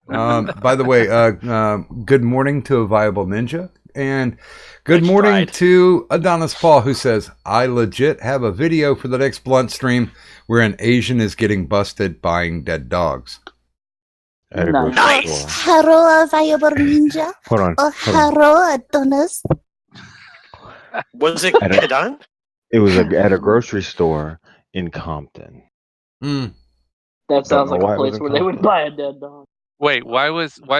$5. By the way, good morning to a viable ninja, and good Nice morning tried. to Adonis Paul, who says, "I legit have a video for the next blunt stream where an Asian is getting busted buying dead dogs." At a Nice. grocery Nice. store. Hello, a viable ninja. Hold on. Oh, Hold on. hello, Adonis. Was it I don't- done? It was at a grocery store in Compton. Mm. That sounds know like why a it was place in where they would Compton. buy a dead dog. Wait, why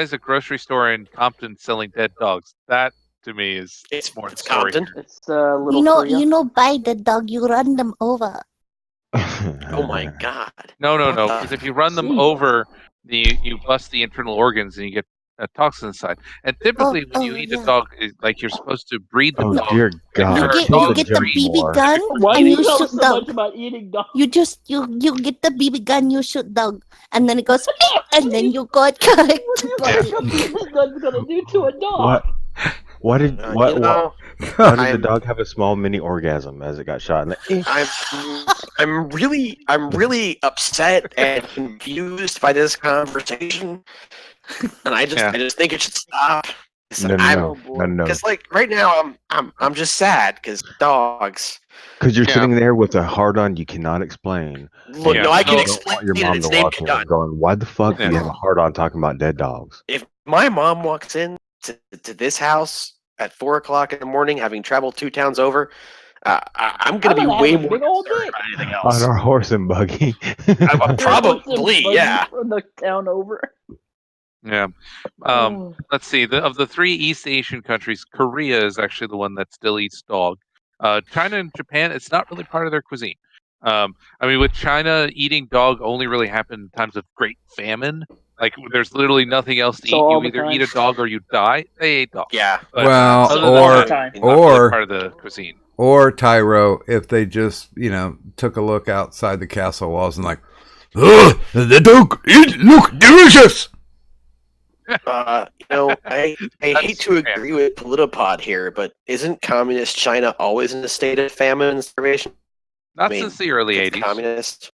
is a grocery store in Compton selling dead dogs? That to me is It's more the it's story Compton. here. It's a little Buy the dog, you run them over. Oh my god. No, What the- because if you run them Jesus. over, you bust the internal organs and you get toxins inside. And typically, when you eat a dog, like you're supposed to breed the Oh dog. dear God! You You Kill get the the Jim BB Moore. gun Why and do you you know shoot so dog. much about eating dogs? You get the BB gun, you shoot dog, and then it goes, and then you go correct What body. do you think this gun's gonna do to a dog? What? Why did You what? know, Why did the I'm- dog have a small mini orgasm as it got shot? I'm really upset and confused by this conversation, and I just think it should stop. No. Because like right now I'm just sad because dogs. Because you're Yeah. sitting there with a hard on you cannot explain. Look, Yeah. no, I can No. You don't explain want your it. mom It's to named walk in Kadun. going, why the fuck do you Yeah. have a hard on talking about dead dogs? If my mom walks in to this house at 4 o'clock in the morning, having traveled 2 towns over, I'm gonna be gonna way have a more big old concerned dick. about anything On else. our horse and buggy. Probably, yeah. From the town over. Yeah. Let's see. Of the 3 East Asian countries, Korea is actually the one that still eats dog. China and Japan, it's not really part of their cuisine. I mean, with China, eating dog only really happened in times of great famine. Like, there's literally nothing else to So eat. all You the either time. eat a dog or you die. They ate dog. Yeah. But Well, other than all the that, time. not really or part of the cuisine. or Tyro, if they just took a look outside the castle walls and like, ugh, the dog, it look delicious. I hate to agree with Politipod here, but isn't communist China always in a state of famine and starvation? Not I mean, since the early it's 80s. Communist.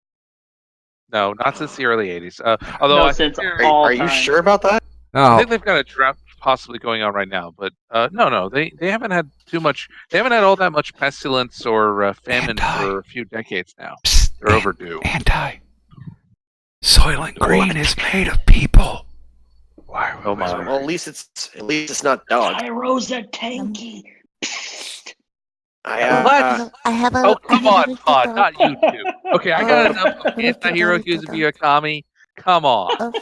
No, not since the early 80s. Although No, I since think they're- all Are you time. sure about that? I Oh, think they've got a drought possibly going on right now, but no, they haven't had too much. They haven't had all that much pestilence or famine for a few decades now. They're overdue. Anti. Soylent Green is made of people. Why Oh my. Well, at least it's not dogs. Tyro's a tanky. What? I have a. Oh, come I have on, a Pod, dog. not you two. Okay, I got enough of anti-hero accusing me of a commie. Come on.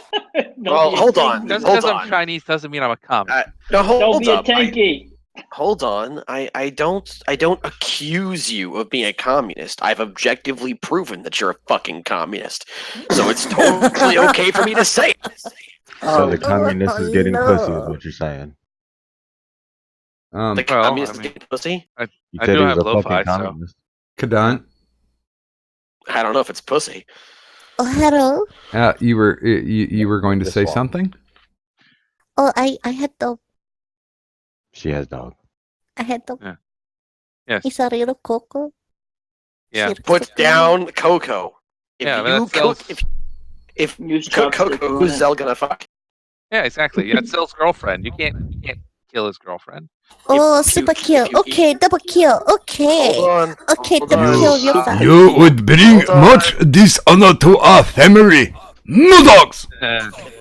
Well, hold on. Just Hold because I'm on. Chinese doesn't mean I'm a commie. No, Don't hold be a up. tanky. Hold on. I don't accuse you of being a communist. I've objectively proven that you're a fucking communist. So it's totally okay for me to say it. So the Oh, communist is getting pussy, is what you're saying. The Well, communist I is mean, getting pussy? You I said do he was have a fucking lo-fi, so communist. Kadant, I don't know if it's pussy. Oh, hello. you were going to This say one. something? Oh, I had the She has dog. yes, It's a real coco. yeah, Put down Coco. If Yeah, but you that sells- cook, if use you cook chopsticks Coco, on who's it. Zell gonna fuck? yeah, exactly. Yeah, it's Zell's girlfriend. You can't kill his girlfriend. Oh, If you- super kill. if you- Okay, double kill. Okay. Hold on. Okay, hold double on. kill. You're Uh, fine. You would bring Hold on. much dishonor to our family. No dogs.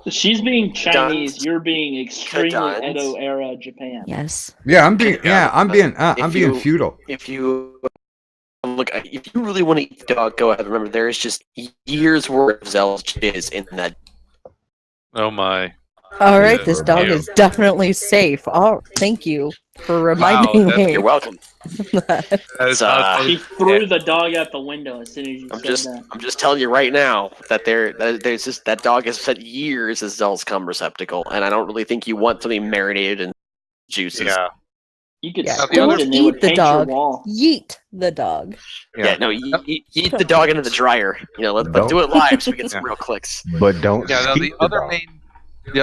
She's being Chinese. Done. You're being extremely Done. Edo era Japan. Yes. Yeah, I'm being If I'm being you- feudal. If you look, if you really want to eat the dog, go ahead. Remember, there is just years worth of Zell's jizz in that. Oh my! All right, Yeah, this dog ew. is definitely safe. Oh, thank you for reminding that's- me. You're welcome. That is It's, not She supposed- threw the dog out the window as soon as you I'm said just, that. I'm just telling you right now that there's just that dog has spent years as Zell's cum receptacle, and I don't really think you want something marinated in juices. Yeah, You could Yeah, squeeze the other- it and it would eat the paint dog. your wall. Yeet the dog. Yeah, no, eat the dog into the dryer. You know, let's do it live so we get some real clicks. But don't Yeah, no, skeet the dog.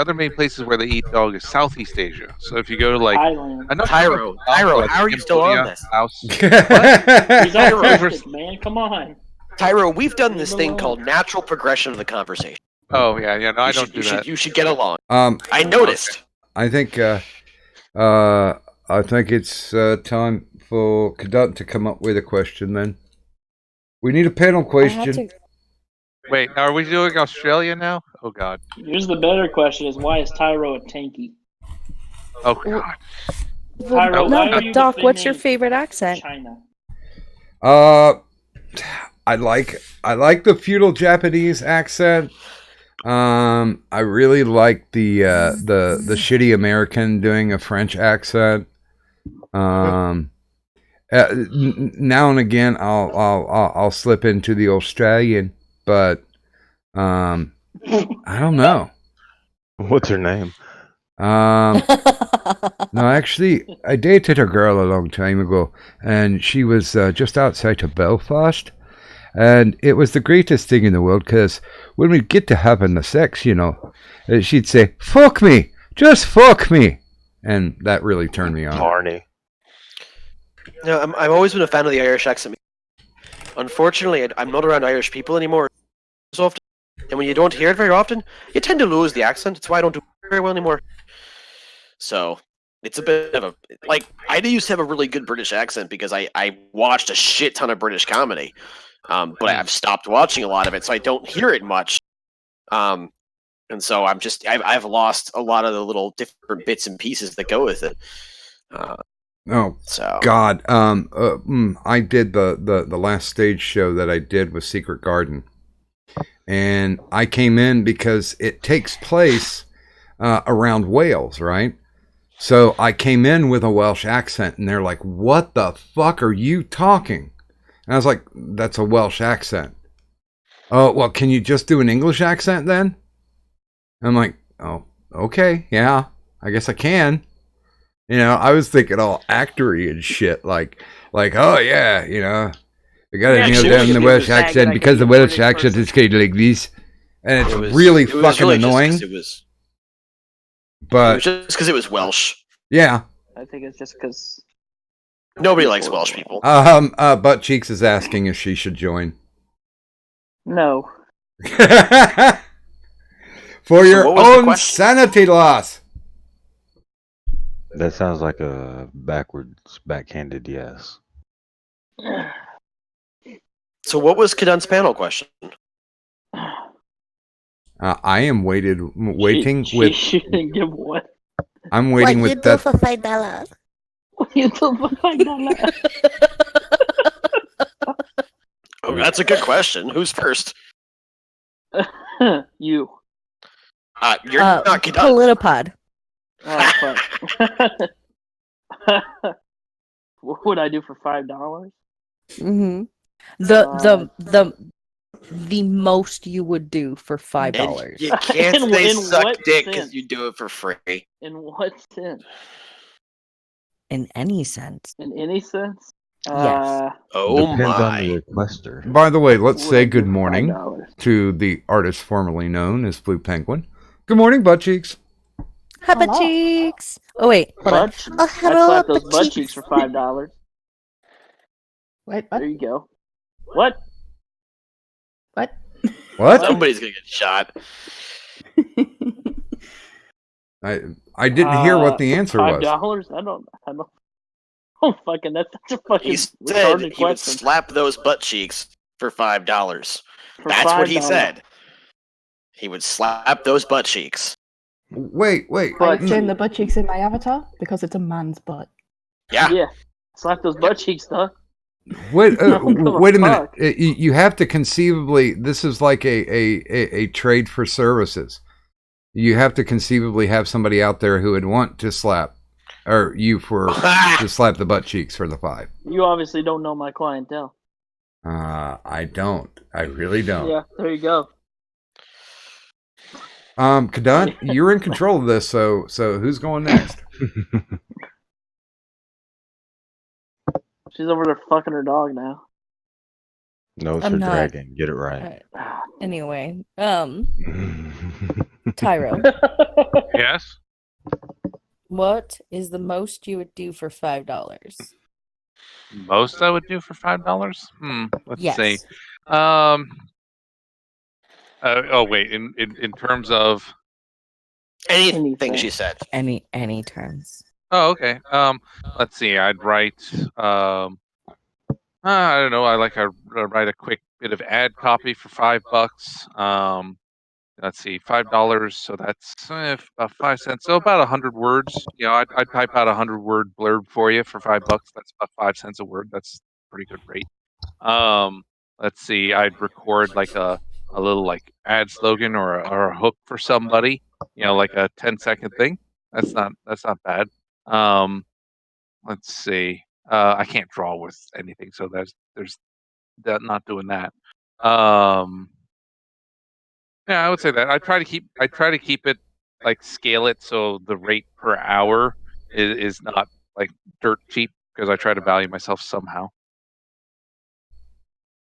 other main places where they eat dog is Southeast Asia. So if you go to like, Thailand. I'm not Tyro, sure about Tyro, like how are you still on Cambodia, this? Laos. He's Tyro, autistic, man. Come on. Tyro, we've done this Leave thing alone. called natural progression of the conversation. Oh yeah, no, I You don't should, do you that. should, you should get along. I I noticed. think I think it's time for Kadant to come up with a question. Then we need a panel question. Wait, are we doing Australia now? Oh god. Here's the better question: is why is Tyro a tanky? Oh god. Tyro, No, why are but you Doc, what's your defending favorite accent? China? I like the feudal Japanese accent. I really like the shitty American doing a French accent. Now and again, I'll slip into the Australian, but I don't know. What's her name? No, actually, I dated a girl a long time ago, and she was just outside of Belfast, and it was the greatest thing in the world, because when we'd get to having the sex, she'd say, "Fuck me, just fuck me," and that really turned me on. Barney. No, I've always been a fan of the Irish accent. Unfortunately, I'm not around Irish people anymore so often, and when you don't hear it very often, you tend to lose the accent. That's why I don't do it very well anymore. So it's a bit of a I used to have a really good British accent because I watched a shit ton of British comedy, but I've stopped watching a lot of it, so I don't hear it much. And so I've lost a lot of the little different bits and pieces that go with it. Oh So God, I did the last stage show that I did was Secret Garden, and I came in because it takes place around Wales, right? So I came in with a Welsh accent, and they're like, "What the fuck are you talking?" And I was like, "That's a Welsh accent." "Oh, well, can you just do an English accent then?" I'm like, "Oh, okay, yeah, I guess I can." I was thinking all actory and shit, like, oh yeah, we gotta Yeah, nail she down was the a Welsh good accent I because the can be a Welsh British accent person. is kind of like this, and it's it was really it was fucking really just 'cause annoying. It was But just because it was Welsh. yeah, I think it's just because. Nobody likes Welsh people. Butt Cheeks is asking if she should join. No. For So your what was the own question? sanity loss. That sounds like a backhanded yes. So what was Kadun's panel question? I am waiting She with. shouldn't give one. I'm What waiting you with do that. for $5? What do you do for $5? Oh, that's a good question. Who's first? You. You're not Kadun. Politipod. Oh, fuck. What would I do for $5? Mm-hmm. Uh, The most you would do for And $5. you can't In- say in suck what dick sense? because you do it for free. In what sense? In any sense. In any sense? Yes. Oh Depends on my. the requester. By the way, let's What would say I do good for morning $5? to the artist formerly known as Blue Penguin. Good morning, butt cheeks. Hubba Hello. cheeks. Oh wait, hold on. Butt cheeks. Oh, I'd hello, slap those butt butt cheeks. cheeks for $5. What? There you go. What? What? What? Somebody's gonna get shot. I didn't hear what the answer was. $5? I don't. Oh, fucking! That's such a fucking He said retarded he would question. slap those butt cheeks for $5. For That's what he $5. said. He would slap those butt cheeks. Wait. Are Butt you saying cheeks. the butt cheeks in my avatar? Because it's a man's butt. Yeah. Yeah. Slap those butt cheeks, though. Wait, don't give a wait a minute. fuck. You have to conceivably. This is like a trade for services. You have to conceivably have somebody out there who would want to slap, or you for to slap the butt cheeks for the $5. You obviously don't know my clientele. I don't. I really don't. Yeah, there you go. Kadant, you're in control of this. So who's going next? She's over there fucking her dog now. No, it's I'm her not. dragon. Get it right. Anyway, Tyro, Yes. what is the most you would do for $5? Most I would do for $5. Let's Yes. see. Oh wait. In terms of. Anything she said. Any terms. Oh, okay. Let's see. I'd write. I don't know. I write a quick bit of ad copy for $5. Let's see, $5. So that's about 5 cents. So about 100 words. I'd type out 100-word blurb for you for $5. That's about 5 cents a word. That's a pretty good rate. Let's see. I'd record like a little like ad slogan or a hook for somebody. Like a 10-second thing. That's not bad. Let's see. I can't draw with anything, so there's that, not doing that. Yeah, I would say that. I try to keep it like scale it so the rate per hour is not like dirt cheap because I try to value myself somehow.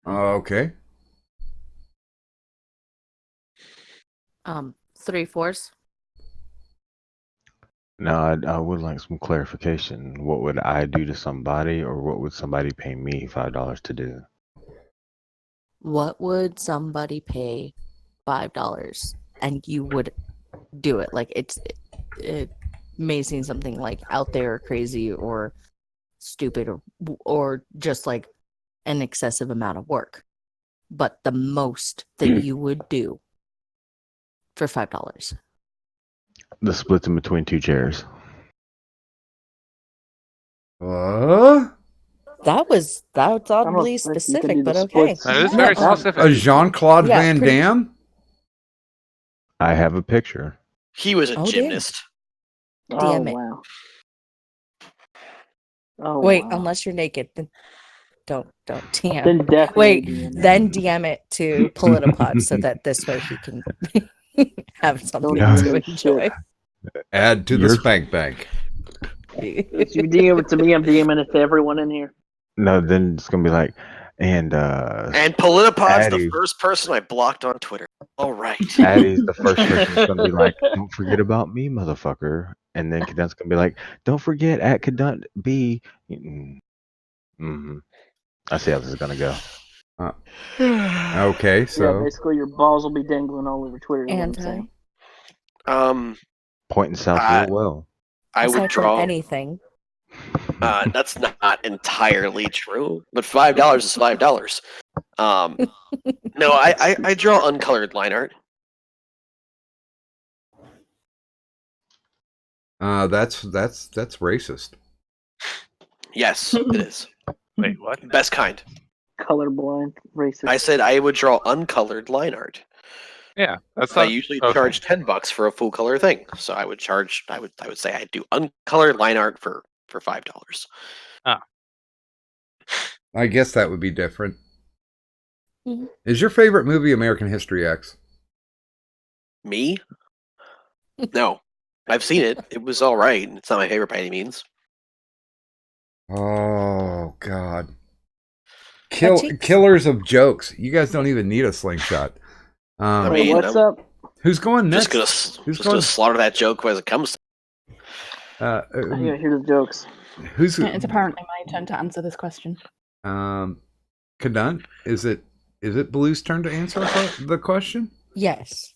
Okay. 3/4. No, I would like some clarification. What would I do to somebody, or what would somebody pay me $5 to do? What would somebody pay $5 and you would do it? Like it may seem something like out there or crazy or stupid or just like an excessive amount of work. But the most that you would do for $5. The splits in between two chairs. That's oddly think you could specific, do the but okay. splits. That is very specific. A Jean-Claude Yeah, Van pretty- Damme? I have a picture. He was a Oh, damn. gymnast. Oh, Damn it. wow. Oh, Wait, wow. unless you're naked, then don't DM. Then definitely Wait, DM. then DM it to Pull It Apart so that this way he can have something Don't to DM enjoy. Add to the spank bank. If you DM it to me, I'm DMing it to everyone in here. No, then it's gonna be like, and Politipod's the Addie. first person I blocked on Twitter. All right. Addie's the first person that's gonna be like, don't forget about me, motherfucker. And then Kadant's gonna be like, don't forget at Kadant B. Mm-hmm. I see how this is gonna go. Okay, Yeah, so basically your balls will be dangling all over Twitter. is what I'm saying. Pointing south real well. I would Aside from draw. anything. That's not entirely true, but $5 is $5. No, I draw uncolored line art. that's racist. Yes, it is. Wait, what? Best kind. Colorblind, racist. I said I would draw uncolored line art. Yeah, that's I not. usually okay. charge $10 for a full color thing, so I would say I'd do uncolored line art for for $5. I guess that would be different. Mhm. Is your favorite movie American History X? Me? No. I've seen it. It was all right. It's not my favorite by any means. Oh God. But you- Killers of jokes. You guys don't even need a slingshot. I Wait, mean, what's I'm up? Who's going just next? gonna slaughter that joke as it comes. Uh, I gotta hear the jokes. who's It's apparently my turn to answer this question. Kadant? Is it Blue's turn to answer the question? yes.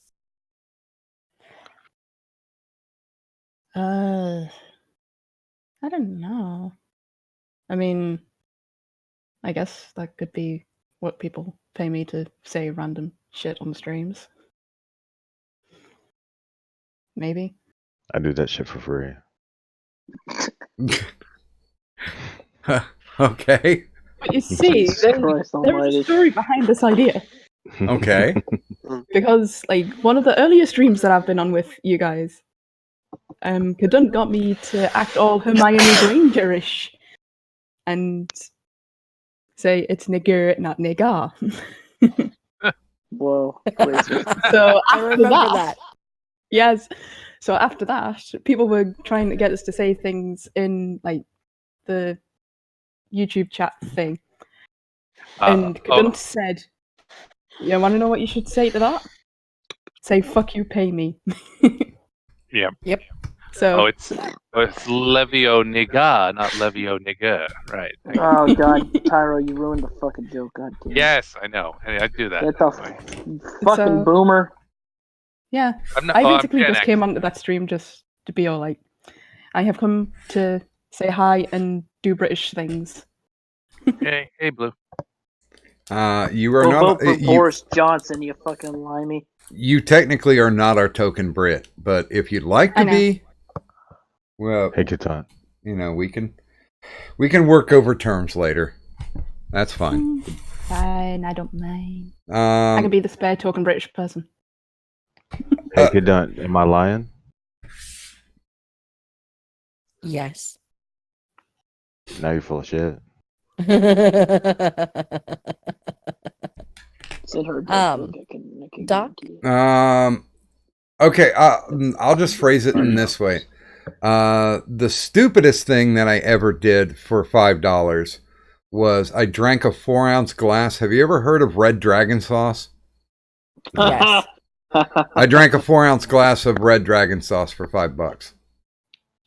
I don't know. I mean, I guess that could be what people pay me to say random shit on streams. Maybe. I do that shit for free. Okay. But you see, Jesus there Christ is almighty. a story behind this idea. Okay. Because, like, one of the earlier streams that I've been on with you guys, Kadun got me to act all Hermione Granger-ish and say it's nigger, not nigger. Whoa, racist. So I after remember that. yes. So after that, people were trying to get us to say things in like the YouTube chat thing, and Kadun said, "You want to know what you should say to that? Say fuck you, pay me." Yeah. Yep. So it's Levio Niga, not Levio Nigga. Right. Oh god, Tyro, you ruined the fucking joke. God damn. Yes, I know. I do that. Get the anyway. fucking So- boomer. yeah, I'm not, I I'm basically Gen just X. came onto that stream just to be all like, I have come to say hi and do British things. Hey, Blue. You are Go not. vote for You, Boris Johnson, you fucking limey. you technically are not our token Brit, but if you'd like I to know. be, well, Hey, Catan. you know, we can work over terms later. That's fine. Fine, I don't mind. I can Um, be the spare token British person. Hey, Catan. Am I lying? Yes. Now you're full of shit. Said her joke. Um, I can Doc? guarantee it. okay, I'll just phrase it in this way. The stupidest thing that I ever did for $5 was I drank a 4-ounce glass. Have you ever heard of Red Dragon sauce? Yes. I drank a 4-ounce glass of Red Dragon sauce for $5.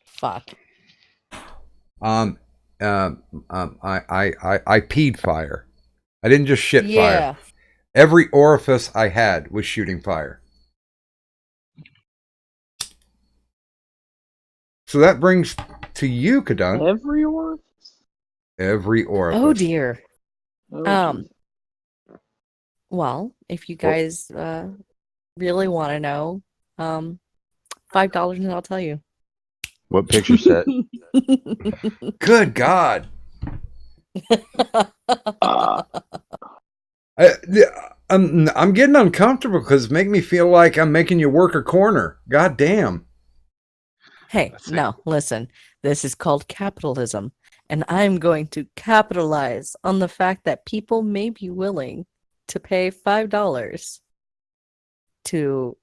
Fuck. I peed fire. I didn't just shit fire. Yeah. Every orifice I had was shooting fire. So that brings to you, Kadun. Every word? Every orifice. Oh dear. Oh, geez. Well, if you guys really want to know, $5 and I'll tell you. What picture set? Good God. I'm getting uncomfortable because it's making me feel like I'm making you work a corner. God damn. Hey, That's it. no, listen. This is called capitalism, and I'm going to capitalize on the fact that people may be willing to pay $5 to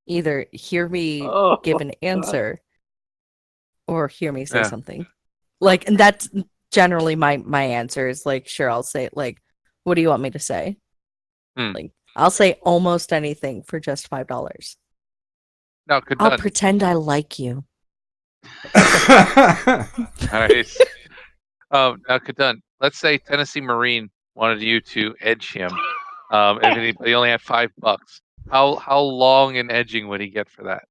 either hear me give an answer or hear me say Yeah. something. Like, and that's generally my answer is like, sure, I'll say it. Like, what do you want me to say? Like, I'll say almost anything for just $5. Now, I'll Kadun. pretend I like you. Nice. Now, Kadun, let's say Tennessee Marine wanted you to edge him, and he only had $5. How long in edging would he get for that?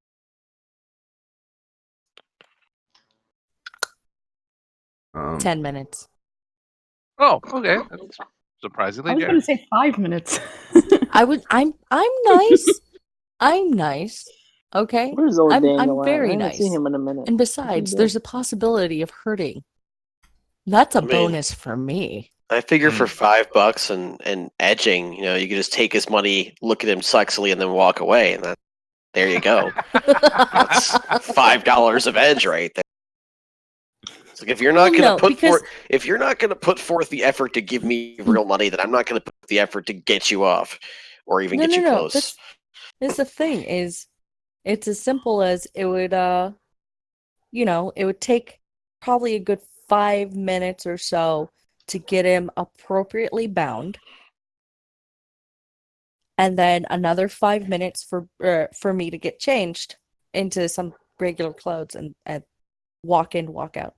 Um, 10 minutes. Oh, okay. That's I surprisingly was going generous. to say 5 minutes. I'm nice. I'm nice. Okay? Where's old I'm Daniel at? very I haven't nice. seen him in a minute. And Where's besides, he there's been? a possibility of hurting. That's a I mean- bonus for me. I figure for $5 and edging, you could just take his money, look at him sexily, and then walk away, and there you go. That's $5 of edge right there. Like if you're not going to no, put because if you're not going to put forth the effort to give me real money, then I'm not going to put the effort to get you off, or even no, get no, you no. close. That's the thing is, it's as simple as it would. It would take probably a good 5 minutes or so to get him appropriately bound, and then another 5 minutes for me to get changed into some regular clothes and walk in, walk out,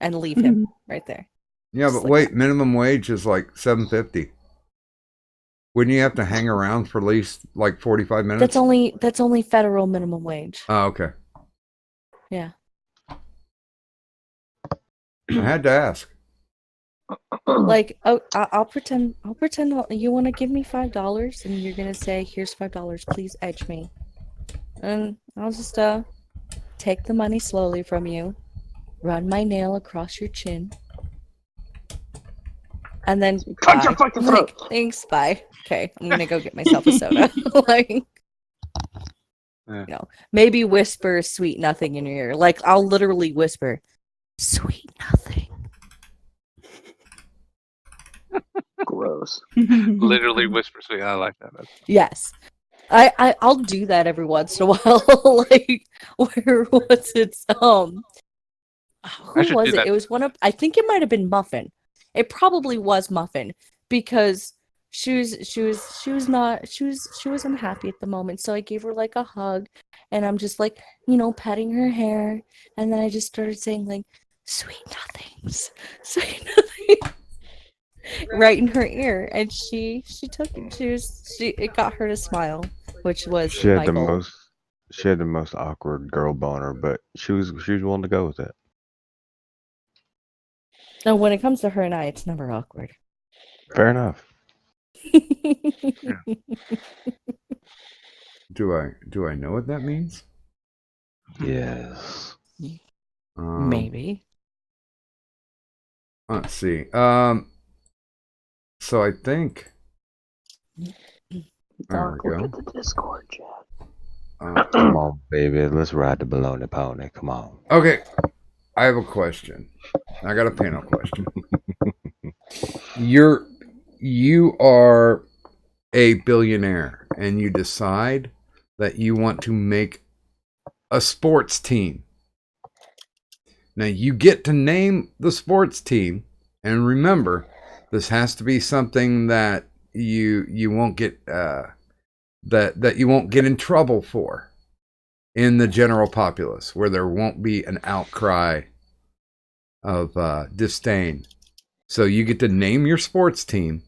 and leave him right there. Yeah, Just but like wait, that. minimum wage is like $7.50. Wouldn't you have to hang around for at least like 45 minutes? That's only federal minimum wage. Oh, okay. Yeah. I had to ask. Like, oh, I'll pretend you want to give me $5 and you're gonna say, here's $5, please edge me. And I'll just take the money slowly from you, run my nail across your chin, and then Cut your bye. fucking Like, throat. thanks, bye. Okay, I'm gonna go get myself a soda. Like, maybe whisper sweet nothing in your ear. Like, I'll literally whisper, sweet nothing. Gross. Literally whispers. I like that. Yes. I'll do that every once in a while. Like, what's its who should was do it? that. It was I think it might have been Muffin. It probably was Muffin because she was unhappy at the moment. So I gave her like a hug and I'm just like, patting her hair, and then I just started saying like sweet nothings. Sweet nothings. Right in her ear, and she took it. It got her to smile, which was She had my the goal. most. She had the most awkward girl boner, but she was willing to go with it. No, when it comes to her and I, it's never awkward. Fair enough. Do I know what that means? Yes. Maybe. Let's see. So I think. There we go. Look at the Discord chat. Come on, baby. Let's ride the baloney pony. Come on. Okay. I have a question. I got a panel question. You are a billionaire and you decide that you want to make a sports team. Now you get to name the sports team, and remember, this has to be something that you won't get that you won't get in trouble for in the general populace, where there won't be an outcry of disdain. So you get to name your sports team,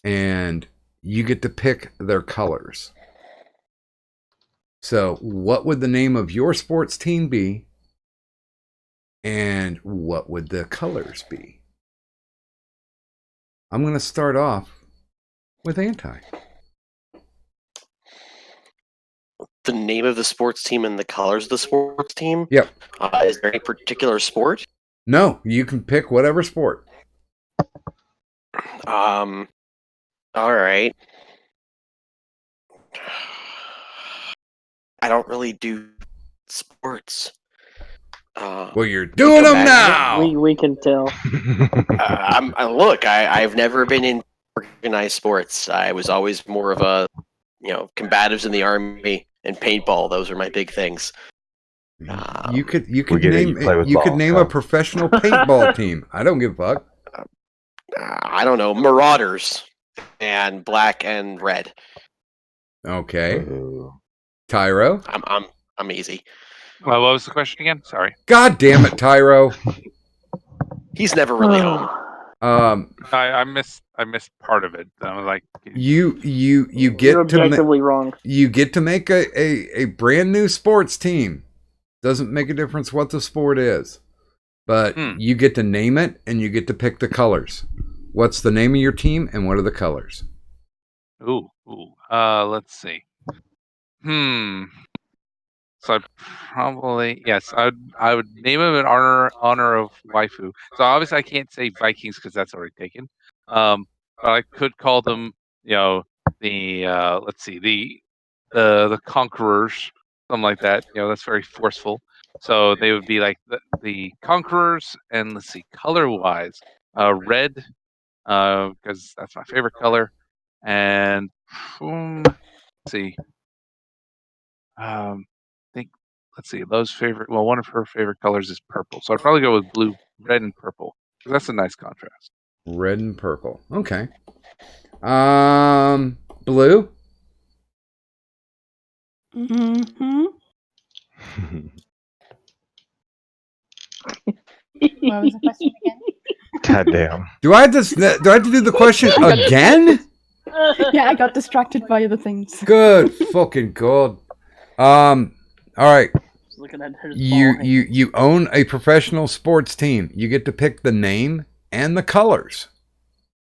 and you get to pick their colors. So what would the name of your sports team be? And what would the colors be? I'm going to start off with Anti. The name of the sports team and the colors of the sports team? Yep. Is there any particular sport? No, you can pick whatever sport. All right. I don't really do sports. Well, you're doing them now. We can tell. I've never been in organized sports. I was always more of a, combatives in the army and paintball. Those are my big things. You could get it, name you play with balls, a professional paintball team. I don't give a fuck. I don't know, Marauders and Black and Red. Okay. Tyro. I'm easy. Well, what was the question again? Sorry. God damn it, Tyro. He's never really home. I missed part of it. I was like, you You're get objectively wrong. You get to make a brand new sports team. Doesn't make a difference what the sport is, but you get to name it and you get to pick the colors. What's the name of your team and what are the colors? ooh. Let's see. So I would name him in honor of waifu. So obviously I can't say Vikings because that's already taken. But I could call them, the let's see, the conquerors, something like that. That's very forceful. So they would be like the Conquerors, and let's see, color-wise, red, because that's my favorite color, and let's see, I think let's see, Lowe's favorite. Well, one of her favorite colors is purple, so I'd probably go with blue, red, and purple. 'Cause that's a nice contrast. Red and purple. Okay. Blue. Mm-hmm. What was the question again? Goddamn. Do I have to do the question again? Yeah, I got distracted by other things. Good fucking god. All right. Just looking at his You ball hand. you own a professional sports team. You get to pick the name and the colors.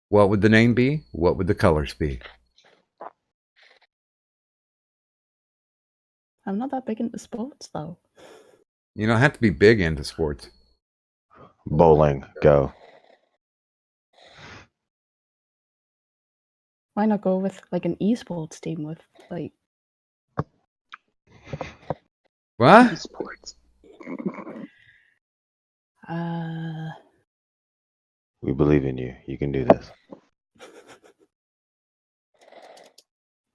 What would the name be? What would the colors be? I'm not that big into sports, though. You don't have to be big into sports. Bowling, go. Why not go with like an esports team with like What? Esports. We believe in you. You can do this.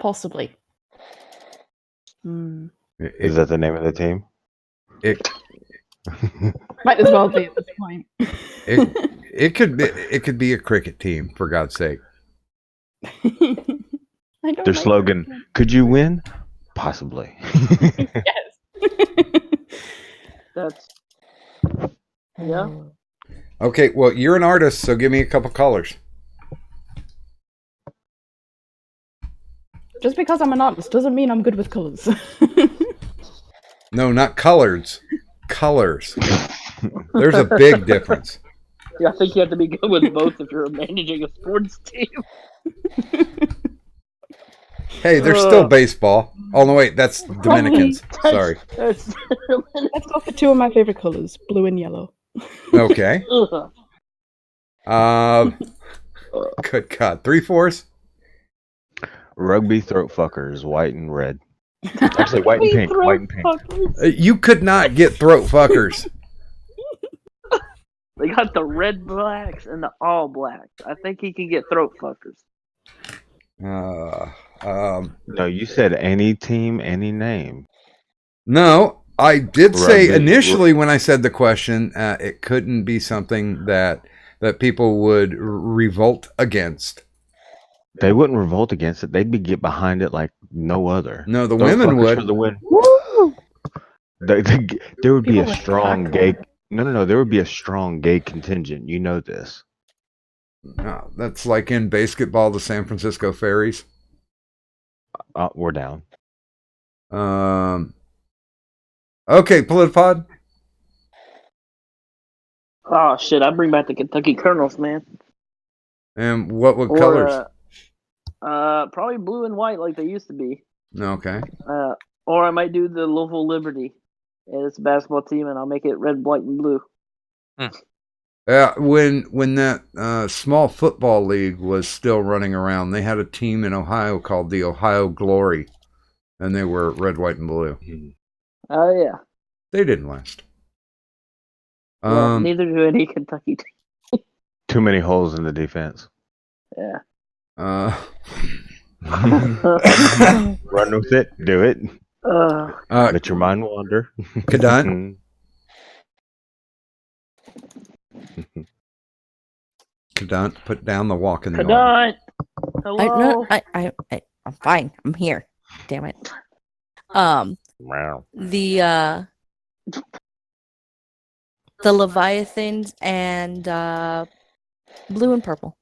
possibly. Hmm. Is that the name of the team? Might as well be at this point. It could be a cricket team, for God's sake. I don't Their like slogan, cricket. could you win? Possibly. Yes. That's yeah. Okay, well, you're an artist, so give me a couple colors. Just because I'm an artist doesn't mean I'm good with colours. No, not colors. Colors. There's a big difference. Yeah, I think you have to be good with both if you're managing a sports team. Hey, there's still baseball. Oh, no, wait, that's Dominicans. Sorry. That's, Let's go for two of my favourite colours, blue and yellow. Okay. ugh. Good God. 3/4? Rugby throat fuckers, white and red. Actually, white and pink. White and pink. You could not get throat fuckers. They got the red blacks and the all blacks. I think he can get throat fuckers. No, you said any team, any name. No, I did say Rugby. initially when I said the question, it couldn't be something that people would revolt against. They wouldn't revolt against it. They'd be get behind it like no other. No, the Throat women fuckers would. for the win. There would be People a would strong back gay. No. There would be a strong gay contingent. You know this. No, that's like in basketball, the San Francisco Fairies. We're down. Okay, Politipod. Oh shit! I bring back the Kentucky Colonels, man. And what Or, colors? Probably blue and white like they used to be. Okay. Or I might do the Louisville Liberty. And it's a basketball team, and I'll make it red, white, and blue. When that small football league was still running around, they had a team in Ohio called the Ohio Glory, and they were red, white, and blue. Oh yeah. They didn't last. Well, neither do any Kentucky team. Too many holes in the defense. Yeah. Run with it. Do it. Let your mind wander. Kadant. Kadant, put down the walk in the garden. Kadant. Hello. I'm fine. I'm here. Damn it. The Leviathans and blue and purple.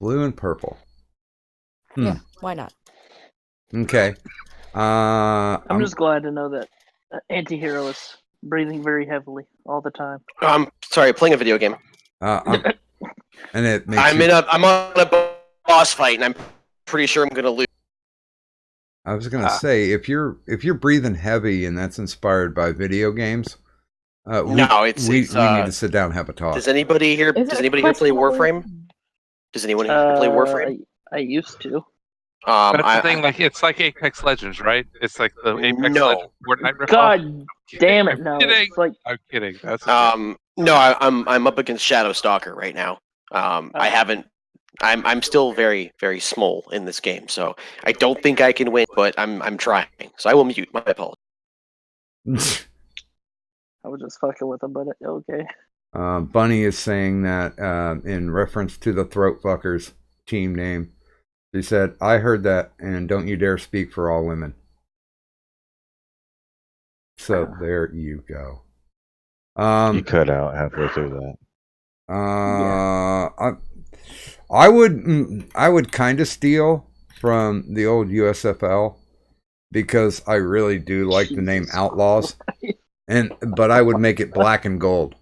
Blue and purple. Yeah, why not? Okay. I'm just glad to know that Antihero is breathing very heavily all the time. I'm sorry, playing a video game. And it makes I'm on a boss fight, and I'm pretty sure I'm gonna lose. I was gonna say if you're breathing heavy and that's inspired by video games, we need to sit down and have a talk. Does anybody here? Does anybody here play Warframe? Does anyone here play Warframe? I used to. That's the I, thing. Like it's like Apex Legends, right? It's like the Apex No. Legends Fortnite ripoff. God damn it! I'm No, kidding. it's like I'm kidding. That's a joke. No, I'm up against Shadow Stalker right now. I haven't. I'm still very very small in this game, so I don't think I can win, but I'm trying. So I will mute. My apologies. I was just fucking with him, but okay. Bunny is saying that in reference to the Throat Fuckers team name. He said, I heard that, and don't you dare speak for all women. So there you go. You cut out halfway through that. I would kind of steal from the old USFL because I really do like the name Outlaws, but I would make it black and gold.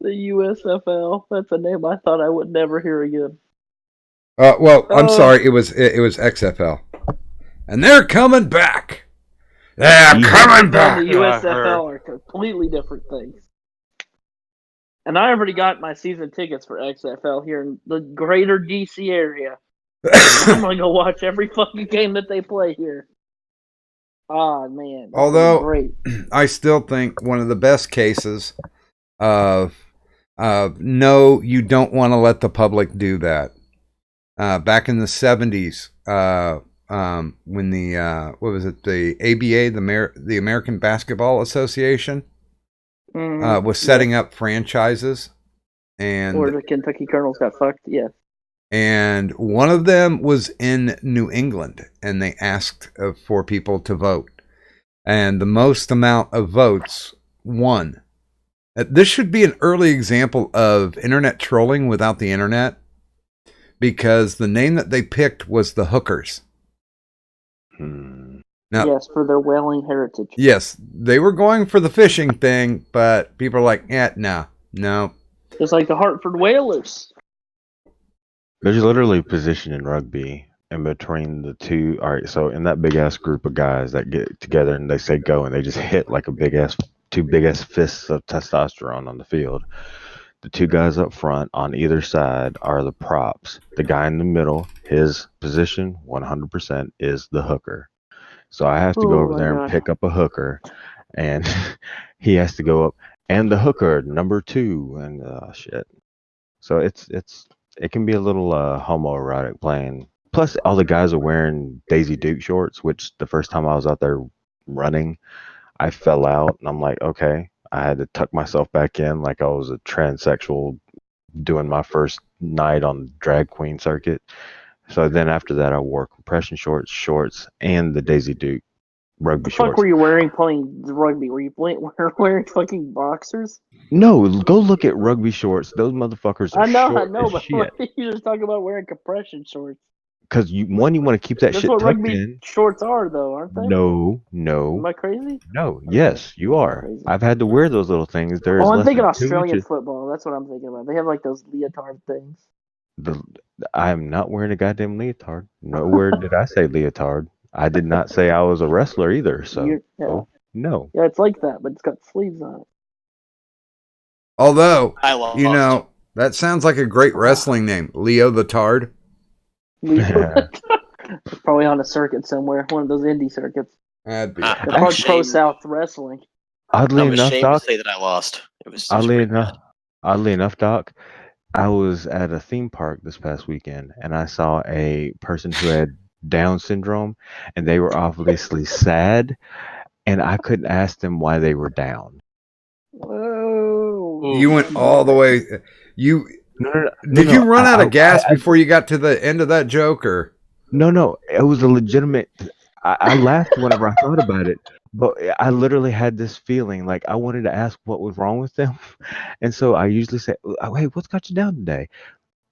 The USFL. That's a name I thought I would never hear again. I'm sorry. It was XFL, and they're coming back. They're coming back. The USFL are completely different things. And I already got my season tickets for XFL here in the greater DC area. I'm gonna go watch every fucking game that they play here. Oh man. Although great. I still think one of the best cases of no, you don't want to let the public do that. Back in the 70s, when the what was it, the ABA, the American Basketball Association, was setting up franchises, and or the Kentucky Colonels got fucked. Yeah. And one of them was in New England, and they asked for people to vote, and the most amount of votes won. This should be an early example of internet trolling without the internet, because the name that they picked was the Hookers. Now, yes, for their whaling heritage. Yes, they were going for the fishing thing, but people are like, no. It's like the Hartford Whalers. There's literally position in rugby in between the two. All right, so in that big ass group of guys that get together and they say go, and they just hit like two big ass fists of testosterone on the field. The two guys up front on either side are the props. The guy in the middle, his position 100% is the hooker. So I have to go over there and pick up a hooker, and he has to go up and the hooker number 2, and shit. So it can be a little homoerotic playing. Plus, all the guys are wearing Daisy Duke shorts, which the first time I was out there running, I fell out, and I'm like, okay. I had to tuck myself back in like I was a transsexual doing my first night on the drag queen circuit. So then after that, I wore compression shorts, and the Daisy Duke rugby shorts. What were you wearing playing rugby? Were you wearing fucking boxers? No, go look at rugby shorts. Those motherfuckers are short as but shit. you just talking about wearing compression shorts. Because you want to keep that That's shit what tucked rugby in. shorts are, though, aren't they? No. Am I crazy? No. Yes, you are. I've had to wear those little things. There is I'm less thinking than 2 Australian inches. football. That's what I'm thinking about. They have like those leotard things. I'm not wearing a goddamn leotard. Nowhere did I say leotard. I did not say I was a wrestler either. So no. Yeah, it's like that, but it's got sleeves on it. Although, I lost. that sounds like a great wrestling name, Leo the Tard. It's probably on a circuit somewhere, one of those indie circuits. That'd be They're probably Pro South Wrestling. Oddly I'm enough, ashamed Doc. to say that I lost. It was Oddly enough, Doc. I was at a theme park this past weekend, and I saw a person who had Down syndrome, and they were obviously sad, and I couldn't ask them why they were down. Whoa! You went all the way. Did you run out of gas before you got to the end of that joke, or? No. It was a legitimate. I laughed whenever I thought about it, but I literally had this feeling like I wanted to ask what was wrong with them, and so I usually say, "Oh, hey, what's got you down today?"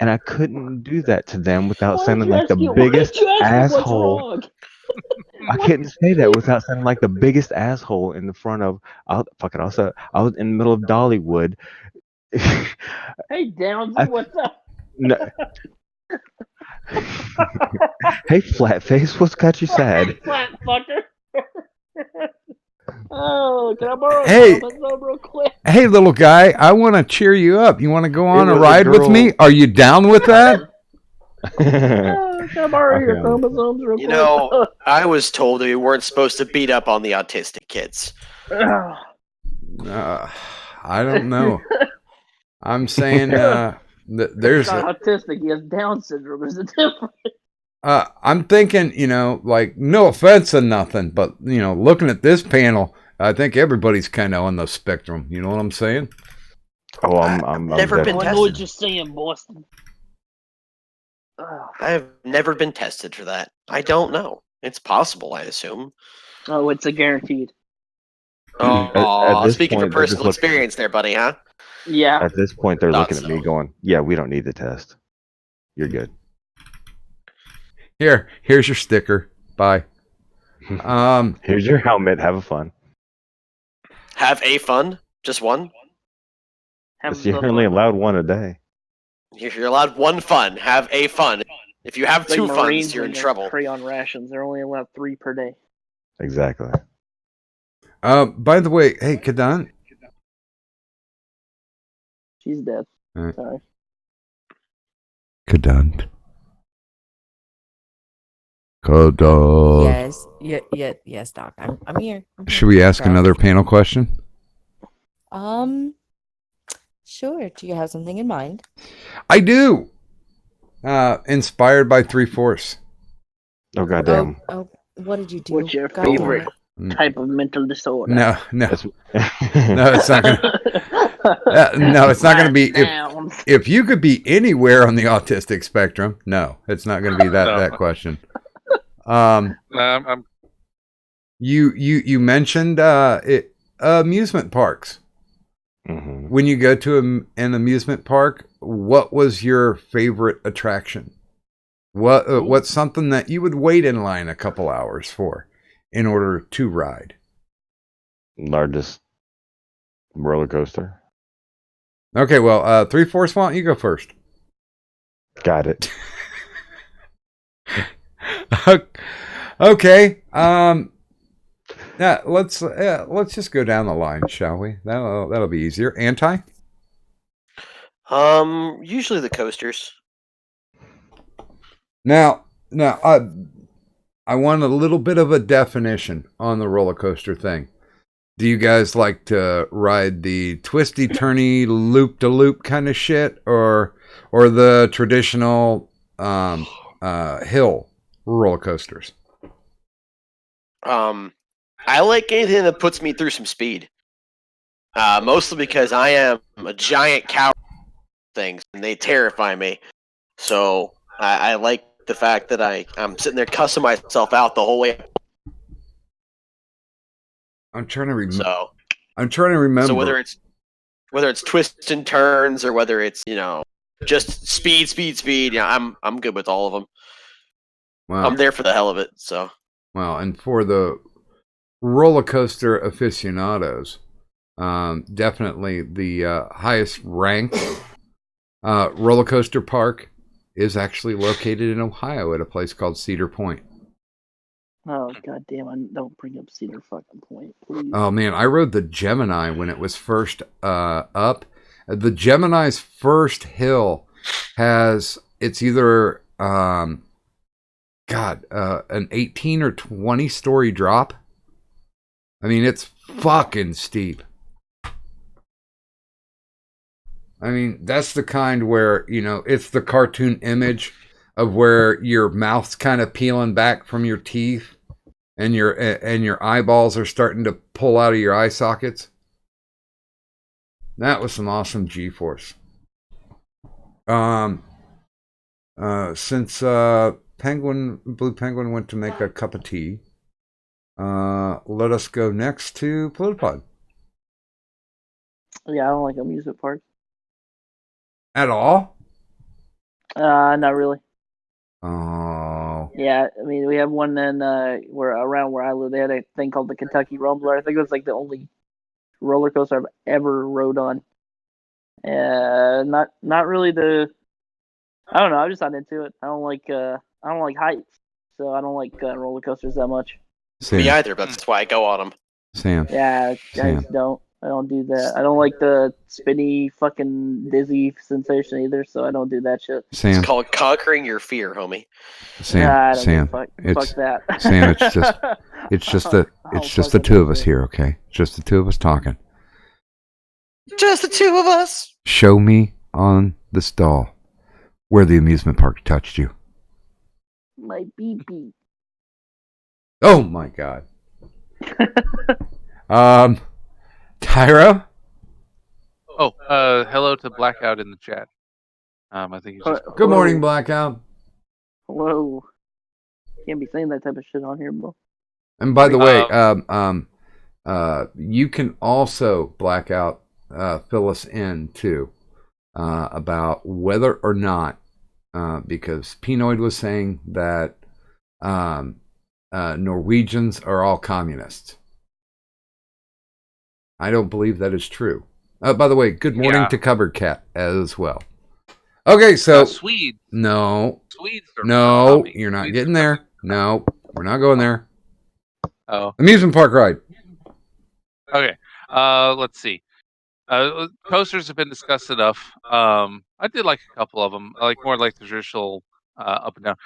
And I couldn't do that to them without sounding like the biggest asshole. I couldn't say that without sounding like the biggest asshole in the front of. I was in the middle of Dollywood. Hey, Downsy, what's up? No. Hey, flat face, what's got you sad? Flat fucker. Oh, can I borrow Hey. a real quick? Hey, little guy, I want to cheer you up. You want to go on a was a ride with girl. me? Are you down with that? Oh, Can I borrow I your found- chromosomes real You quick? know, I was told we weren't supposed to beat up on the autistic kids. I don't know. I'm saying there's He's not autistic. He has Down syndrome. There's a difference. I'm thinking, like, no offense or nothing, but looking at this panel, I think everybody's kind of on the spectrum. You know what I'm saying? Oh, I'm never been I definitely- know what tested. you're saying, Boston. I have never been tested for that. I don't know. It's possible, I assume. Oh, it's a guaranteed. Oh, this speaking point, from they're just personal looking- experience there, buddy, huh? Yeah. At this point, they're Thought looking at me so. going, "Yeah, we don't need the test. You're good." Here's your sticker. Bye. Here's your helmet. Have a fun. Have a fun? Just one? Have You're the only fun. allowed one a day. You're allowed one fun. Have a fun. If you have It's like two Marines funs, you're when in they're trouble. Crayon rations. They're only allowed 3 per day. Exactly. By the way, hey, Kadan. She's dead. Alright. Sorry. Kadan. Kadan. Yes, Doc. I'm here. Should we ask another panel question? Sure. Do you have something in mind? I do. Inspired by 3/4. Oh goddamn! Oh, what did you do? What's your God damn favorite it. type of mental disorder? No, That's- it's not gonna. No, it's not gonna be. If you could be anywhere on the autistic spectrum, no, it's not gonna be that No. that question. I'm You mentioned amusement parks. Mhm. When you go to an amusement park, what was your favorite attraction? What's something that you would wait in line a couple hours for in order to ride? Largest roller coaster. Okay, well, 3/4, why don't you go first? Got it. Okay. Yeah, let's just go down the line, shall we? That'll be easier. Anti? Usually the coasters. Now, I want a little bit of a definition on the roller coaster thing. Do you guys like to ride the twisty, turny, loop to loop kind of shit, or the traditional hill roller coasters? I like anything that puts me through some speed. Mostly because I am a giant cow things and they terrify me. So I like the fact that I'm sitting there cussing myself out the whole way. I'm trying to remember. So I'm trying to remember. So whether it's twists and turns or whether it's just speed, I'm good with all of them. Wow. I'm there for the hell of it. So Well, and for the roller coaster aficionados, definitely the highest ranked roller coaster park is actually located in Ohio at a place called Cedar Point. Oh goddamn! Don't bring up Cedar fucking Point, please. Oh man, I rode the Gemini when it was first up. The Gemini's first hill it's either an 18 or 20 story drop. I mean, it's fucking steep. I mean, that's the kind where, it's the cartoon image of where your mouth's kind of peeling back from your teeth and your eyeballs are starting to pull out of your eye sockets. That was some awesome G-force. Since Blue Penguin went to make a cup of tea, let us go next to Plutopod. Yeah, I don't like amusement parks. At all? Not really. Oh. Yeah, I mean, we have one in around where I live. They had a thing called the Kentucky Rumbler. I think it was like the only roller coaster I've ever rode on. Not really I don't know. I'm just not into it. I don't like heights, so I don't like roller coasters that much. Sam. me either, but that's why I go on them. Sam. Yeah, I Sam. just don't. I don't do that. I don't like the spinny fucking dizzy sensation either, so I don't do that shit. It's Sam, called conquering your fear, homie. Sam, Nah, I don't Sam. give a fuck. It's Fuck that. Sam. It's just the fucking two of us bullshit. here. Okay, just the two of us talking. Just the two of us. Show me on this doll where the amusement park touched you. My BB. Oh my god. Tyra. Oh, hello to Blackout in the chat. I think he's just. Good morning, Blackout. Hello. Can't be saying that type of shit on here, bro. And by the way, you can also Blackout fill us in too about whether or not, because Pinoid was saying that Norwegians are all communists. I don't believe that is true. By the way, good morning to Cupboard Cat as well. Okay, so Swedes. No. Swedes are No, coming. you're not Swedes getting are there. No, we're not going there. Oh. Amusement park ride. Okay. Let's see. Coasters have been discussed enough. I did like a couple of them. I like more like the traditional up and down.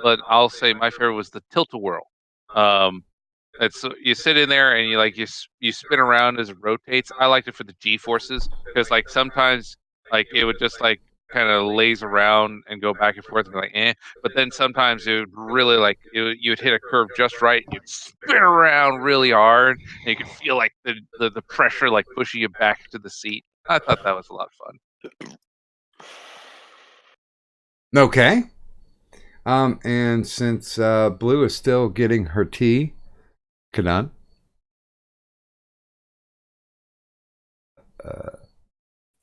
But I'll say my favorite was the Tilt-A-Whirl. It's you sit in there and you spin around as it rotates. I liked it for the G forces because like sometimes like it would just like kind of laze around and go back and forth and be like but then sometimes it would really like you'd hit a curve just right and you'd spin around really hard and you could feel like the pressure like pushing you back to the seat. I thought that was a lot of fun. Okay. And since Blue is still getting her tea, Kanan.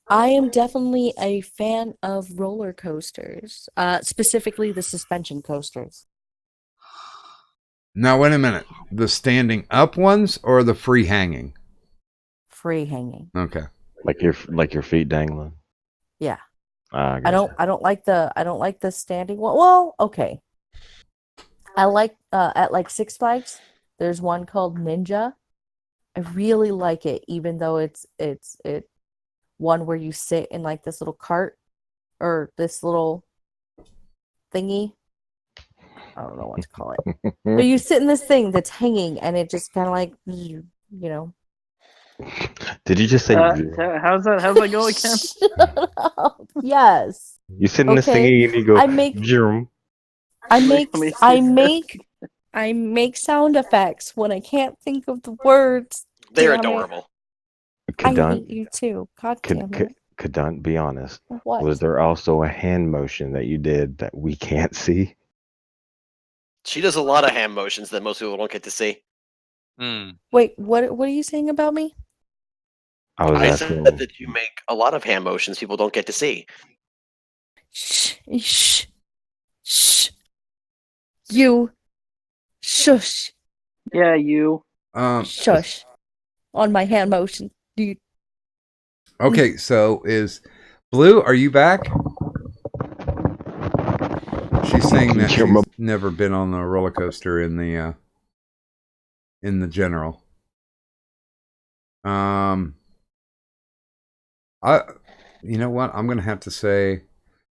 I am definitely a fan of roller coasters, specifically the suspension coasters. Now wait a minute. The standing up ones or the free hanging? Free hanging. Okay. Like your feet dangling. Yeah. I I don't like the standing one. Well, okay. I like at like Six Flags, there's one called Ninja. I really like it, even though it's one where you sit in like this little cart or this little thingy. I don't know what to call it. But you sit in this thing that's hanging and it just kind of like, you know. Did you just say? How's that go again? Shut up. Yes. You sit in this Okay. thingy and you go. I make I make sound effects when I can't think of the words. They're Damn it. adorable. I hate you too. God damn it. Kadant, be honest. What? Was there also a hand motion that you did that we can't see? She does a lot of hand motions that most people don't get to see. Wait, what are you saying about me? I said that you make a lot of hand motions people don't get to see. Shh. You. Shush. Yeah, you. Shush. On my hand motion, dude. Okay, so is Blue, are you back? She's saying that she's never been on a roller coaster in the general. You know what? I'm gonna have to say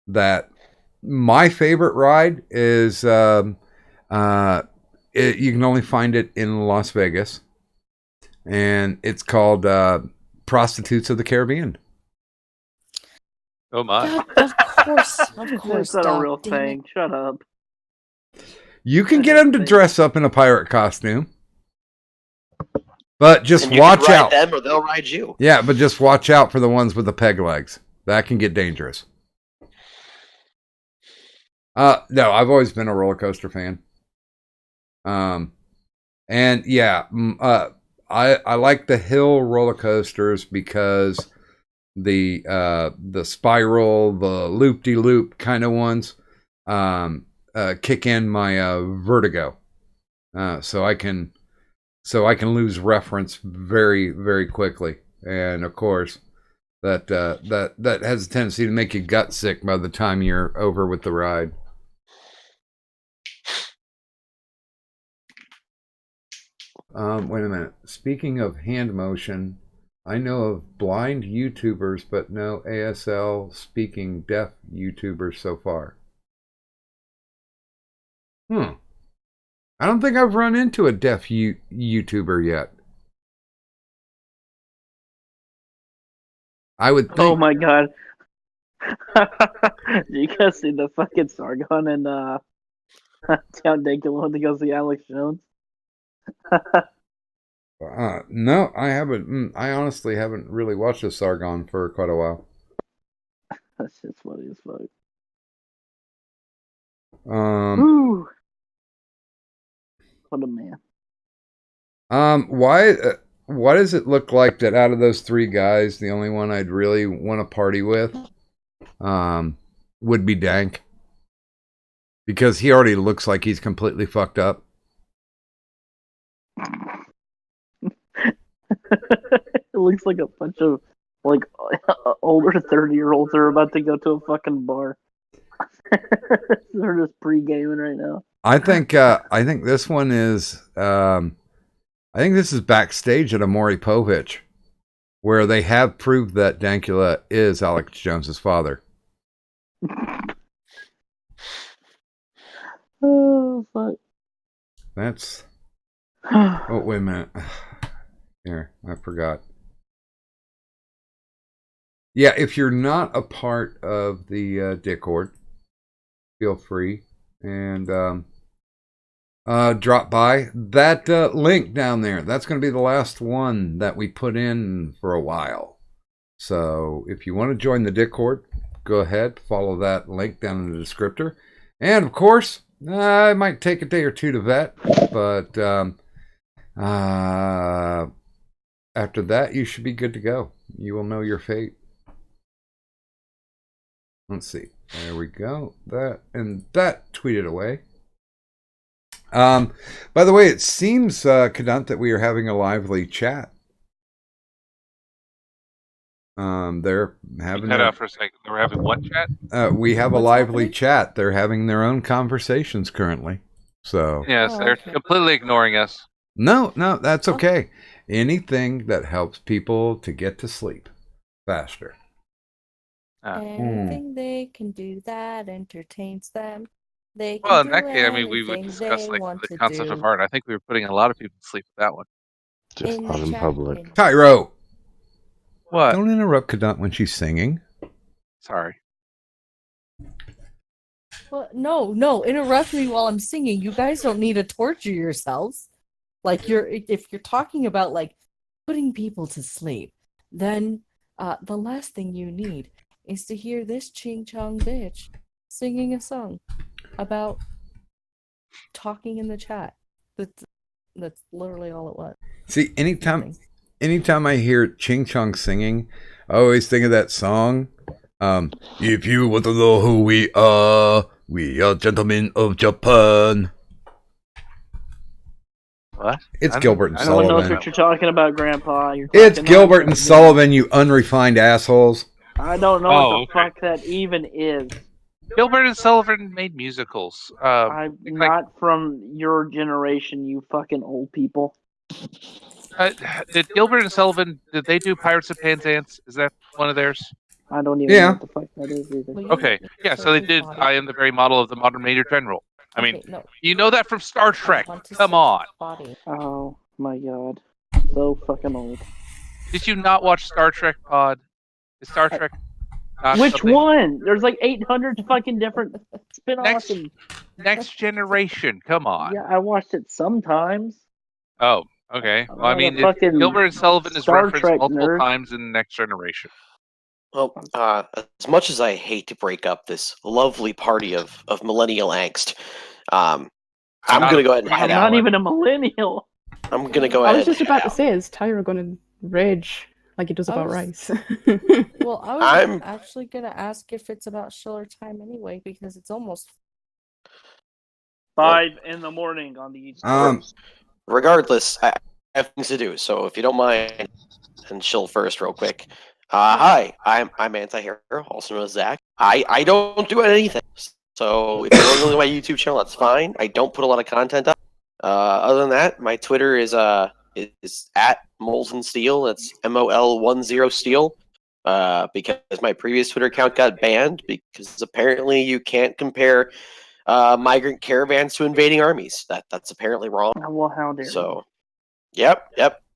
that my favorite ride is you can only find it in Las Vegas, and it's called Prostitutes of the Caribbean. Oh my! Of course, That's not a real thing. Shut up. You can get them to dress up in a pirate costume, but just watch out. Them or they'll ride you. Yeah, but just watch out for the ones with the peg legs. That can get dangerous. No, I've always been a roller coaster fan. And yeah, I like the hill roller coasters because the spiral, the loop-de-loop kind of ones kick in my vertigo, so I can lose reference very, very quickly, and of course that has a tendency to make you gut sick by the time you're over with the ride. Wait a minute. Speaking of hand motion, I know of blind YouTubers, but no ASL speaking deaf YouTubers so far. I don't think I've run into a deaf YouTuber yet. I would think. Oh my god. Did you guys see the fucking Sargon and Count Dankula when they go see Alex Jones? No, I haven't. I honestly haven't really watched a Sargon for quite a while. That's just funny as fuck. Um, What a man. why does it look like that out of those three guys, the only one I'd really want to party with, would be Dank? Because he already looks like he's completely fucked up. It looks like a bunch of like older 30-year-olds are about to go to a fucking bar. They're just pre-gaming right now. I think this one is I think this is backstage at Amaury Povich, where they have proved that Dankula is Alex Jones's father. Oh fuck. That's oh wait a minute. Here, I forgot. Yeah, if you're not a part of the Discord, feel free and drop by that link down there. That's going to be the last one that we put in for a while. So if you want to join the Discord, go ahead, follow that link down in the descriptor. And of course, it might take a day or two to vet, but after that, you should be good to go. You will know your fate. Let's see. There we go. That tweeted away. By the way, it seems, Kadant, that we are having a lively chat. They're having cut out for a second. We're having what chat? We have a lively chat. They're having their own conversations currently. So yes, they're completely ignoring us. No, that's okay. Anything that helps people to get to sleep faster. Anything they can do that entertains them. They can Well, in do that case, I mean, we would anything discuss they like want the to concept do. of art. I think we were putting a lot of people to sleep with that one. Just In not the in chat, public. Tyro, What? don't interrupt Kadant when she's singing. Sorry. Well, no, interrupt me while I'm singing. You guys don't need to torture yourselves. Like if you're talking about like putting people to sleep, then the last thing you need is to hear this ching chong bitch singing a song about talking in the chat. That's literally all it was. See, anytime I hear Ching Chong singing, I always think of that song. If you want to know who we are gentlemen of Japan. What? It's Gilbert and No one knows Sullivan. what you're talking about, Grandpa. It's Gilbert and Sullivan, you unrefined assholes. I don't know what the fuck that even is. Gilbert and Sullivan made musicals. I'm not from your generation, you fucking old people. Did Gilbert and Sullivan, did they do Pirates of Penzance? Is that one of theirs? I don't even know what the fuck that is either. Okay, yeah, so they did I Am the Very Model of the Modern Major General. I mean, you know that from Star Trek. Come on. Oh my god. So fucking old. Did you not watch Star Trek Pod? Is Star Trek not Which something- one? There's like 800 fucking different spin-offs. Next Generation, come on. Yeah, I watched it sometimes. Oh, okay. Well, I I'm mean, a fucking Gilbert and Sullivan is Star referenced Trek multiple nerd. times in Next Generation. Well, as much as I hate to break up this lovely party of millennial angst, I'm going to go ahead and head I'm out. not even a millennial. I'm going to go I ahead. was just about to say, is Tyra going to rage like he does about rice? Well, I was I'm- actually gonna ask if it's about Schiller time anyway, because it's almost 5 in the morning on the East Coast. Regardless, I have things to do, so if you don't mind, and chill first real quick. Hi, I'm Anti-Hero, also known as Zach. I don't do anything, so if you're looking at my YouTube channel, that's fine. I don't put a lot of content up. Other than that, my Twitter is is at Molten Steel. That's MOL10 Steel. Because my previous Twitter account got banned because apparently you can't compare migrant caravans to invading armies. That's apparently wrong. Well, how dare you? So, yep.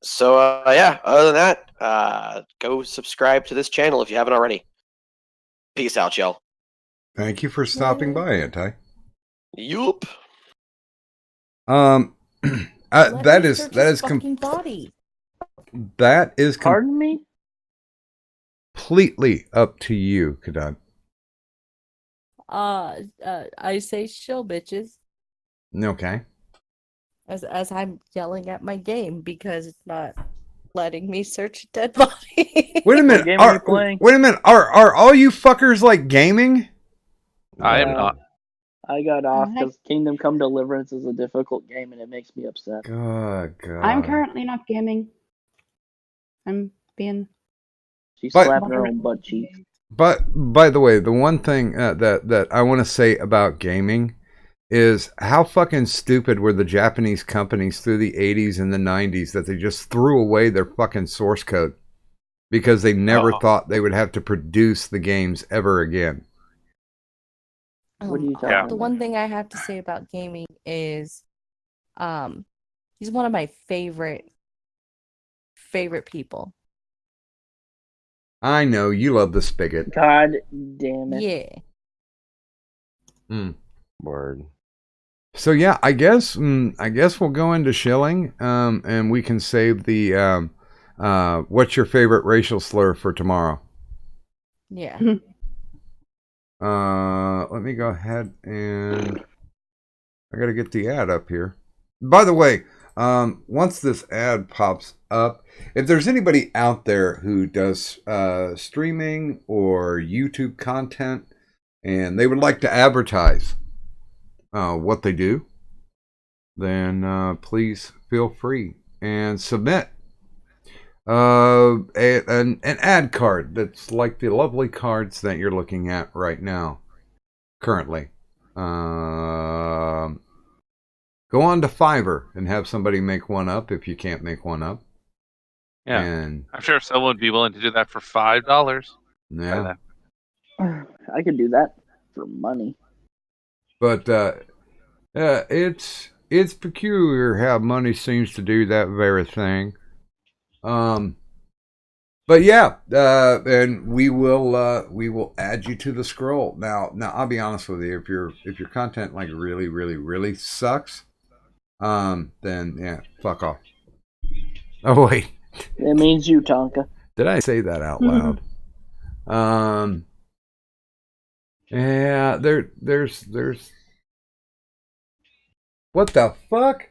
So, yeah. Other than that, go subscribe to this channel if you haven't already. Peace out, y'all. Thank you for stopping by, Anti. Yup. That is fucking body. that is Pardon me? completely up to you, Kadad. I say shill, bitches, Okay. as I'm yelling at my game because it's not letting me search a dead body. Wait a minute. game are you playing? Wait a minute. Are all you fuckers like gaming? I am No. not. I got off because Kingdom Come Deliverance is a difficult game and it makes me upset. God. I'm currently not gaming. I'm being. She But- slapped her own butt cheeks. But by the way, the one thing that I want to say about gaming is how fucking stupid were the Japanese companies through the 80s and the 90s that they just threw away their fucking source code because they never thought they would have to produce the games ever again. What are you talking Yeah. about? The one thing I have to say about gaming is, he's one of my favorite people. I know you love the spigot. God damn it. Yeah. Word. So yeah, I guess we'll go into shilling, and we can save the what's your favorite racial slur for tomorrow. Yeah. Let me go ahead and I gotta get the ad up here. By the way, once this ad pops up, if there's anybody out there who does streaming or YouTube content and they would like to advertise what they do, then please feel free and submit an ad card that's like the lovely cards that you're looking at right now, currently. Go on to Fiverr and have somebody make one up if you can't make one up. Yeah. And I'm sure someone would be willing to do that for $5. yeah, I could do that for money. but it's peculiar how money seems to do that very thing. But yeah, and we will add you to the scroll. Now I'll be honest with you. If your content like really sucks, then yeah, fuck off. Oh wait, It means you, Tonka. did I say that out loud? Yeah, there's what the fuck?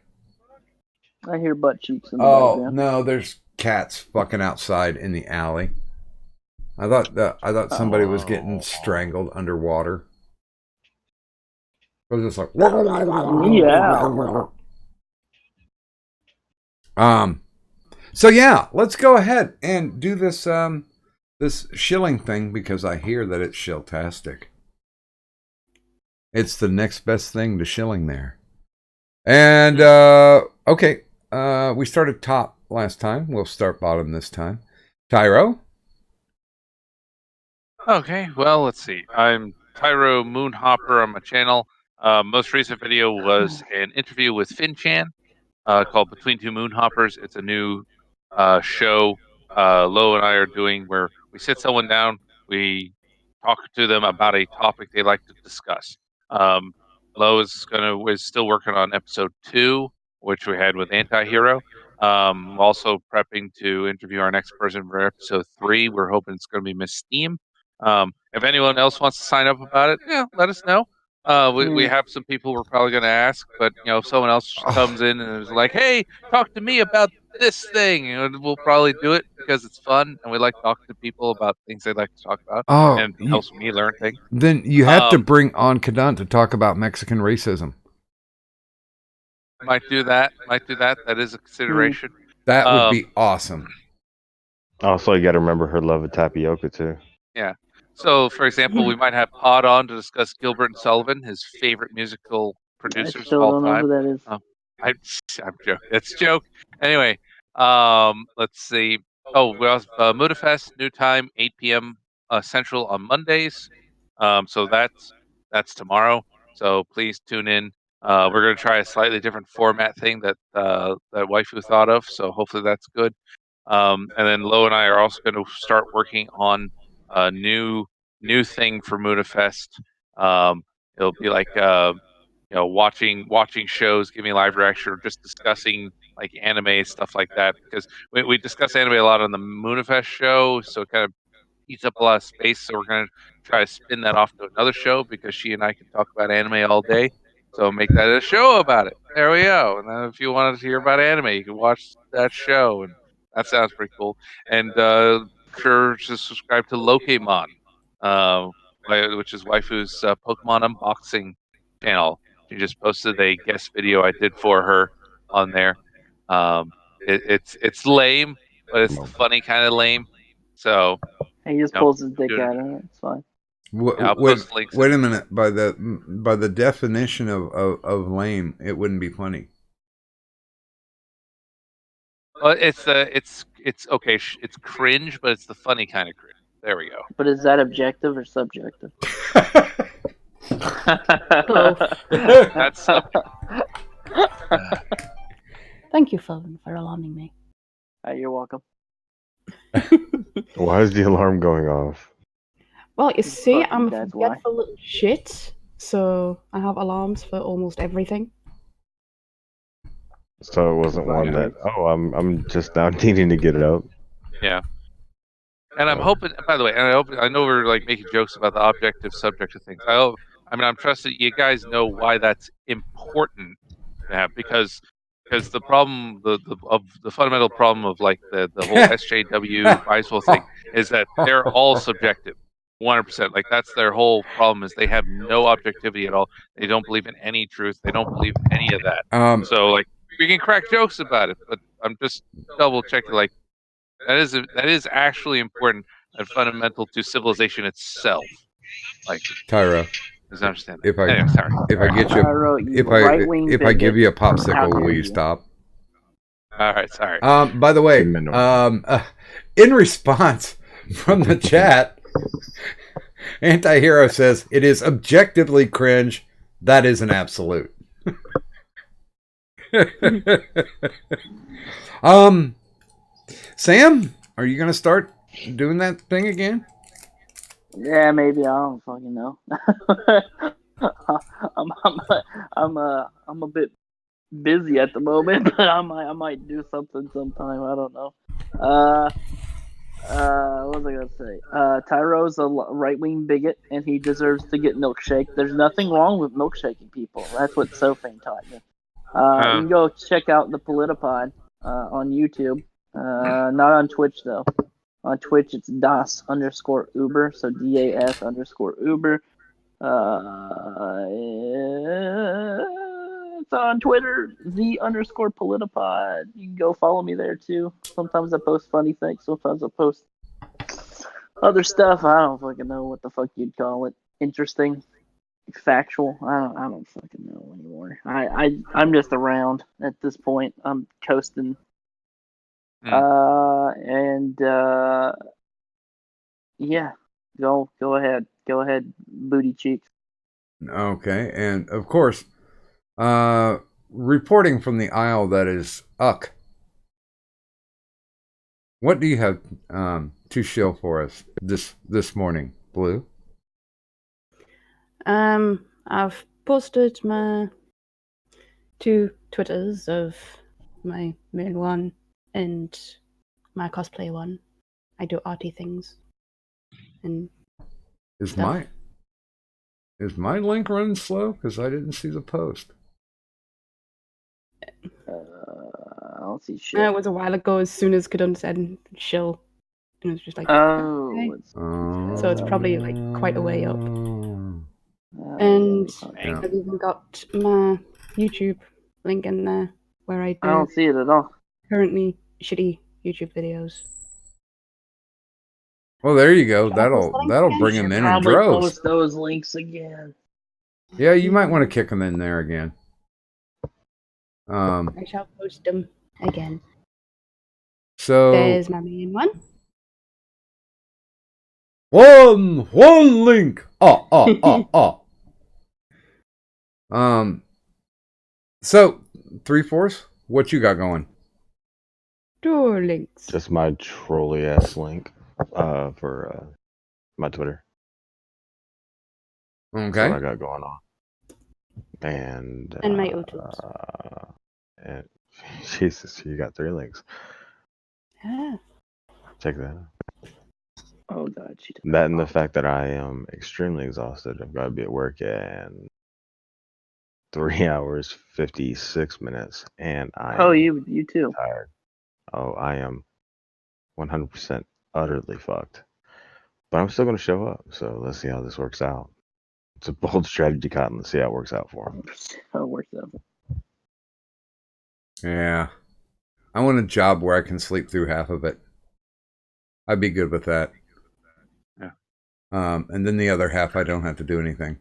I hear butt cheeks in the Oh background. no, there's cats fucking outside in the alley. I thought somebody was getting strangled underwater. It was just like Yeah. So yeah, let's go ahead and do this this shilling thing because I hear that it's shilltastic. It's the next best thing to shilling there. And okay, we started top last time. We'll start bottom this time. Tyro? Okay, well, let's see. I'm Tyro Moonhopper on my channel. Most recent video was an interview with Finchan called Between Two Moonhoppers. It's a new show Lo and I are doing where we sit someone down, we talk to them about a topic they like to discuss. Lo is still working on episode 2, which we had with Antihero. Also prepping to interview our next person for episode 3. We're hoping it's going to be Miss Steam. If anyone else wants to sign up about it, yeah, let us know. We have some people we're probably going to ask, but if someone else comes in and is like, "Hey, talk to me about this thing," we'll probably do it because it's fun and we like talking to people about things they like to talk about, and it helps me learn things. Then you have to bring on Kadant to talk about Mexican racism. Might do that. That is a consideration. That would be awesome. Also, you got to remember her love of tapioca too. Yeah. So, for example, we might have Pod on to discuss Gilbert and Sullivan, his favorite musical producers of still all don't know time. who that is. I'm joking. It's a joke. Anyway, Let's see. Oh, we also Mudafest new time 8 p.m. Central on Mondays. So that's tomorrow. So please tune in. We're gonna try a slightly different format thing that waifu thought of. So hopefully that's good. And then Lo and I are also going to start working on a new thing for Mudafest. It'll be like watching shows, giving live reaction, or just discussing like anime stuff like that. Because we discuss anime a lot on the Moonfest show, so it kind of eats up a lot of space. So we're gonna try to spin that off to another show because she and I can talk about anime all day. So make that a show about it. There we go. And then if you wanted to hear about anime, you can watch that show, and that sounds pretty cool. And sure to subscribe to Lokemon, uh, which is waifu's Pokemon unboxing channel. She just posted a guest video I did for her on there. Um, it's lame, but it's the funny kind of lame. So He just you know, pulls his dick doing it. out of it. It's fine. Yeah, I'll Wait, post links wait in. a minute. By the definition of lame, it wouldn't be funny. Well, it's okay. It's cringe, but it's the funny kind of cringe. There we go. But is that objective or subjective? Both. That's subject. Thank you, Philvin, for alarming me. You're welcome. Why is the alarm going off? Well, you see, Fucking I'm a that's why. forgetful little shit, so I have alarms for almost everything. So it wasn't one that, oh, I'm just now needing to get it up. Yeah. And I'm hoping. By the way, and I know we're like making jokes about the objective, subjective things. I'm trusting you guys know why that's important to have because the problem the fundamental problem of like the whole SJW Biswell thing is that they're all subjective, 100%. Like that's their whole problem is they have no objectivity at all. They don't believe in any truth. They don't believe any of that. So like we can crack jokes about it, but I'm just double checking like that is actually important and fundamental to civilization itself. Like, Tyra, does understand that? if I Anyway, sorry. if I get you Tyra, you right-wing if I give bigot. you a How popsicle, dare will you you. stop? All right, sorry. By the way, in response from the chat, Antihero says it is objectively cringe. That is an absolute. Sam, are you gonna start doing that thing again? Yeah, maybe. I don't fucking know. I'm a bit busy at the moment, but I might do something sometime. I don't know. What was I gonna say? Tyro's a right-wing bigot, and he deserves to get milkshake. There's nothing wrong with milkshaking people. That's what Sophane taught me. You can go check out the Politipod on YouTube. Not on Twitch though. On Twitch, it's das_Uber, so DAS_Uber. It's on Twitter, the_Politipod. You can go follow me there too. Sometimes I post funny things. Sometimes I post other stuff. I don't fucking know what the fuck you'd call it. Interesting, factual. I don't fucking know anymore. I'm just around at this point. I'm coasting. Yeah, go ahead, booty cheeks. Okay, and of course, reporting from the aisle that is Uck. What do you have to show for us this morning, Blue? I've posted my 2 Twitters of my main one and my cosplay one. I do arty things. And Is stuff. my link running slow? Because I didn't see the post. I don't see shit. It was a while ago. As soon as Kadun said "shill," and it was just like, oh, okay. So it's probably like quite a way up. And Yeah. I've even got my YouTube link in there where I do. I don't see it at all. Currently shitty YouTube videos. Well, there you go. That'll bring them in Probably droves. post those links again. Yeah, you might want to kick them in there again. I shall post them again. So There's my main one. one link. So 3/4. What you got going? Door links. Just my trolley ass link for my Twitter. That's what Okay. I got going on. And my O-tubes. and Jesus, you got 3 links. Yeah. Check that out. Oh god, she did. That and the fact that I am extremely exhausted. I've got to be at work in 3 hours 56 minutes, and I Oh, am you too. tired. Oh, I am 100% utterly fucked. But I'm still going to show up. So let's see how this works out. It's a bold strategy, Cotton. Let's see how it works out for him. Oh, works out. Yeah. I want a job where I can sleep through half of it. I'd be good with that. Yeah. And then the other half, I don't have to do anything.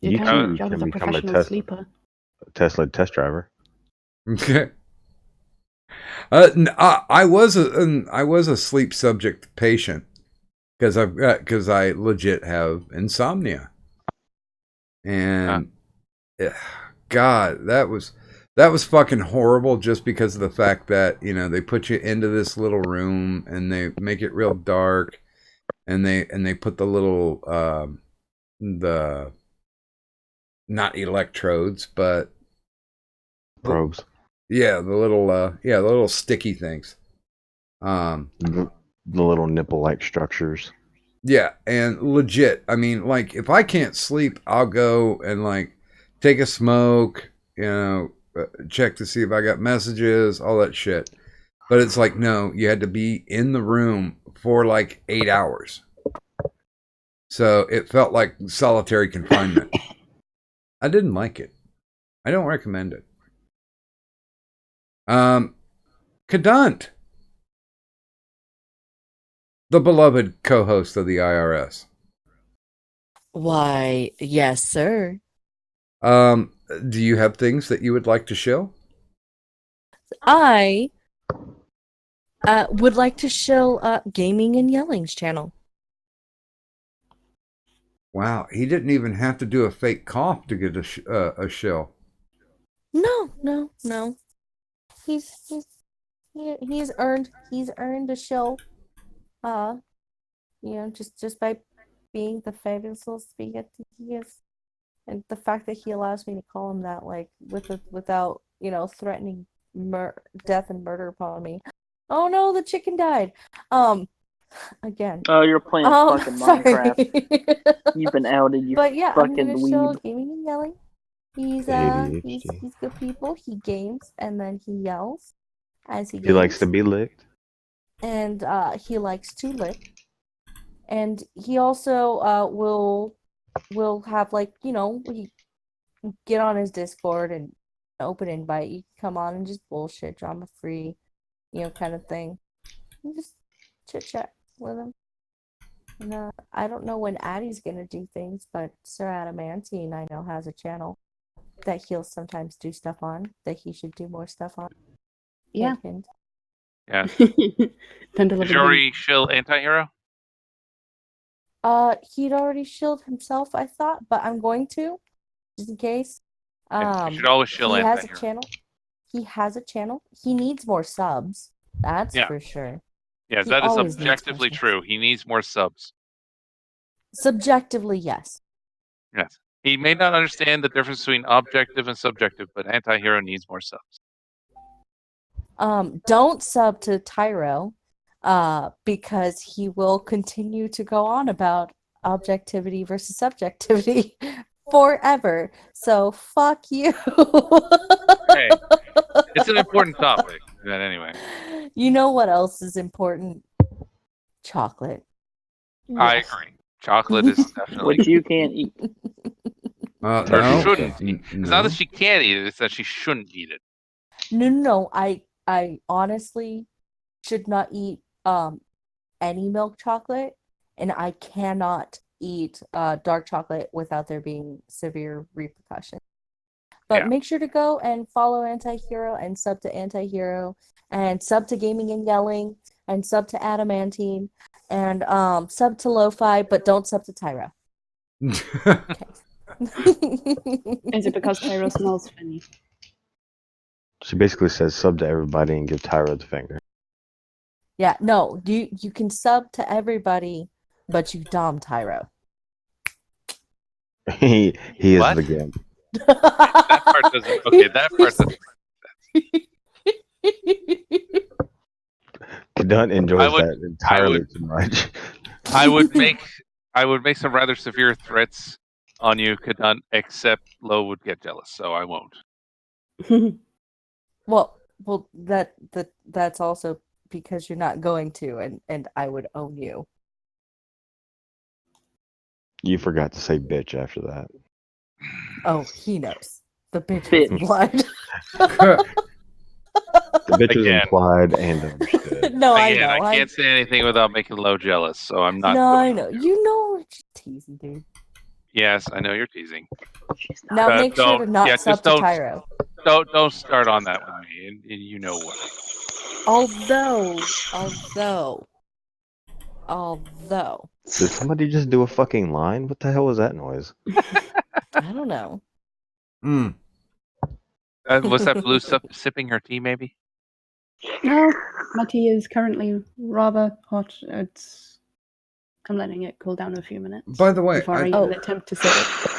You too can job can as a become a professional sleeper. Tesla test driver. Okay. I was a sleep subject patient because I legit have insomnia, and God, that was fucking horrible. Just because of the fact that they put you into this little room and they make it real dark, and they put the little the not electrodes but Probes. yeah the little sticky things. The little nipple-like structures. Yeah, and legit. I mean, like, if I can't sleep, I'll go and like take a smoke, check to see if I got messages, all that shit. But it's like, no, you had to be in the room for like 8 hours. So it felt like solitary confinement. I didn't like it. I don't recommend it. Kadunt, the beloved co-host of the IRS. Why, yes, sir. Do you have things that you would like to show? I would like to show Gaming and Yelling's channel. Wow, he didn't even have to do a fake cough to get a shill. No. He's earned a show. Just by being the fabulous little spaghetti he is, and the fact that he allows me to call him that, like without threatening death and murder upon me. Oh no, the chicken died. Again. Oh, you're playing fucking Sorry. Minecraft. You've been outed, you But yeah, I'm fucking gonna show weeb. Gaming and Yelling. He's ADHD. good people. He games and then he yells as he games. He likes to be licked. And he likes to lick. And he also will have he get on his Discord and open invite. You can come on and just bullshit, drama free, kind of thing. And just chit chat with him. And I don't know when Addie's gonna do things, but Sir Adamantine I know has a channel that he'll sometimes do stuff on that he should do more stuff on. Yeah. Hint. Yeah. Then Did you already shill anti-hero? He'd already shielded himself, I thought, but I'm going to, just in case. You should always shill He has a anti-hero. channel. He has a channel. He needs more subs. That's for sure. Yes, He that is always needs more objectively subs. true. He needs more subs. Subjectively, yes. Yes. He may not understand the difference between objective and subjective, but anti-hero needs more subs. Don't sub to Tyro, because he will continue to go on about objectivity versus subjectivity forever. So fuck you. Hey, it's an important topic. But anyway, You know what else is important? Chocolate. I agree. Chocolate is definitely Which you can't eat. or No, shouldn't eat. It's not no. that she can't eat it; it's that she shouldn't eat it. No. I honestly should not eat any milk chocolate, and I cannot eat dark chocolate without there being severe repercussions. But Yeah. make sure to go and follow Anti-Hero and sub to Anti-Hero and sub to Gaming and Yelling and sub to Adamantine and sub to Lo-Fi, but don't sub to Tyra. Is it because Tyro smells funny? She basically says sub to everybody and give Tyra the finger. Yeah, no, you can sub to everybody, but you dom Tyro. He is What? the gimp. That part doesn't. Okay, that part doesn't. Kadun I enjoys would- that entirely too much. I would make some rather severe threats on you, Kadun, except Lo would get jealous, so I won't. Well, that's also because you're not going to, and I would own you. You forgot to say bitch after that. Oh, he knows. The bitch Bitch. was blind. The bitch was Again. implied and understood. No, I Again, know. I can't say anything without making Lo jealous, so I'm not. No, I going know. to. You know, it's teasing, dude. Yes, I know you're teasing. Now make sure to don't- not yeah, sub just to don't- Tyro. Don't start on that with me, and you know why. Although, Did somebody just do a fucking line? What the hell was that noise? I don't know. Mm. Was that Blue sipping her tea, maybe? No, my tea is currently rather hot. I'm letting it cool down a few minutes By the way, before I Oh. even attempt to sip it.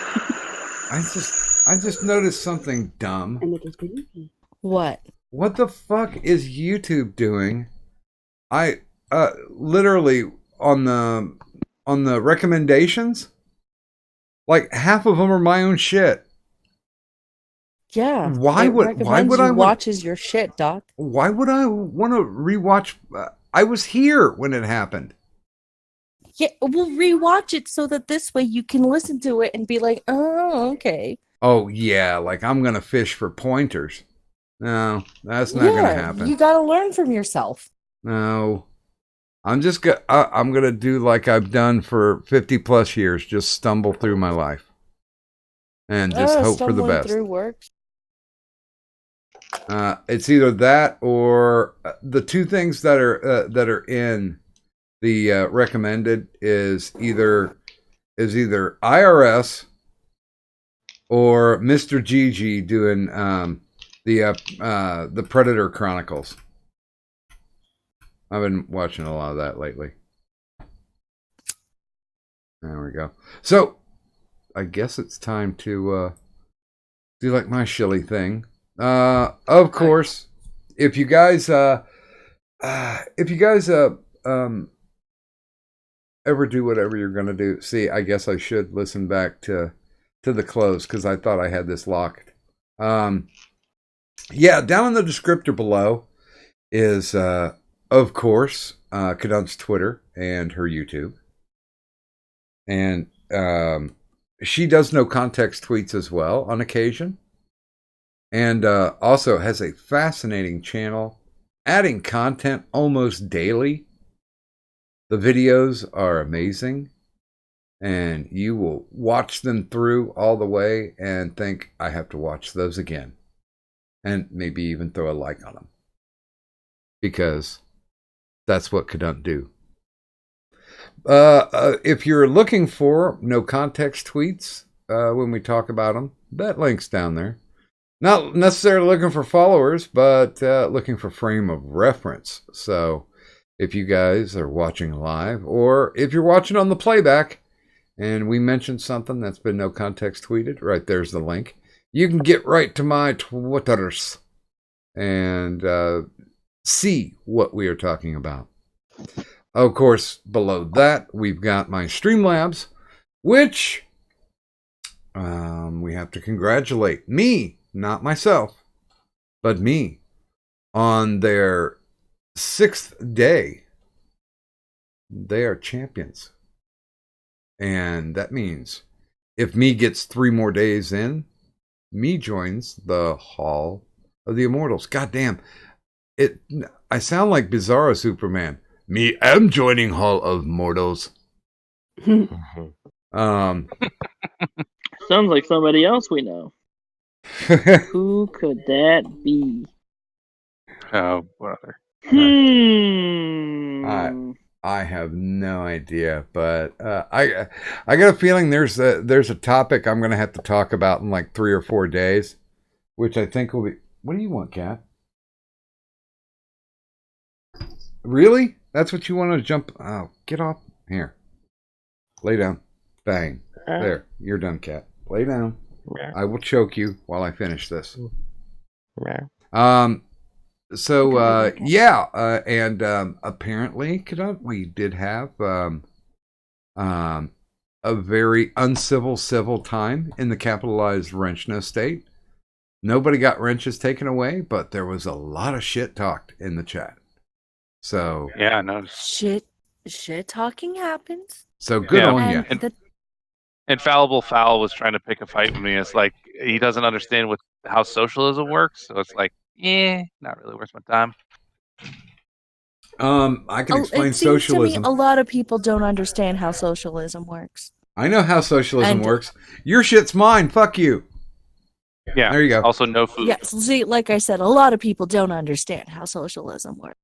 I just noticed something dumb. And it is gloomy. What? What the fuck is YouTube doing? I literally on the recommendations, like half of them are my own shit. Yeah. Why it would recommends I you want- watches your shit, Doc? Why would I want to rewatch? I was here when it happened. Yeah, we'll rewatch it so that this way you can listen to it and be like, oh, okay. Oh yeah, like I'm gonna fish for pointers. No, that's not gonna happen. You gotta learn from yourself. No, I'm gonna do like I've done for 50 plus years. Just stumble through my life and just hope for the Stumbling best. through works. It's either that or the two things that are in the recommended is either IRS or Mr. Gigi doing the Predator Chronicles. I've been watching a lot of that lately. There we go. So I guess it's time to do like my shilly thing. Of course, if you guys ever do whatever you're gonna do, see, I guess I should listen back to the close because I thought I had this locked. Yeah, down in the descriptor below is of course Kadun's Twitter and her YouTube, and she does no context tweets as well on occasion. And also has a fascinating channel, adding content almost daily. The videos are amazing, and you will watch them through all the way and think, I have to watch those again. And maybe even throw a like on them. Because that's what Kadun do. If you're looking for no context tweets when we talk about them, that link's down there. Not necessarily looking for followers, but looking for frame of reference. So if you guys are watching live, or if you're watching on the playback, and we mentioned something that's been no context tweeted, right there's the link. You can get right to my Twitters and see what we are talking about. Of course, below that, we've got my Streamlabs, which we have to congratulate me, not myself, but me, on their 6th day. They are champions. And that means if me gets 3 more days in, me joins the Hall of the Immortals. Goddamn. I sound like Bizarro Superman. Me am joining Hall of Mortals. Sounds like somebody else we know. Who could that be? Oh, brother. I have no idea, but I got a feeling there's a topic I'm going to have to talk about in like 3 or 4 days, which I think will be. What do you want, Kat? Really? That's what you want to jump? Oh, get off here. Lay down. Bang. There. You're done, Kat. Lay down. I will choke you while I finish this. And apparently, we did have a very uncivil civil time in the capitalized Wrenchno state. Nobody got wrenches taken away, but there was a lot of shit talked in the chat. So yeah, no shit talking happens. So good on you. Infallible Fowl was trying to pick a fight with me. It's like he doesn't understand how socialism works. So it's like, not really worth my time. I can explain it seems socialism. To me, a lot of people don't understand how socialism works. I know how socialism works. Your shit's mine. Fuck you. Yeah. There you go. Also, no food. Yes. See, like I said, a lot of people don't understand how socialism works.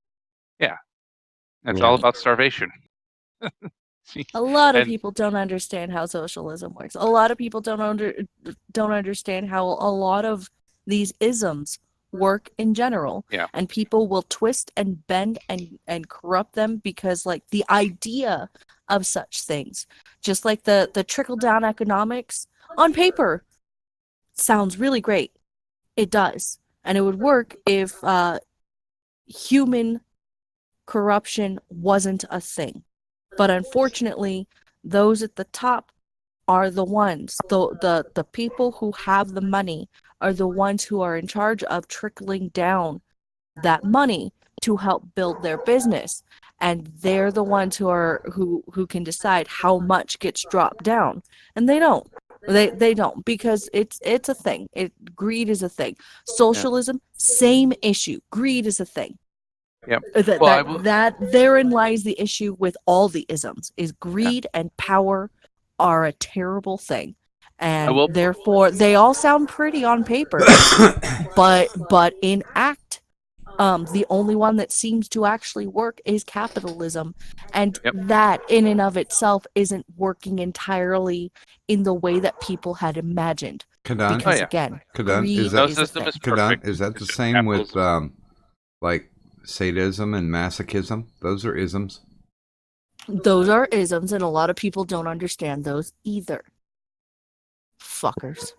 Yeah. It's all about starvation. A lot of people don't understand how socialism works. A lot of people don't understand how a lot of these isms work in general. Yeah. And people will twist and bend and corrupt them because like the idea of such things, just like the trickle down economics on paper sounds really great. It does. And it would work if human corruption wasn't a thing. But unfortunately, those at the top are the ones, the people who have the money are the ones who are in charge of trickling down that money to help build their business. And they're the ones who can decide how much gets dropped down. And they don't. They don't, because it's a thing. Greed is a thing. Socialism, same issue. Greed is a thing. Yep. That therein lies the issue with all the isms, is greed and power are a terrible thing. And therefore they all sound pretty on paper. but in act, the only one that seems to actually work is capitalism. And that in and of itself isn't working entirely in the way that people had imagined. Kadan? Because again, greed is that, is a thing. Kadan, is that the same with like sadism and masochism? Those are isms. Those are isms, and a lot of people don't understand those either. Fuckers.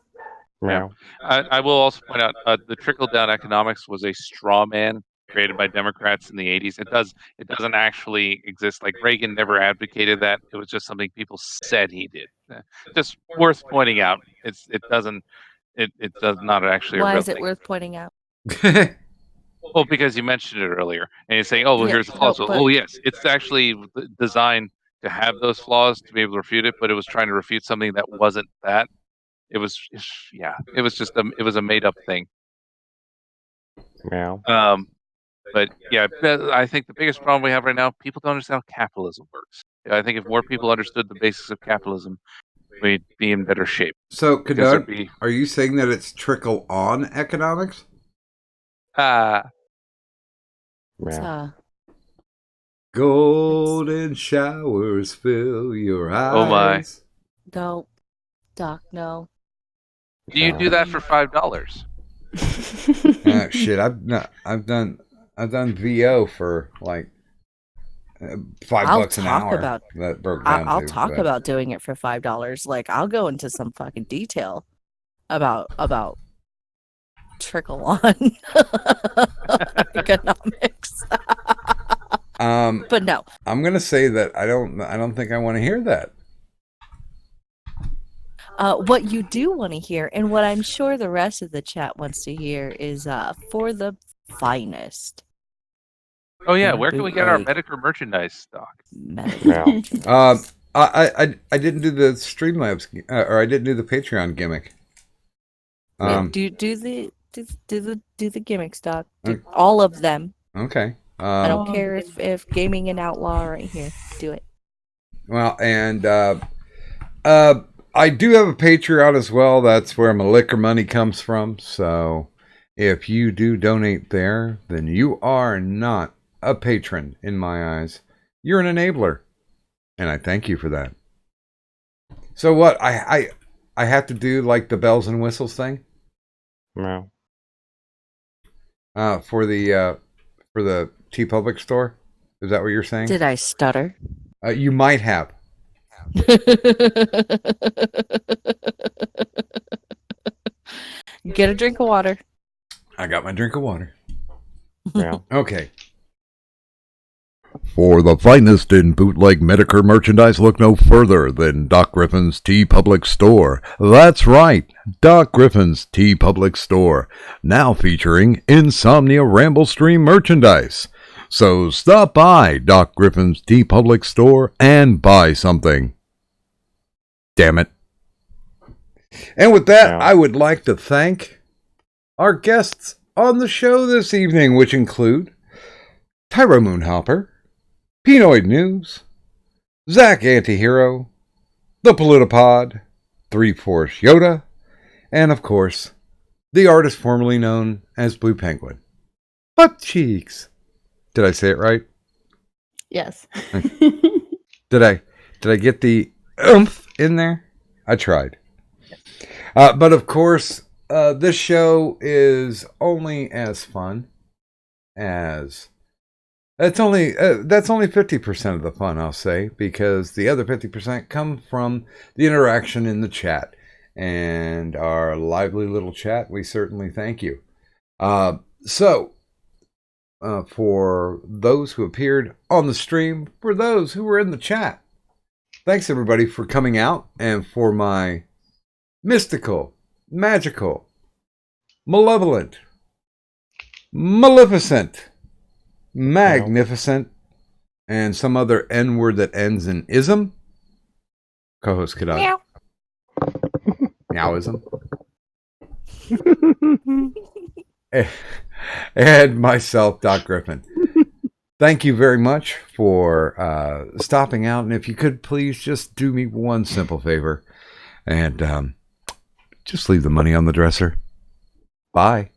Yeah. I will also point out the trickle down economics was a straw man created by Democrats in the 80s. It doesn't actually exist. Like Reagan never advocated that. It was just something people said he did. Just worth pointing out. It does not actually. Why a real is it thing. worth pointing out? Well, because you mentioned it earlier, and you're saying, "Oh, well, here's the flaws." Yes, it's actually designed to have those flaws to be able to refute it, but it was trying to refute something that wasn't that. It was, it was just it was a made up thing. Yeah. But yeah, I think the biggest problem we have right now, people don't understand how capitalism works. I think if more people understood the basics of capitalism, we'd be in better shape. So, Kadar, are you saying that it's trickle on economics? Golden showers fill your eyes. Oh my! No, Doc, no. Do you do that for $5? Shit, I've done VO for like $5 an hour. That broke down. I'll talk about doing it for $5. Like I'll go into some fucking detail about trickle on economics. But no, I'm gonna say that I don't think I want to hear that. What you do want to hear, and what I'm sure the rest of the chat wants to hear, is for the finest. Oh yeah, where can we get our Medicare merchandise stock? I didn't do the Streamlabs, or I didn't do the Patreon gimmick. Do the gimmick stock. All of them. Okay. I don't care if Gaming and Outlaw are right here. Do it. Well, and I do have a Patreon as well. That's where my liquor money comes from. So if you do donate there, then you are not a patron in my eyes. You're an enabler. And I thank you for that. So what? I have to do like the bells and whistles thing? No. For the T Public store? Is that what you're saying? Did I stutter? You might have. Get a drink of water. I got my drink of water. Yeah. Okay. For the finest in bootleg Medicare merchandise, look no further than Doc Griffin's T Public Store. That's right, Doc Griffin's T Public Store, now featuring Insomnia Ramble Stream merchandise. So stop by Doc Griffin's T Public Store and buy something. Damn it. And with that, I would like to thank our guests on the show this evening, which include Tyro Moonhopper, Pinoid News, Zach Antihero, The Politopod, 3-Force Yoda, and of course, the artist formerly known as Blue Penguin. Butt cheeks. Did I say it right? Yes. Did I get the oomph in there? I tried. But of course, this show is only as fun as that's only 50% of the fun, I'll say, because the other 50% come from the interaction in the chat and our lively little chat. We certainly thank you. So for those who appeared on the stream, for those who were in the chat, thanks everybody for coming out, and for my mystical, magical, malevolent, maleficent, magnificent, and some other N word that ends in ism. Co-host Kadai. Meowism. And myself, Doc Griffin. Thank you very much for stopping out. And if you could please just do me one simple favor and just leave the money on the dresser. Bye.